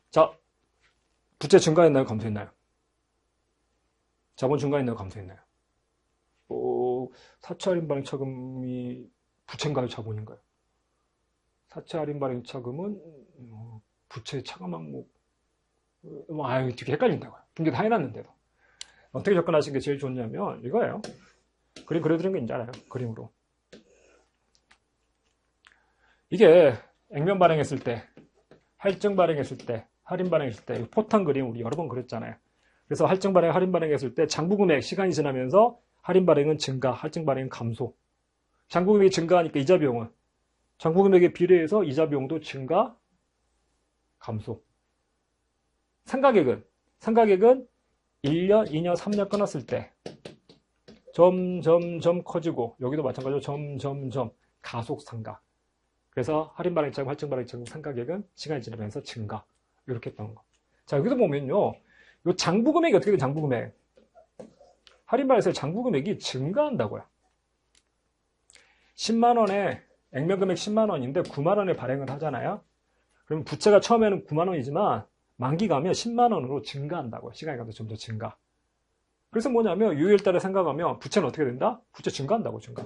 자, 부채 증가했나요? 감소했나요? 자본 증가했나요? 감소했나요? 사채 할인 발행 차금이 부채인가요? 자본인가요? 사채 할인 발행 차금은 부채 차감 항목 되게 헷갈린다고요. 분기 다 해놨는데도. 어떻게 접근하시는 게 제일 좋냐면 이거예요. 그림 그려드린 거 있지 않아요? 그림으로. 이게 액면 발행했을 때, 할증 발행했을 때, 할인 발행했을 때 포탄 그림 우리 여러 번 그렸잖아요. 그래서 할증 발행, 할인 발행했을 때 장부 금액 시간이 지나면서 할인 발행은 증가, 할증 발행은 감소. 장부 금액이 증가하니까 이자 비용은 장부 금액에 비례해서 이자 비용도 증가, 감소. 상가액은 1년, 2년, 3년 끊었을 때 점점점 커지고 여기도 마찬가지로 점점점 가속 상가. 그래서 할인 발행 차금, 할증 발행 차금 상가액은 시간이 지나면서 증가. 이렇게 했던 거. 자, 여기서 보면요. 요 장부 금액이 어떻게 돼? 장부 금액. 할인 발행에서 장부 금액이 증가한다고요. 10만 원에 액면 금액 10만 원인데 9만 원에 발행을 하잖아요. 그럼 부채가 처음에는 9만 원이지만 만기 가면 10만 원으로 증가한다고요. 시간이 가면서 좀 더 증가. 그래서 뭐냐면 유효일달에 생각하면 부채는 어떻게 된다? 부채 증가한다고 증가.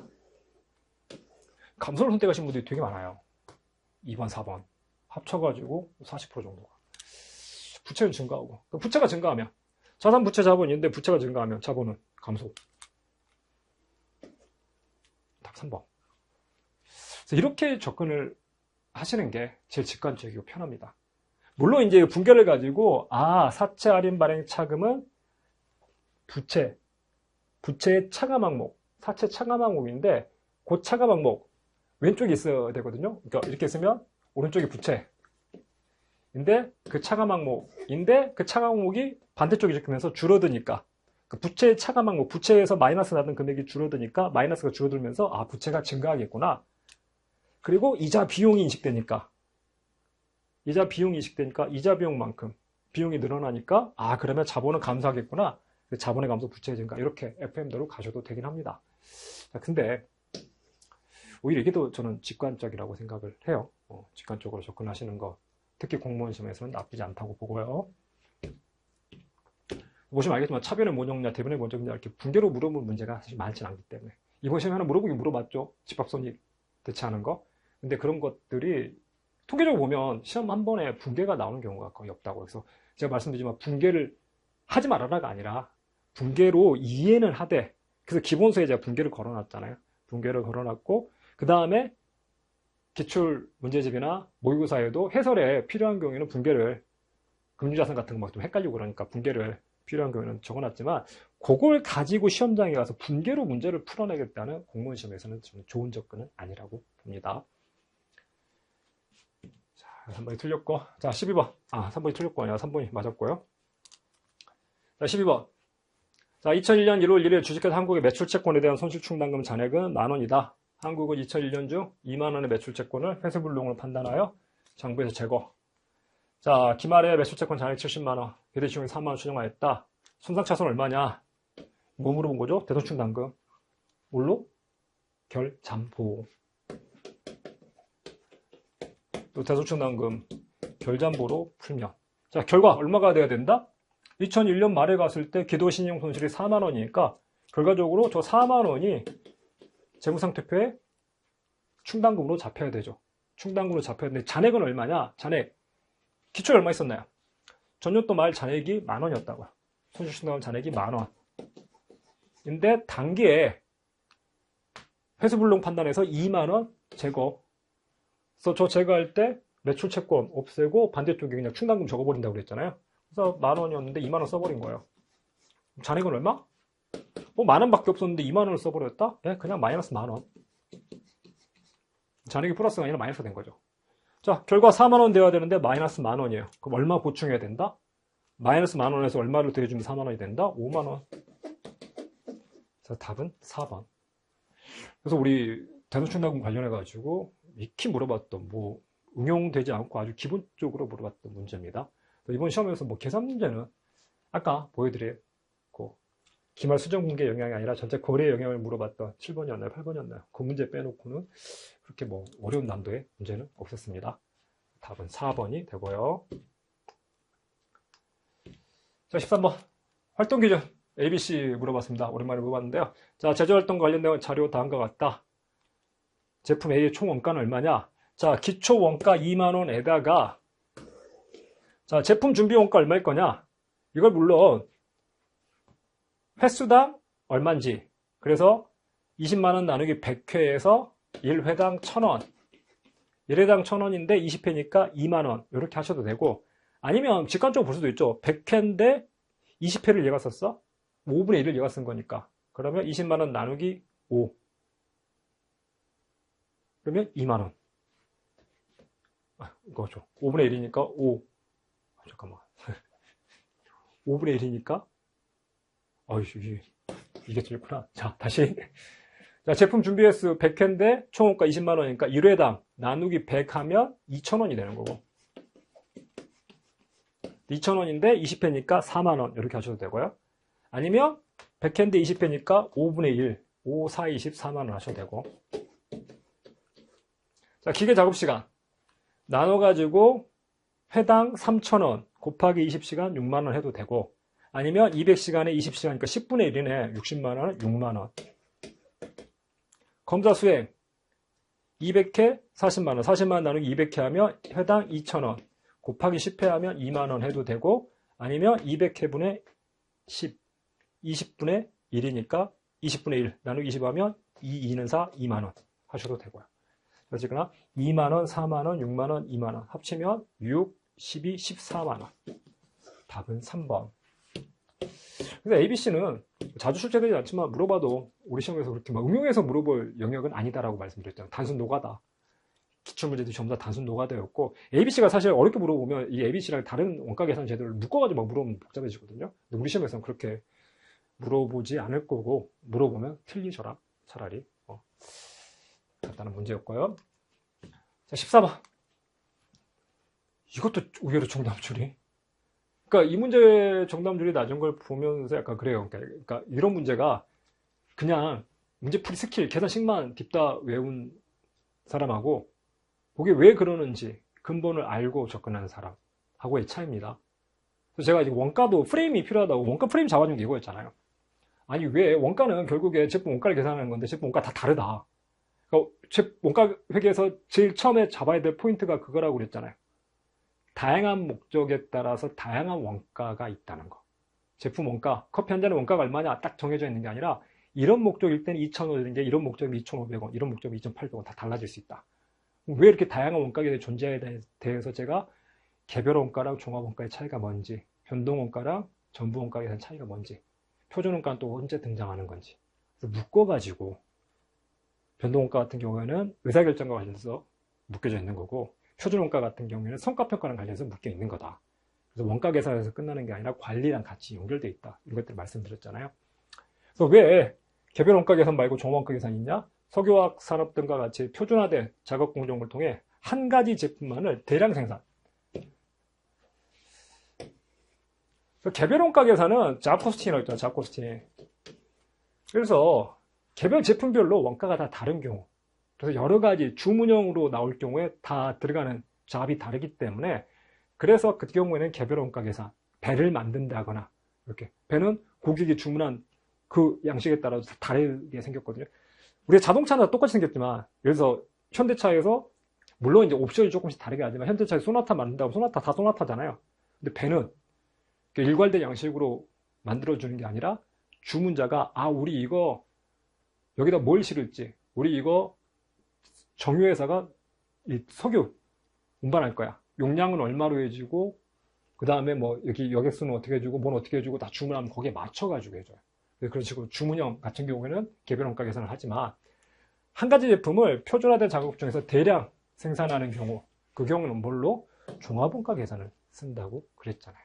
감소를 선택하신 분들이 되게 많아요. 2번, 4번 합쳐가지고 40% 정도가. 부채는 증가하고. 부채가 증가하면 자산 부채 자본인데 부채가 증가하면 자본은 감소. 답 3번. 그래서 이렇게 접근을 하시는 게 제일 직관적이고 편합니다. 물론 이제 분계를 가지고 사채 할인 발행 차금은 부채의 차감 항목, 사채 차감 항목인데 그 차감 항목 왼쪽에 있어야 되거든요. 그러니까 이렇게 쓰면 오른쪽이 부채인데 그 차감 항목인데 그 차감 항목이 반대쪽에 적히면서 줄어드니까 그 부채의 차감 항목, 부채에서 마이너스 나던 금액이 줄어드니까 마이너스가 줄어들면서 부채가 증가하겠구나. 그리고 이자 비용이 인식되니까 이자 비용만큼 비용이 늘어나니까 그러면 자본은 감소하겠구나. 자본의 감소, 부채의 증가 이렇게 FM대로 가셔도 되긴 합니다. 자, 근데 오히려 이게 더 저는 직관적이라고 생각을 해요. 직관적으로 접근하시는 거 특히 공무원 시험에서는 나쁘지 않다고 보고요. 보시면 알겠지만 차변의 모형냐, 대변의 모형냐 이렇게 분계로 물어보는 문제가 사실 많지는 않기 때문에 이번 시험에 하나 물어봤죠. 집합손익 대체하는 거. 근데 그런 것들이 통계적으로 보면 시험 한 번에 분계가 나오는 경우가 거의 없다고. 그래서 제가 말씀드리지만 분계를 하지 말아라가 아니라 분계로 이해는 하되, 그래서 기본서에 제가 분계를 걸어놨잖아요. 분계를 걸어놨고 그 다음에 기출 문제집이나 모의고사에도 해설에 필요한 경우에는 분계를, 금융자산 같은 거 막 좀 헷갈리고 그러니까 분계를 필요한 경우에는 적어놨지만 그걸 가지고 시험장에 가서 분계로 문제를 풀어내겠다는 공무원 시험에서는 저는 좋은 접근은 아니라고 봅니다. 자, 3번이 틀렸고, 자 12번 3번이 틀렸고 아니라 3번이 맞았고요. 자 12번 자 2001년 1월 1일 주식회사 한국의 매출채권에 대한 손실충당금 잔액은 만원이다. 한국은 2001년 중 2만원의 매출채권을 회수불능으로 판단하여 장부에서 제거. 자, 기말에 매출채권 잔액 70만원, 배대시용이 3만원 추정하였다. 손상차손 얼마냐? 뭐 물어본 거죠? 대손충당금. 뭘로? 결잠보. 또 대손충당금 결잠보로 풀면. 자, 결과 얼마가 돼야 된다? 2001년 말에 갔을 때 기도신용 손실이 4만원이니까 결과적으로 저 4만원이 재무상태표에 충당금으로 잡혀야 되죠. 충당금으로 잡혀야 되는데 잔액은 얼마냐? 잔액. 기초에 얼마 있었나요? 전년도 말 잔액이 만원이었다고요. 손실충당금 잔액이 만원. 근데 단기에 회수불능 판단에서 2만원 제거. 그래서 저 제거할 때 매출채권 없애고 반대쪽에 그냥 충당금 적어버린다고 그랬잖아요. 그래서 만원이었는데 2만원 써버린 거예요. 잔액은 얼마? 만원밖에 없었는데 2만원을 써버렸다? 네, 그냥 마이너스 만원. 잔액이 플러스가 아니라 마이너스 된 거죠. 자, 결과 4만원 되어야 되는데 마이너스 만원이에요. 그럼 얼마 보충해야 된다? 마이너스 만원에서 얼마를 더해주면 4만원이 된다? 5만원. 자, 답은 4번. 그래서 우리 대손충당금 관련해가지고 익히 물어봤던, 응용되지 않고 아주 기본적으로 물어봤던 문제입니다. 이번 시험에서 계산 문제는 아까 보여드린 기말 수정공개 영향이 아니라 전체 거래에 영향을 물어봤던 7번이었나요? 8번이었나요? 그 문제 빼놓고는 그렇게 뭐 어려운 난도의 문제는 없었습니다. 답은 4번이 되고요. 자, 13번. 활동 기준. ABC 물어봤습니다. 오랜만에 물어봤는데요. 자, 제조활동과 관련된 자료 다음과 같다. 제품 A의 총 원가는 얼마냐? 자, 기초 원가 2만원에다가, 자, 제품 준비 원가 얼마일 거냐? 이걸 물론, 횟수당 얼마인지. 그래서 20만원 나누기 100회에서 1회당 1,000원. 1회당 1,000원인데 20회니까 2만원. 이렇게 하셔도 되고, 아니면 직관적으로 볼 수도 있죠. 100회인데 20회를 얘가 썼어? 5분의 1을 얘가 쓴 거니까. 그러면 20만원 나누기 5. 그러면 2만원. 이거죠. 5분의 1이니까 5. 잠깐만. 5분의 1이니까? 이게 틀렸구나. 자, 다시. 자, 제품 준비 횟수 100회인데 총원가 20만원이니까 1회당 나누기 100 하면 2,000원이 되는 거고. 2,000원인데 20회니까 4만원. 이렇게 하셔도 되고요. 아니면 100회인데 20회니까 5분의 1. 5, 4, 24만원 하셔도 되고. 자, 기계 작업 시간. 나눠가지고 회당 3,000원 곱하기 20시간 6만원 해도 되고, 아니면 200시간에 20시간이니까 10분의 1이네. 60만원, 6만원. 검사 수행. 200회 40만원. 40만원 나누기 200회 하면 회당 2,000원. 곱하기 10회 하면 2만원 해도 되고, 아니면 200회분의 10. 20분의 1이니까 20분의 1 나누기 20 하면 2는 4, 2만원 하셔도 되고요. 어쨌거나 2만원, 4만원, 6만원, 2만원 합치면 6, 12, 14만원. 답은 3번. 그래서 ABC는 자주 출제되지 않지만 물어봐도 우리 시험에서 그렇게 막 응용해서 물어볼 영역은 아니다라고 말씀드렸잖아요. 단순 노가다. 기출문제들이 전부 다 단순 노가다였고, ABC가 사실 어렵게 물어보면 이 ABC랑 다른 원가 계산 제도를 묶어가지고 막 물어보면 복잡해지거든요. 근데 우리 시험에서는 그렇게 물어보지 않을 거고, 물어보면 틀리셔라. 차라리. 간단한 문제였고요. 자, 14번. 이것도 의외로 정답률이. 그러니까 이 문제 정답률이 낮은 걸 보면서 약간 그래요. 그러니까 이런 문제가 그냥 문제풀이 스킬, 계산식만 딥다 외운 사람하고 그게 왜 그러는지 근본을 알고 접근하는 사람하고의 차이입니다. 그래서 제가 이제 원가도 프레임이 필요하다고 원가 프레임 잡아준 게 이거였잖아요. 아니 왜 원가는 결국에 제품 원가를 계산하는 건데 제품 원가 다 다르다. 그러니까 원가 회계에서 제일 처음에 잡아야 될 포인트가 그거라고 그랬잖아요. 다양한 목적에 따라서 다양한 원가가 있다는 거. 제품 원가, 커피 한 잔의 원가가 얼마냐 딱 정해져 있는 게 아니라 이런 목적일 때는 2,500원인데 이런 목적이면 2,500원, 이런 목적이면 2,800원 다 달라질 수 있다. 왜 이렇게 다양한 원가의 존재에 대해서 제가 개별 원가랑 종합 원가의 차이가 뭔지, 변동 원가랑 전부 원가에 대한 차이가 뭔지, 표준 원가는 또 언제 등장하는 건지 묶어가지고 변동 원가 같은 경우에는 의사결정과 관련해서 묶여져 있는 거고, 표준 원가 같은 경우에는 성과평가랑 관련해서 묶여 있는 거다. 그래서 원가 계산에서 끝나는 게 아니라 관리랑 같이 연결되어 있다. 이런 것들 말씀드렸잖아요. 그래서 왜 개별 원가 계산 말고 종합 원가 계산이 있냐? 석유화학 산업 등과 같이 표준화된 작업 공정을 통해 한 가지 제품만을 대량 생산. 개별 원가 계산은 잡코스팅이라고 있잖아요. 잡코스팅. 그래서 개별 제품별로 원가가 다 다른 경우, 그래서 여러 가지 주문형으로 나올 경우에 다 들어가는 잡이 다르기 때문에, 그래서 그 경우에는 개별 원가 계산, 배를 만든다거나, 이렇게 배는 고객이 주문한 그 양식에 따라서 다르게 생겼거든요. 우리 자동차는 똑같이 생겼지만, 예를 들어서 현대차에서 물론 이제 옵션이 조금씩 다르게 하지만 현대차에 소나타 만든다고 소나타 다 소나타잖아요. 근데 배는 일괄된 양식으로 만들어주는 게 아니라 주문자가 우리 이거 여기다 뭘 실을지, 우리 이거 정유회사가 이 석유 운반할 거야. 용량은 얼마로 해주고, 그 다음에 뭐 여기 여객수는 어떻게 해주고, 뭔 어떻게 해주고 다 주문하면 거기에 맞춰가지고 해줘요. 그런 식으로 주문형 같은 경우에는 개별 원가 계산을 하지만, 한 가지 제품을 표준화된 작업 중에서 대량 생산하는 경우, 그 경우는 뭘로? 종합원가 계산을 쓴다고 그랬잖아요.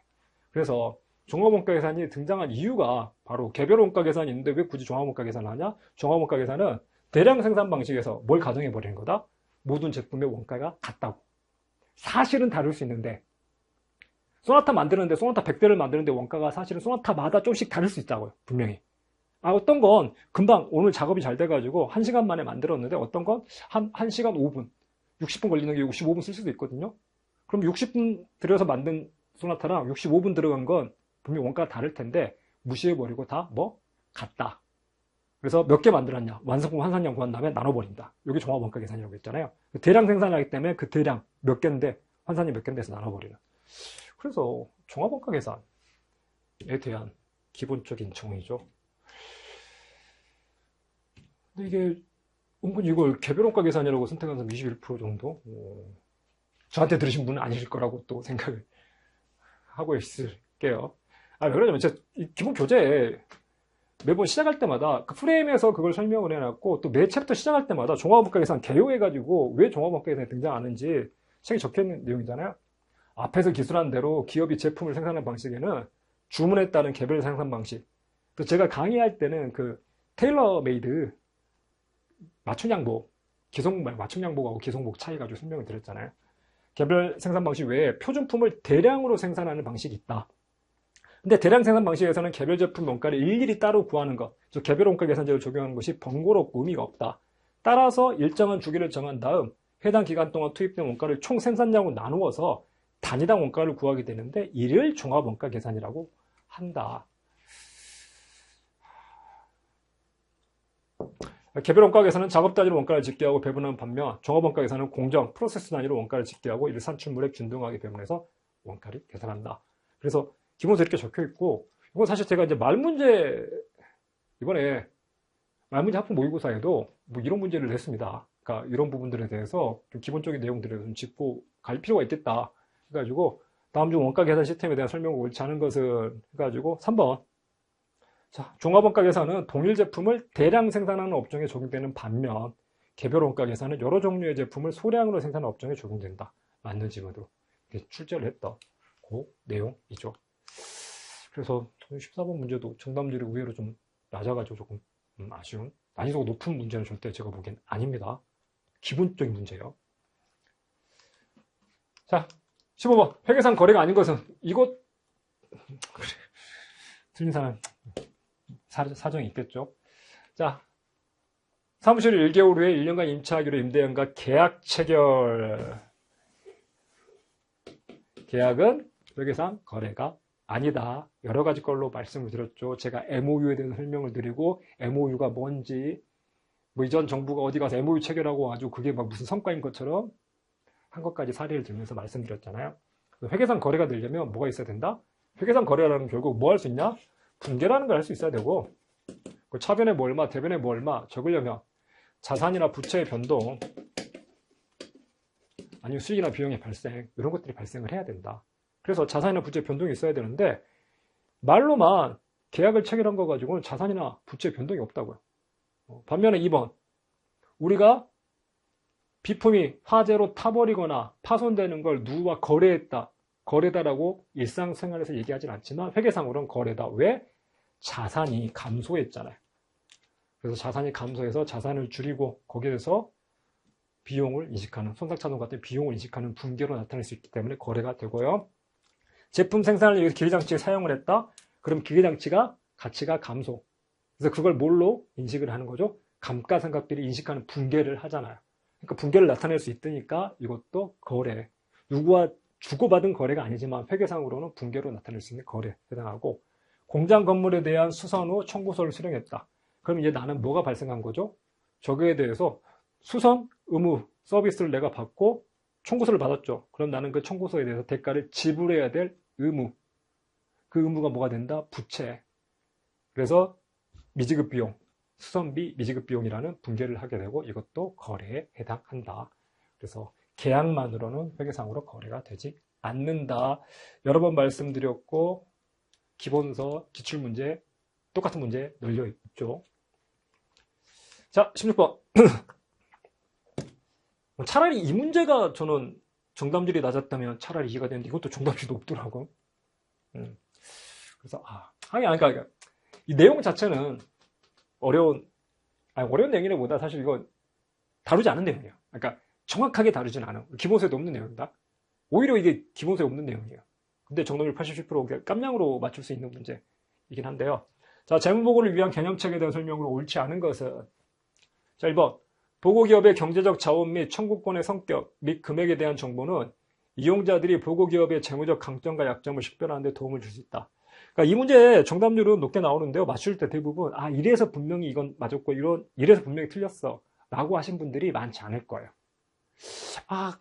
그래서 종합원가 계산이 등장한 이유가 바로 개별 원가 계산이 있는데 왜 굳이 종합원가 계산을 하냐? 종합원가 계산은 대량 생산 방식에서 뭘 가정해 버리는 거다? 모든 제품의 원가가 같다고. 사실은 다를 수 있는데 소나타 만드는데, 소나타 100대를 만드는데 원가가 사실은 소나타마다 조금씩 다를 수 있다고요. 분명히. 어떤 건 금방 오늘 작업이 잘 돼가지고 1시간 만에 만들었는데 어떤 건 한 1시간 5분, 60분 걸리는 게 65분 쓸 수도 있거든요. 그럼 60분 들여서 만든 소나타랑 65분 들어간 건 분명히 원가가 다를 텐데 무시해버리고 다 같다. 그래서 몇 개 만들었냐? 완성품 환산량 구한 다음에 나눠버린다. 이게 종합원가 계산이라고 했잖아요. 대량 생산하기 때문에 그 대량 몇 개인데 환산이 몇 개인데 해서 나눠버리는. 그래서 종합원가 계산에 대한 기본적인 정의죠. 근데 이게 은근 이걸 개별원가 계산이라고 선택한 사람 21% 정도? 저한테 들으신 분은 아니실 거라고 또 생각을 하고 있을게요. 왜 그러냐면 진짜 기본 교재에 매번 시작할 때마다 그 프레임에서 그걸 설명을 해놨고 또 매 챕터 시작할 때마다 종합원가 계산 개요해가지고 왜 종합원가 계산이 등장하는지 책에 적혀있는 내용이잖아요. 앞에서 기술한 대로 기업이 제품을 생산하는 방식에는 주문에 따른 개별 생산 방식, 또 제가 강의할 때는 그 테일러 메이드 맞춤 양복, 기성복 말고 맞춤 양복하고 기성복 차이 가지고 설명을 드렸잖아요. 개별 생산 방식 외에 표준품을 대량으로 생산하는 방식이 있다. 근데 대량 생산 방식에서는 개별 제품 원가를 일일이 따로 구하는 것, 즉 개별 원가 계산제를 적용하는 것이 번거롭고 의미가 없다. 따라서 일정한 주기를 정한 다음 해당 기간 동안 투입된 원가를 총 생산량으로 나누어서 단위당 원가를 구하게 되는데 이를 종합 원가 계산이라고 한다. 개별 원가 계산은 작업 단위로 원가를 집계하고 배분하는 반면 종합 원가 계산은 공정, 프로세스 단위로 원가를 집계하고 이를 산출물에 균등하게 배분해서 원가를 계산한다. 그래서 기본서 이렇게 적혀 있고, 이건 사실 제가 이제 이번에 말문제 학부 모의고사에도 이런 문제를 냈습니다. 그러니까 이런 부분들에 대해서 좀 기본적인 내용들을 좀 짚고 갈 필요가 있겠다. 해가지고, 다음 중 원가 계산 시스템에 대한 설명을 옳지 않은 것을 해가지고, 3번. 자, 종합원가 계산은 동일 제품을 대량 생산하는 업종에 적용되는 반면, 개별 원가 계산은 여러 종류의 제품을 소량으로 생산하는 업종에 적용된다. 맞는 지문으로 출제를 했던 그 내용이죠. 그래서 14번 문제도 정답률이 의외로 좀 낮아가지고 조금 아쉬운, 난이도가 높은 문제는 절대 제가 보기엔 아닙니다. 기본적인 문제예요. 자, 15번. 회계상 거래가 아닌 것은 이것 틀린 사람 사정이 있겠죠. 자, 사무실 1개월 후에 1년간 임차하기로 임대인과 계약 체결. 계약은 회계상 거래가 아니다. 여러 가지 걸로 말씀을 드렸죠. 제가 MOU에 대해서 설명을 드리고 MOU가 뭔지 이전 정부가 어디 가서 MOU 체결하고 아주 그게 막 무슨 성과인 것처럼 한 것까지 사례를 들면서 말씀드렸잖아요. 회계상 거래가 되려면 뭐가 있어야 된다? 회계상 거래라는 결국 뭐 할 수 있냐? 분계라는 걸 할 수 있어야 되고 차변에 뭐 얼마, 대변에 뭐 얼마 적으려면 자산이나 부채의 변동 아니면 수익이나 비용의 발생 이런 것들이 발생을 해야 된다. 그래서 자산이나 부채 변동이 있어야 되는데 말로만 계약을 체결한 거 가지고는 자산이나 부채 변동이 없다고요. 반면에 2번 우리가 비품이 화재로 타버리거나 파손되는 걸 누구와 거래다라고 일상생활에서 얘기하진 않지만 회계상으로는 거래다. 왜? 자산이 감소했잖아요. 그래서 자산이 감소해서 자산을 줄이고 거기에 대해서 비용을 인식하는 손상차손 같은 비용을 인식하는 분계로 나타낼 수 있기 때문에 거래가 되고요. 제품 생산을 위해서 기계장치를 사용을 했다. 그럼 기계장치가 가치가 감소. 그래서 그걸 뭘로 인식을 하는 거죠? 감가상각비를 인식하는 분계를 하잖아요. 그러니까 분계를 나타낼 수 있으니까 이것도 거래. 누구와 주고받은 거래가 아니지만 회계상으로는 분계로 나타낼 수 있는 거래에 해당하고 공장 건물에 대한 수선 후 청구서를 수령했다. 그럼 이제 나는 뭐가 발생한 거죠? 저거에 대해서 수선 의무 서비스를 내가 받고 청구서를 받았죠. 그럼 나는 그 청구서에 대해서 대가를 지불해야 될 의무. 그 의무가 뭐가 된다? 부채. 그래서 미지급 비용, 수선비 미지급 비용이라는 분계를 하게 되고 이것도 거래에 해당한다. 그래서 계약만으로는 회계상으로 거래가 되지 않는다. 여러 번 말씀드렸고 기본서, 기출문제, 똑같은 문제 널려 있죠. 자, 16번. 차라리 이 문제가 저는 정답률이 낮았다면 차라리 이해가 되는데 이것도 정답률이 높더라고. 그래서 그러니까 이 내용 자체는 어려운 내용이라보다 사실 이거 다루지 않은 내용이에요. 그러니까 정확하게 다루진 않아. 기본서에도 없는 내용이다. 오히려 이게 기본서에 없는 내용이에요. 근데 정답률 87% 깜냥으로 맞출 수 있는 문제이긴 한데요. 자, 재무보고를 위한 개념책에 대한 설명으로 옳지 않은 것은 자, 1번. 보고기업의 경제적 자원 및 청구권의 성격 및 금액에 대한 정보는 이용자들이 보고기업의 재무적 강점과 약점을 식별하는 데 도움을 줄 수 있다. 그러니까 이 문제의 정답률은 높게 나오는데요. 맞출 때 대부분 이래서 분명히 이건 맞았고 이래서 분명히 틀렸어 라고 하신 분들이 많지 않을 거예요.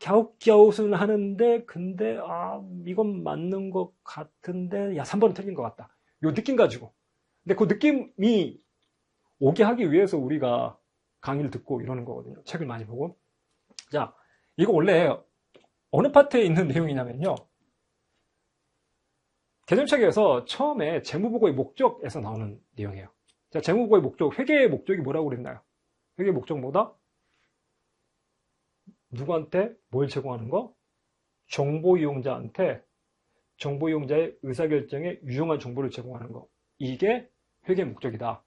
갸웃갸웃은 하는데 근데 이건 맞는 것 같은데 3번은 틀린 것 같다. 요 느낌 가지고. 근데 그 느낌이 오게 하기 위해서 우리가 강의를 듣고 이러는 거거든요. 책을 많이 보고. 자, 이거 원래 어느 파트에 있는 내용이냐면요. 개념책에서 처음에 재무보고의 목적에서 나오는 내용이에요. 자, 재무보고의 목적, 회계의 목적이 뭐라고 그랬나요? 회계의 목적 뭐다? 누구한테 뭘 제공하는 거? 정보 이용자한테 정보 이용자의 의사결정에 유용한 정보를 제공하는 거. 이게 회계의 목적이다.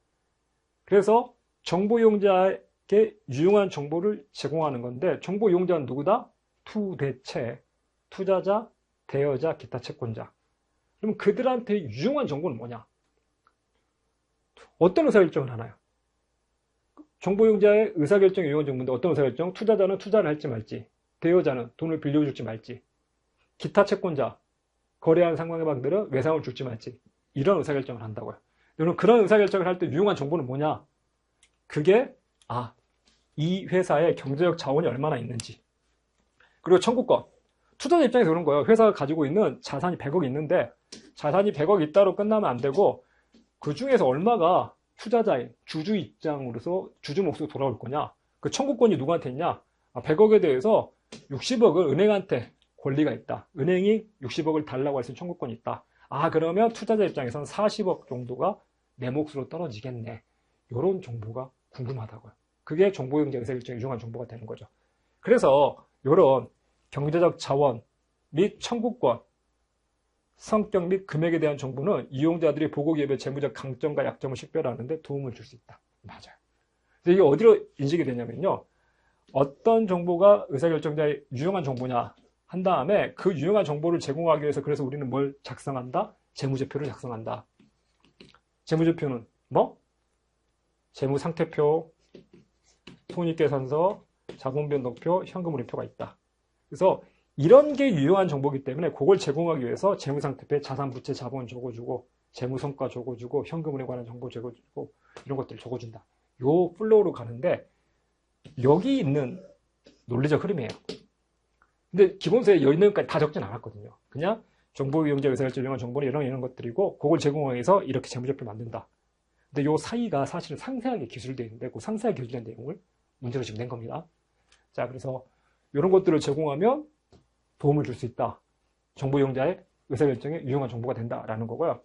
그래서 정보 이용자에게 유용한 정보를 제공하는 건데 정보 이용자는 누구다? 투대체, 투자자, 대여자, 기타 채권자. 그럼 그들한테 유용한 정보는 뭐냐? 어떤 의사결정을 하나요? 정보 이용자의 의사결정에 유용한 정보인데 어떤 의사결정? 투자자는 투자를 할지 말지, 대여자는 돈을 빌려줄지 말지, 기타 채권자, 거래한 상대방들은 외상을 줄지 말지 이런 의사결정을 한다고요. 여러분 그런 의사결정을 할 때 유용한 정보는 뭐냐? 그게 이 회사의 경제적 자원이 얼마나 있는지 그리고 청구권. 투자자 입장에서 그런 거예요. 회사가 가지고 있는 자산이 100억 있는데 자산이 100억 있다로 끝나면 안 되고 그 중에서 얼마가 투자자인 주주 입장으로서 주주 몫으로 돌아올 거냐. 그 청구권이 누구한테 있냐. 100억에 대해서 60억을 은행한테 권리가 있다. 은행이 60억을 달라고 할 수 있는 청구권이 있다. 그러면 투자자 입장에서는 40억 정도가 내 몫으로 떨어지겠네. 이런 정보가 궁금하다고요. 그게 정보용자 의사결정에 유용한 정보가 되는 거죠. 그래서 이런 경제적 자원 및 청구권, 성격 및 금액에 대한 정보는 이용자들이 보고기업의 재무적 강점과 약점을 식별하는 데 도움을 줄 수 있다. 맞아요. 이게 어디로 인식이 되냐면요. 어떤 정보가 의사결정자의 유용한 정보냐 한 다음에 그 유용한 정보를 제공하기 위해서 그래서 우리는 뭘 작성한다? 재무제표를 작성한다. 재무제표는 뭐? 재무상태표, 손익계산서, 자본변동표, 현금흐름표가 있다. 그래서 이런 게 유용한 정보이기 때문에 그걸 제공하기 위해서 재무상태표에 자산, 부채, 자본 적어주고 재무성과 적어주고 현금흐름에 관한 정보 적어주고 이런 것들을 적어준다. 요 플로우로 가는데 여기 있는 논리적 흐름이에요. 근데 기본서에 여기 있는 것까지 다 적진 않았거든요. 그냥 정보 이용자 의사결정 유용한 정보는 이런 것들이고 그걸 제공하기 위해서 이렇게 재무제표를 만든다. 근데 요 사이가 사실은 상세하게 기술되어 있는데 그 상세하게 기술된 내용을 문제로 지금 낸 겁니다. 자, 그래서 이런 것들을 제공하면 도움을 줄 수 있다. 정보 이용자의 의사결정에 유용한 정보가 된다라는 거고요.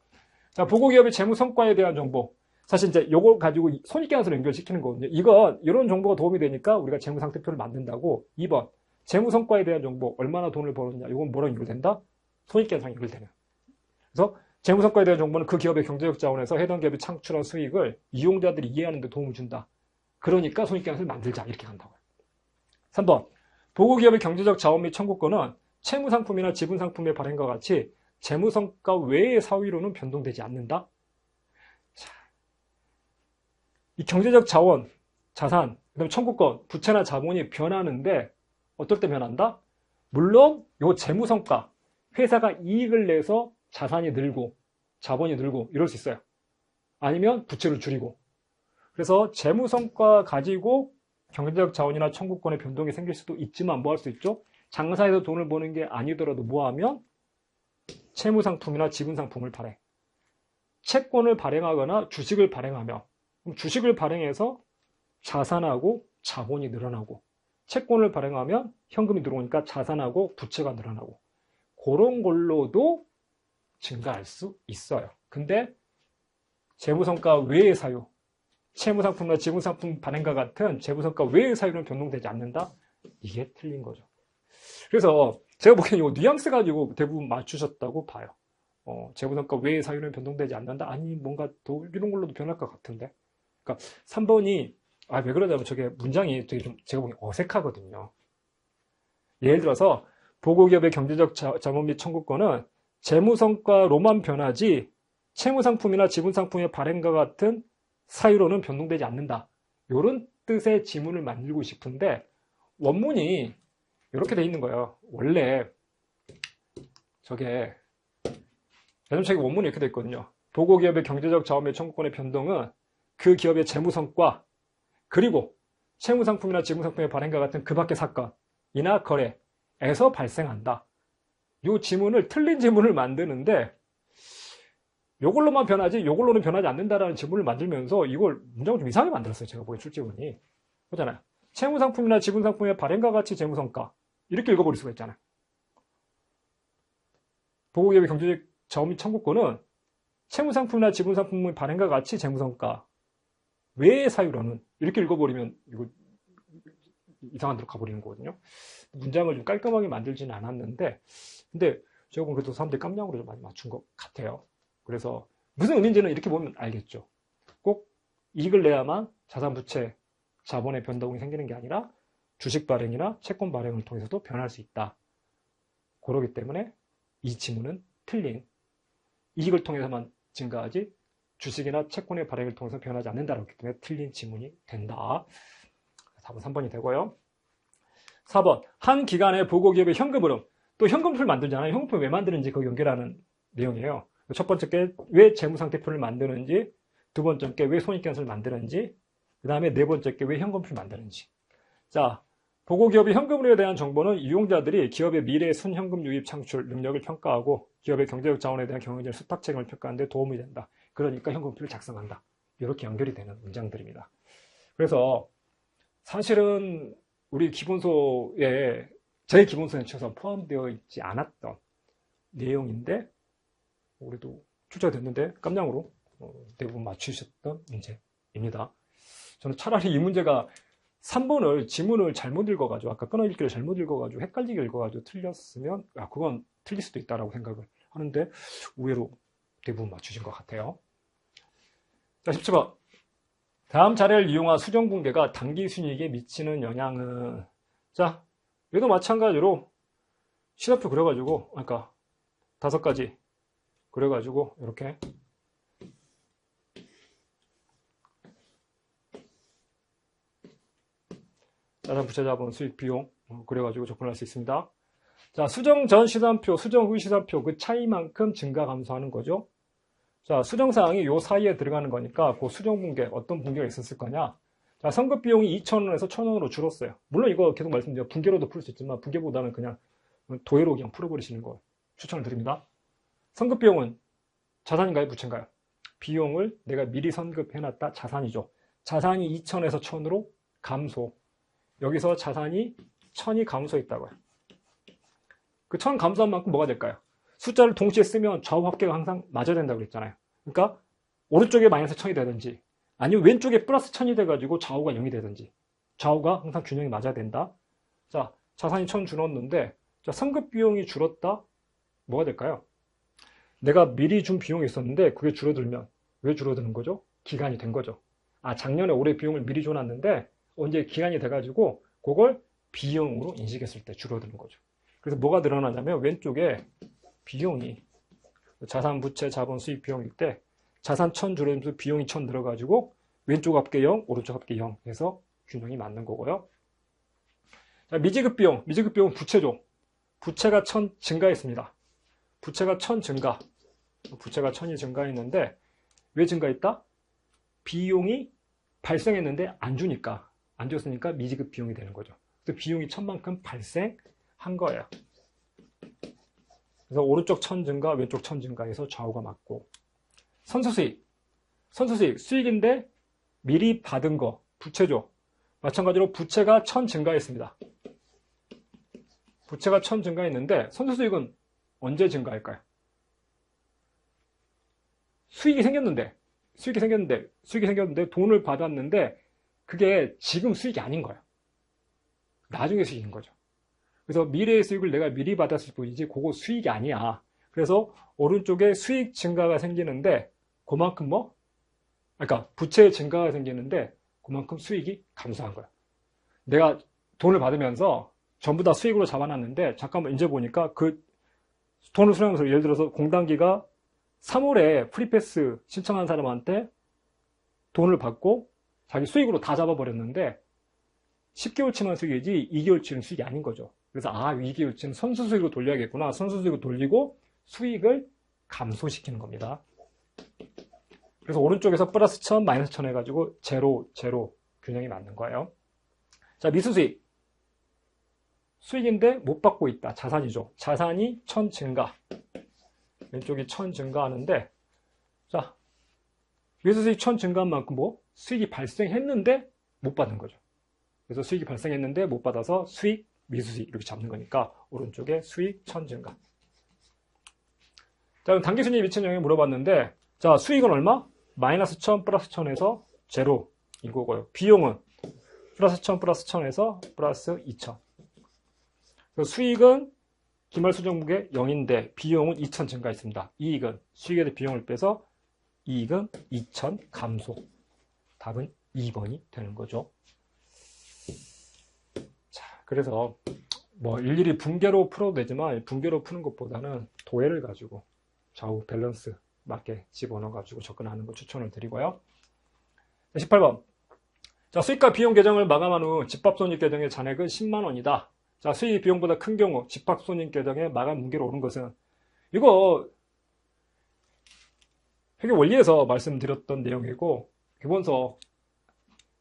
자, 보고기업의 재무 성과에 대한 정보. 사실 이제 요걸 가지고 손익계산서로 연결시키는 거거든요. 이런 정보가 도움이 되니까 우리가 재무상태표를 만든다고. 2번. 재무 성과에 대한 정보. 얼마나 돈을 벌었냐. 이건 뭐랑 연결된다? 손익계산서랑 연결되는. 그래서 재무 성과에 대한 정보는 그 기업의 경제적 자원에서 해당 기업이 창출한 수익을 이용자들이 이해하는 데 도움을 준다. 그러니까 손익계산서를 만들자. 이렇게 간다고요. 3번. 보고기업의 경제적 자원 및 청구권은 채무상품이나 지분상품의 발행과 같이 재무성과 외의 사유로는 변동되지 않는다. 자, 이 경제적 자원, 자산, 그다음에 청구권, 부채나 자본이 변하는데 어떨 때 변한다? 물론 이 재무성과, 회사가 이익을 내서 자산이 늘고 자본이 늘고 이럴 수 있어요. 아니면 부채를 줄이고. 그래서 재무성과 가지고 경제적 자원이나 청구권의 변동이 생길 수도 있지만 뭐 할 수 있죠? 장사에서 돈을 버는 게 아니더라도 뭐 하면 채무상품이나 지분상품을 발행. 채권을 발행하거나 주식을 발행하며 그럼 주식을 발행해서 자산하고 자본이 늘어나고 채권을 발행하면 현금이 들어오니까 자산하고 부채가 늘어나고 그런 걸로도 증가할 수 있어요. 근데 재무성과 외의 사유 채무상품이나 지분상품 발행과 같은 재무성과 외의 사유는 변동되지 않는다? 이게 틀린 거죠. 그래서 제가 보기엔 이 뉘앙스 가지고 대부분 맞추셨다고 봐요. 재무성과 외의 사유는 변동되지 않는다? 아니 뭔가 더 이런 걸로도 변할 것 같은데. 그러니까 3번이 왜 그러냐면 저게 문장이 되게 좀 제가 보기엔 어색하거든요. 예를 들어서 보고기업의 경제적 자본 및 청구권은 재무성과로만 변하지 채무상품이나 지분상품의 발행과 같은 사유로는 변동되지 않는다. 이런 뜻의 지문을 만들고 싶은데 원문이 이렇게 돼 있는 거예요. 원래 저게 자동차의 원문이 이렇게 돼 있거든요. 보고기업의 경제적 자원 및 청구권의 변동은 그 기업의 재무성과 그리고 채무상품이나 지분상품의 발행과 같은 그 밖의 사건이나 거래에서 발생한다. 이 지문을 틀린 지문을 만드는데 요걸로만 변하지 요걸로는 변하지 않는다라는 지문을 만들면서 이걸 문장을 좀 이상하게 만들었어요. 제가 보기엔 출제문이. 그렇잖아요. 채무상품이나 지분상품의 발행과 같이 재무성과 이렇게 읽어버릴 수가 있잖아요. 보고기업의 경제적 자원 및 청구권은 채무상품이나 지분상품의 발행과 같이 재무성과 외의 사유로는 이렇게 읽어버리면 이거 이상한 데로 가버리는 거거든요. 문장을 좀 깔끔하게 만들지는 않았는데 근데 제가 보면 그래도 사람들이 깜냥으로 좀 많이 맞춘 것 같아요. 그래서 무슨 의미인지는 이렇게 보면 알겠죠. 꼭 이익을 내야만 자산부채 자본의 변동이 생기는 게 아니라 주식 발행이나 채권 발행을 통해서도 변할 수 있다. 그러기 때문에 이 지문은 틀린 이익을 통해서만 증가하지 주식이나 채권의 발행을 통해서 변하지 않는다고 했기 때문에 틀린 지문이 된다. 4번 3번이 되고요. 4번 한 기간의 보고기업의 현금 흐름 또 현금표를 만들잖아요. 현금표 왜 만드는지 거기 연결하는 내용이에요. 첫 번째 게 왜 재무상태표를 만드는지 두 번째 게 왜 손익계산서를 만드는지 그 다음에 네 번째 게 왜 현금표를 만드는지. 자, 보고기업의 현금 흐름에 대한 정보는 이용자들이 기업의 미래 순현금 유입 창출 능력을 평가하고 기업의 경제적 자원에 대한 경영적 수탁 책임을 평가하는 데 도움이 된다. 그러니까 현금표를 작성한다. 이렇게 연결이 되는 문장들입니다. 그래서 사실은 우리 기본소에 제 기본소에 쳐서 포함되어 있지 않았던 내용인데 우리도 출제가 됐는데 깜냥으로 대부분 맞추셨던 문제입니다. 저는 차라리 이 문제가 3번을 지문을 잘못 읽어가지고 아까 끊어읽기를 잘못 읽어가지고 헷갈리게 읽어가지고 틀렸으면 그건 틀릴 수도 있다라고 생각을 하는데 의외로 대부분 맞추신 것 같아요. 자, 17번. 다음 사례를 이용한 수정분계가 당기순이익에 미치는 영향은 자, 얘도 마찬가지로 시사표 그려가지고 아까 5가지 그래가지고 이렇게 자산부채 자본 수익 비용 그래가지고 접근할 수 있습니다. 자, 수정 전 시산표, 수정 후 시산표 그 차이만큼 증가 감소하는 거죠. 자, 수정사항이 요 사이에 들어가는 거니까 그 수정분계 어떤 분계가 있었을 거냐. 자, 선급 비용이 2,000원에서 1,000원으로 줄었어요. 물론 이거 계속 말씀드려 분계로도 풀 수 있지만 분계보다는 그냥 도예로 그냥 풀어버리시는 거 추천을 드립니다. 선급 비용은 자산인가요? 부채인가요? 비용을 내가 미리 선급해놨다 자산이죠. 자산이 2,000에서 1,000으로 감소. 여기서 자산이 1,000이 감소했다고요. 그 1,000 감소한 만큼 뭐가 될까요? 숫자를 동시에 쓰면 좌우 합계가 항상 맞아야 된다고 그랬잖아요. 그러니까 오른쪽에 마이너스 1,000이 되든지 아니면 왼쪽에 플러스 1,000이 돼가지고 좌우가 0이 되든지 좌우가 항상 균형이 맞아야 된다. 자, 자산이 1,000 줄었는데 자, 선급 비용이 줄었다. 뭐가 될까요? 내가 미리 준 비용이 있었는데 그게 줄어들면 왜 줄어드는 거죠? 기간이 된 거죠. 아, 작년에 올해 비용을 미리 줘놨는데 언제 기간이 돼가지고 그걸 비용으로 인식했을 때 줄어드는 거죠. 그래서 뭐가 늘어나냐면 왼쪽에 비용이 자산, 부채, 자본, 수익 비용일 때 자산 1,000 줄어들면서 비용이 1,000 들어가지고 왼쪽 합계 0, 오른쪽 합계 0 해서 균형이 맞는 거고요. 자, 미지급 비용은 부채죠. 부채가 1,000 증가했습니다. 부채가 1,000 증가. 부채가 1,000이 증가했는데 왜 증가했다? 비용이 발생했는데 안 주니까 안 줬으니까 미지급 비용이 되는 거죠. 그래서 비용이 1,000만큼 발생한 거예요. 그래서 오른쪽 1,000 증가, 왼쪽 1,000 증가해서 좌우가 맞고 선수수익. 수익인데 미리 받은 거 부채죠. 마찬가지로 부채가 1,000 증가했습니다. 부채가 1,000 증가했는데 선수수익은 언제 증가할까요? 수익이 생겼는데 돈을 받았는데 그게 지금 수익이 아닌 거예요. 나중에 수익인 거죠. 그래서 미래의 수익을 내가 미리 받았을 뿐이지 그거 수익이 아니야. 그래서 오른쪽에 수익 증가가 생기는데 그만큼 그러니까 부채 증가가 생기는데 그만큼 수익이 감소한 거야. 내가 돈을 받으면서 전부 다 수익으로 잡아놨는데 잠깐만 이제 보니까 그 돈을 수령해서 예를 들어서 공단기가 3월에 프리패스 신청한 사람한테 돈을 받고 자기 수익으로 다 잡아버렸는데 10개월치만 수익이지 2개월치는 수익이 아닌 거죠. 그래서 2개월치는 선수 수익으로 돌려야겠구나. 선수 수익으로 돌리고 수익을 감소시키는 겁니다. 그래서 오른쪽에서 플러스 1000, 마이너스 1000 해가지고 제로 균형이 맞는 거예요. 자, 미수수익. 수익인데 못 받고 있다. 자산이죠. 자산이 1000 증가. 왼쪽이 1000 증가하는데, 자, 미수수익 1000 증가한 만큼 뭐? 수익이 발생했는데 못 받은 거죠. 그래서 수익이 발생했는데 못 받아서 수익, 미수수익 이렇게 잡는 거니까 오른쪽에 수익 1000 증가. 자, 그럼 단기순이익에 미치는 영향을 물어봤는데, 자, 수익은 얼마? 마이너스 1000 플러스 1000에서 제로 이거고요. 비용은 플러스 1000 플러스 1000에서 플러스 2000. 그래서 수익은 기말수정목에 0인데 비용은 2000 증가했습니다. 이익은 수익에 대해 비용을 빼서 이익은 2000 감소. 답은 2번이 되는 거죠. 자, 그래서 뭐 일일이 분계로 풀어도 되지만 분계로 푸는 것보다는 도해를 가지고 좌우 밸런스 맞게 집어넣어가지고 접근하는 걸 추천을 드리고요. 18번. 자, 수익과 비용 계정을 마감한 후 집합손익 계정의 잔액은 10만원이다. 자, 수익이 비용보다 큰 경우 집합손익 계정의 마감 분기로 오른 것은, 이거 회계 원리에서 말씀드렸던 내용이고, 기본서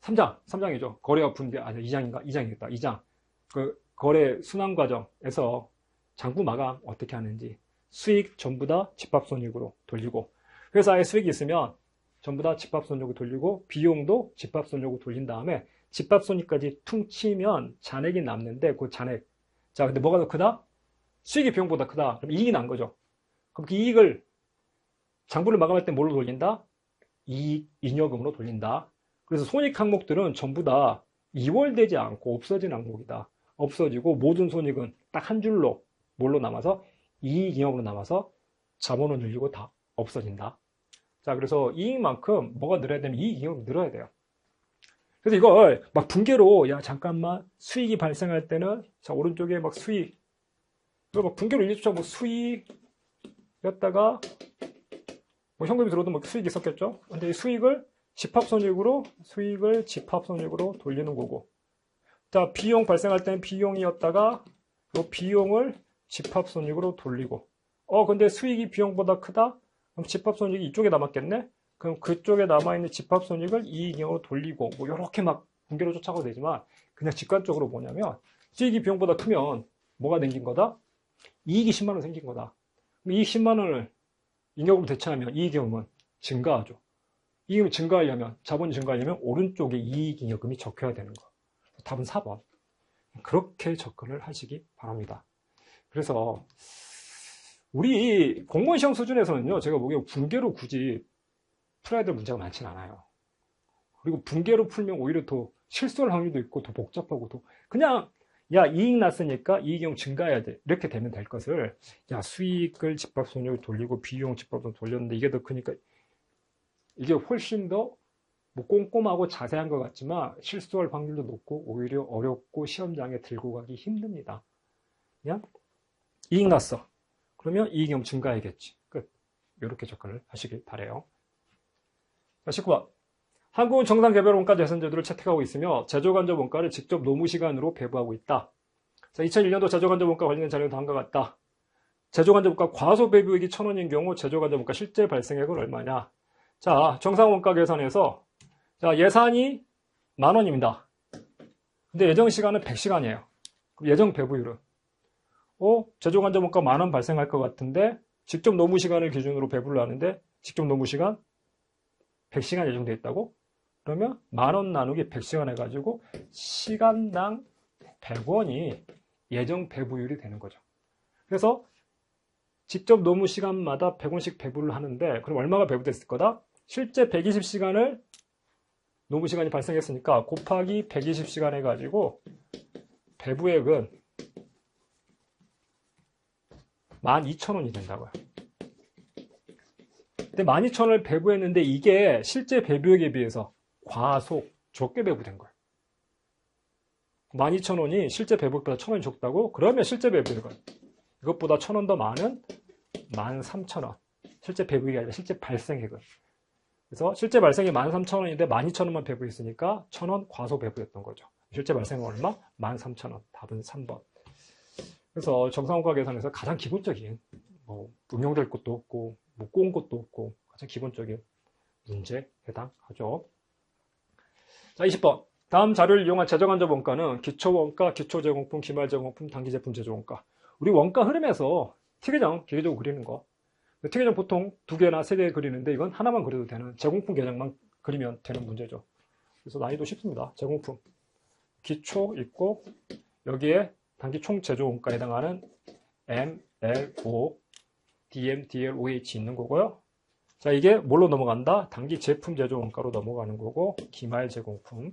3장이죠. 거래와 분배, 2장이겠다. 2장. 그 거래 순환 과정에서 장부 마감 어떻게 하는지, 수익 전부 다 집합손익으로 돌리고, 회사에 수익이 있으면 전부 다 집합손익으로 돌리고, 비용도 집합손익으로 돌린 다음에 집합손익까지 퉁치면 잔액이 남는데 그 잔액, 자, 근데 뭐가 더 크다? 수익이 비용보다 크다. 그럼 이익이 난 거죠. 그럼 그 이익을 장부를 마감할 때 뭘로 돌린다? 이익 잉여금으로 돌린다. 그래서 손익 항목들은 전부 다 이월되지 않고 없어진 항목이다. 없어지고 모든 손익은 딱 한 줄로 뭘로 남아서 이익 잉여금으로 남아서 자본은 늘리고 다 없어진다. 자, 그래서 이익만큼 뭐가 늘어야 되면 이익 잉여금이 늘어야 돼요. 그래서 이걸 막 분계로, 야, 잠깐만, 수익이 발생할 때는, 자, 오른쪽에 막 수익, 이거 막 분계로 일주차 뭐 수익이었다가, 뭐 현금이 들어오도 뭐 수익이 있었겠죠? 근데 이 수익을 집합손익으로 돌리는 거고. 자, 비용 발생할 때는 비용이었다가, 이 비용을 집합손익으로 돌리고. 근데 수익이 비용보다 크다? 그럼 집합손익이 이쪽에 남았겠네? 그럼 그쪽에 남아있는 집합손익을 이익잉여금으로 돌리고, 뭐, 요렇게 막 분계로 쫓아가도 되지만, 그냥 직관적으로 뭐냐면, 수익이 비용보다 크면, 뭐가 생긴 거다? 이익이 10만원 생긴 거다. 그럼 이익 10만원을 잉여금으로 대체하면 이익잉여금은 증가하죠. 이익잉여금이 증가하려면, 자본이 증가하려면, 오른쪽에 이익잉여금이 적혀야 되는 거. 답은 4번. 그렇게 접근을 하시기 바랍니다. 그래서, 우리 공무원 시험 수준에서는요, 제가 보기에 분계로 굳이 풀어야 될 문제가 많진 않아요. 그리고 분계로 풀면 오히려 더 실수할 확률도 있고 더 복잡하고 더 그냥 야, 이익 났으니까 이익용 증가해야 돼. 이렇게 되면 될 것을 야, 수익을 집합손익을 돌리고 비용 집합손익을 돌렸는데 이게 더 크니까 이게 훨씬 더 뭐 꼼꼼하고 자세한 것 같지만 실수할 확률도 높고 오히려 어렵고 시험장에 들고 가기 힘듭니다. 그냥 이익 났어. 그러면 이익용 증가해야겠지. 끝. 이렇게 접근을 하시길 바라요. 자, 19번. 한국은 정상개별원가 재산제도를 채택하고 있으며 제조간접 원가를 직접 노무시간으로 배부하고 있다. 자, 2001년도 제조간접 원가 관련된 자료는 다음과 같다. 제조간접 원가 과소 배부액이 1000원인 경우 제조간접 원가 실제 발생액은 얼마냐? 자, 정상원가 계산에서 자, 예산이 10,000원입니다. 근데 예정 시간은 100시간이에요. 그럼 예정 배부율은 제조간접 원가 10,000원 발생할 것 같은데 직접 노무시간을 기준으로 배부를 하는데 직접 노무시간 100시간 예정되어 있다고? 그러면 10,000원 나누기 100시간 해가지고 시간당 100원이 예정 배부율이 되는 거죠. 그래서 직접 노무 시간마다 100원씩 배부를 하는데 그럼 얼마가 배부됐을 거다? 실제 120시간을 노무 시간이 발생했으니까 곱하기 120시간 해가지고 배부액은 12,000원이 된다고요. 근데 12,000원을 배부했는데 이게 실제 배부액에 비해서 과속, 적게 배부된 거예요. 12,000원이 실제 배부액보다 1,000원이 적다고? 그러면 실제 배부액은 그것보다 1,000원 더 많은 13,000원. 실제 배부익이 아니라 실제 발생액은. 그래서 실제 발생이 13,000원인데 12,000원만 배부했으니까 1,000원 과소 배부였던 거죠. 실제 발생은 얼마? 13,000원. 답은 3번. 그래서 정상원가 계산에서 가장 기본적인 뭐 응용될 것도 없고 뭐 꼬은 것도 없고 가장 기본적인 문제에 해당하죠. 자, 20번. 다음 자료를 이용한 재정환급 원가는 기초원가, 기초제공품, 기말제공품, 단기제품 제조원가. 우리 원가 흐름에서 T계정 기계적으로 그리는 거. T계정 보통 2개나 3개 그리는데 이건 하나만 그려도 되는 제공품 계정만 그리면 되는 문제죠. 그래서 난이도 쉽습니다. 제공품. 기초 있고 여기에 단기 총 제조원가에 해당하는 M, L, O, DM, DL, OH 있는 거고요. 자, 이게 뭘로 넘어간다? 단기 제품 제조원가로 넘어가는 거고 기말 제공품.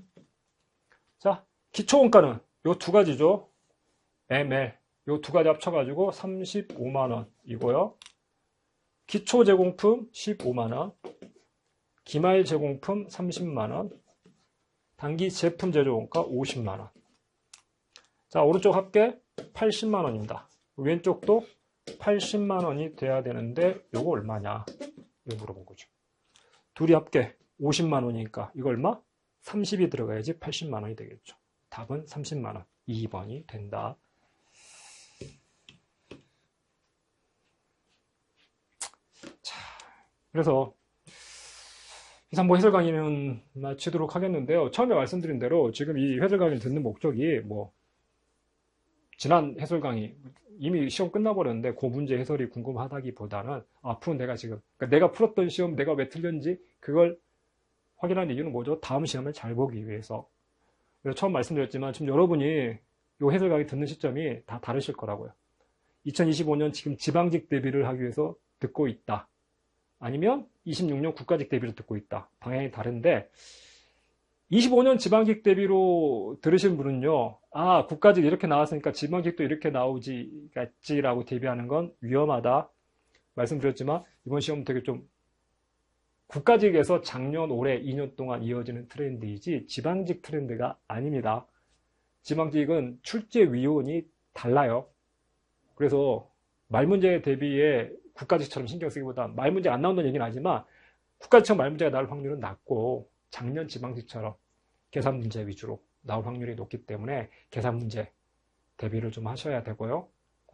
자, 기초원가는 요 2가지죠. ML 요 2가지 합쳐가지고 35만원 이고요. 기초 제공품 15만원, 기말 제공품 30만원, 단기 제품 제조원가 50만원. 자, 오른쪽 합계 80만원입니다. 왼쪽도 80만원이 돼야 되는데 요거 얼마냐? 이거 물어본 거죠. 둘이 합계 50만원이니까 이거 얼마? 30이 들어가야지 80만원이 되겠죠. 답은 30만원. 2번이 된다. 자, 그래서 이 3번 해설 강의는 마치도록 하겠는데요. 처음에 말씀드린 대로 지금 이 해설 강의를 듣는 목적이 뭐 지난 해설 강의 이미 시험 끝나버렸는데 그 문제 해설이 궁금하다기보다는 앞으로 내가 지금 그러니까 내가 풀었던 시험 내가 왜 틀렸는지 그걸 확인하는 이유는 뭐죠? 다음 시험을 잘 보기 위해서. 그래서 처음 말씀드렸지만 지금 여러분이 이 해설 강의 듣는 시점이 다 다르실 거라고요. 2025년 지금 지방직 대비를 하기 위해서 듣고 있다. 아니면 26년 국가직 대비를 듣고 있다. 방향이 다른데 25년 지방직 대비로 들으신 분은요. 아, 국가직 이렇게 나왔으니까 지방직도 이렇게 나오지라고 대비하는 건 위험하다. 말씀드렸지만 이번 시험은 되게 좀 국가직에서 작년, 올해 2년 동안 이어지는 트렌드이지 지방직 트렌드가 아닙니다. 지방직은 출제 위원이 달라요. 그래서 말문제 대비에 국가직처럼 신경 쓰기보다 말문제 안 나온다는 얘기는 하지만 국가직처럼 말문제가 나올 확률은 낮고 작년 지방직처럼 계산 문제 위주로 나올 확률이 높기 때문에 계산 문제 대비를 좀 하셔야 되고요.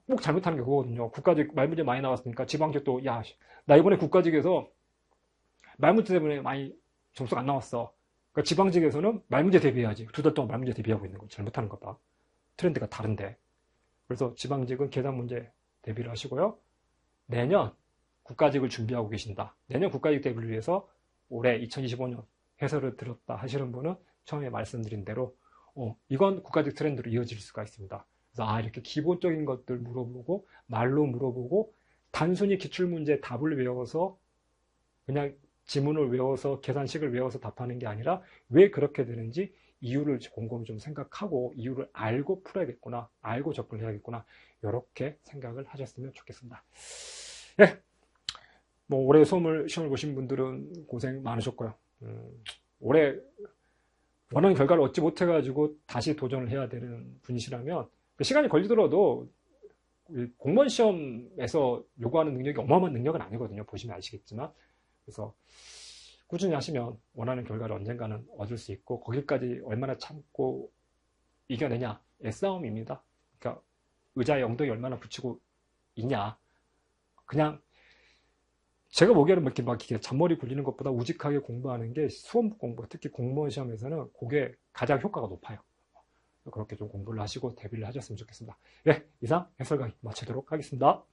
꼭 잘못하는 게 그거거든요. 국가직 말문제 많이 나왔으니까 지방직도 야, 나 이번에 국가직에서 말문제 때문에 많이 점수가 안 나왔어. 그러니까 지방직에서는 말문제 대비해야지. 2달 동안 말문제 대비하고 있는 거 잘못하는 거다. 트렌드가 다른데. 그래서 지방직은 계산 문제 대비를 하시고요. 내년 국가직을 준비하고 계신다. 내년 국가직 대비를 위해서 올해 2025년 해설을 들었다 하시는 분은 처음에 말씀드린 대로 이건 국가직 트렌드로 이어질 수가 있습니다. 그래서 이렇게 기본적인 것들 물어보고 말로 물어보고 단순히 기출문제 답을 외워서 그냥 지문을 외워서 계산식을 외워서 답하는 게 아니라 왜 그렇게 되는지 이유를 곰곰이 좀 생각하고 이유를 알고 풀어야겠구나. 알고 접근을 해야겠구나. 이렇게 생각을 하셨으면 좋겠습니다. 네. 뭐 올해 시험을 보신 분들은 고생 많으셨고요. 올해 원하는 결과를 얻지 못해가지고 다시 도전을 해야 되는 분이시라면 시간이 걸리더라도 공무원 시험에서 요구하는 능력이 어마어마한 능력은 아니거든요. 보시면 아시겠지만. 그래서 꾸준히 하시면 원하는 결과를 언젠가는 얻을 수 있고 거기까지 얼마나 참고 이겨내냐의 싸움입니다. 그러니까 의자에 엉덩이 얼마나 붙이고 있냐. 그냥 제가 보기에는 이렇게 잔머리 굴리는 것보다 우직하게 공부하는 게 수험 공부, 특히 공무원 시험에서는 그게 가장 효과가 높아요. 그렇게 좀 공부를 하시고 대비를 하셨으면 좋겠습니다. 네, 이상 해설 강의 마치도록 하겠습니다.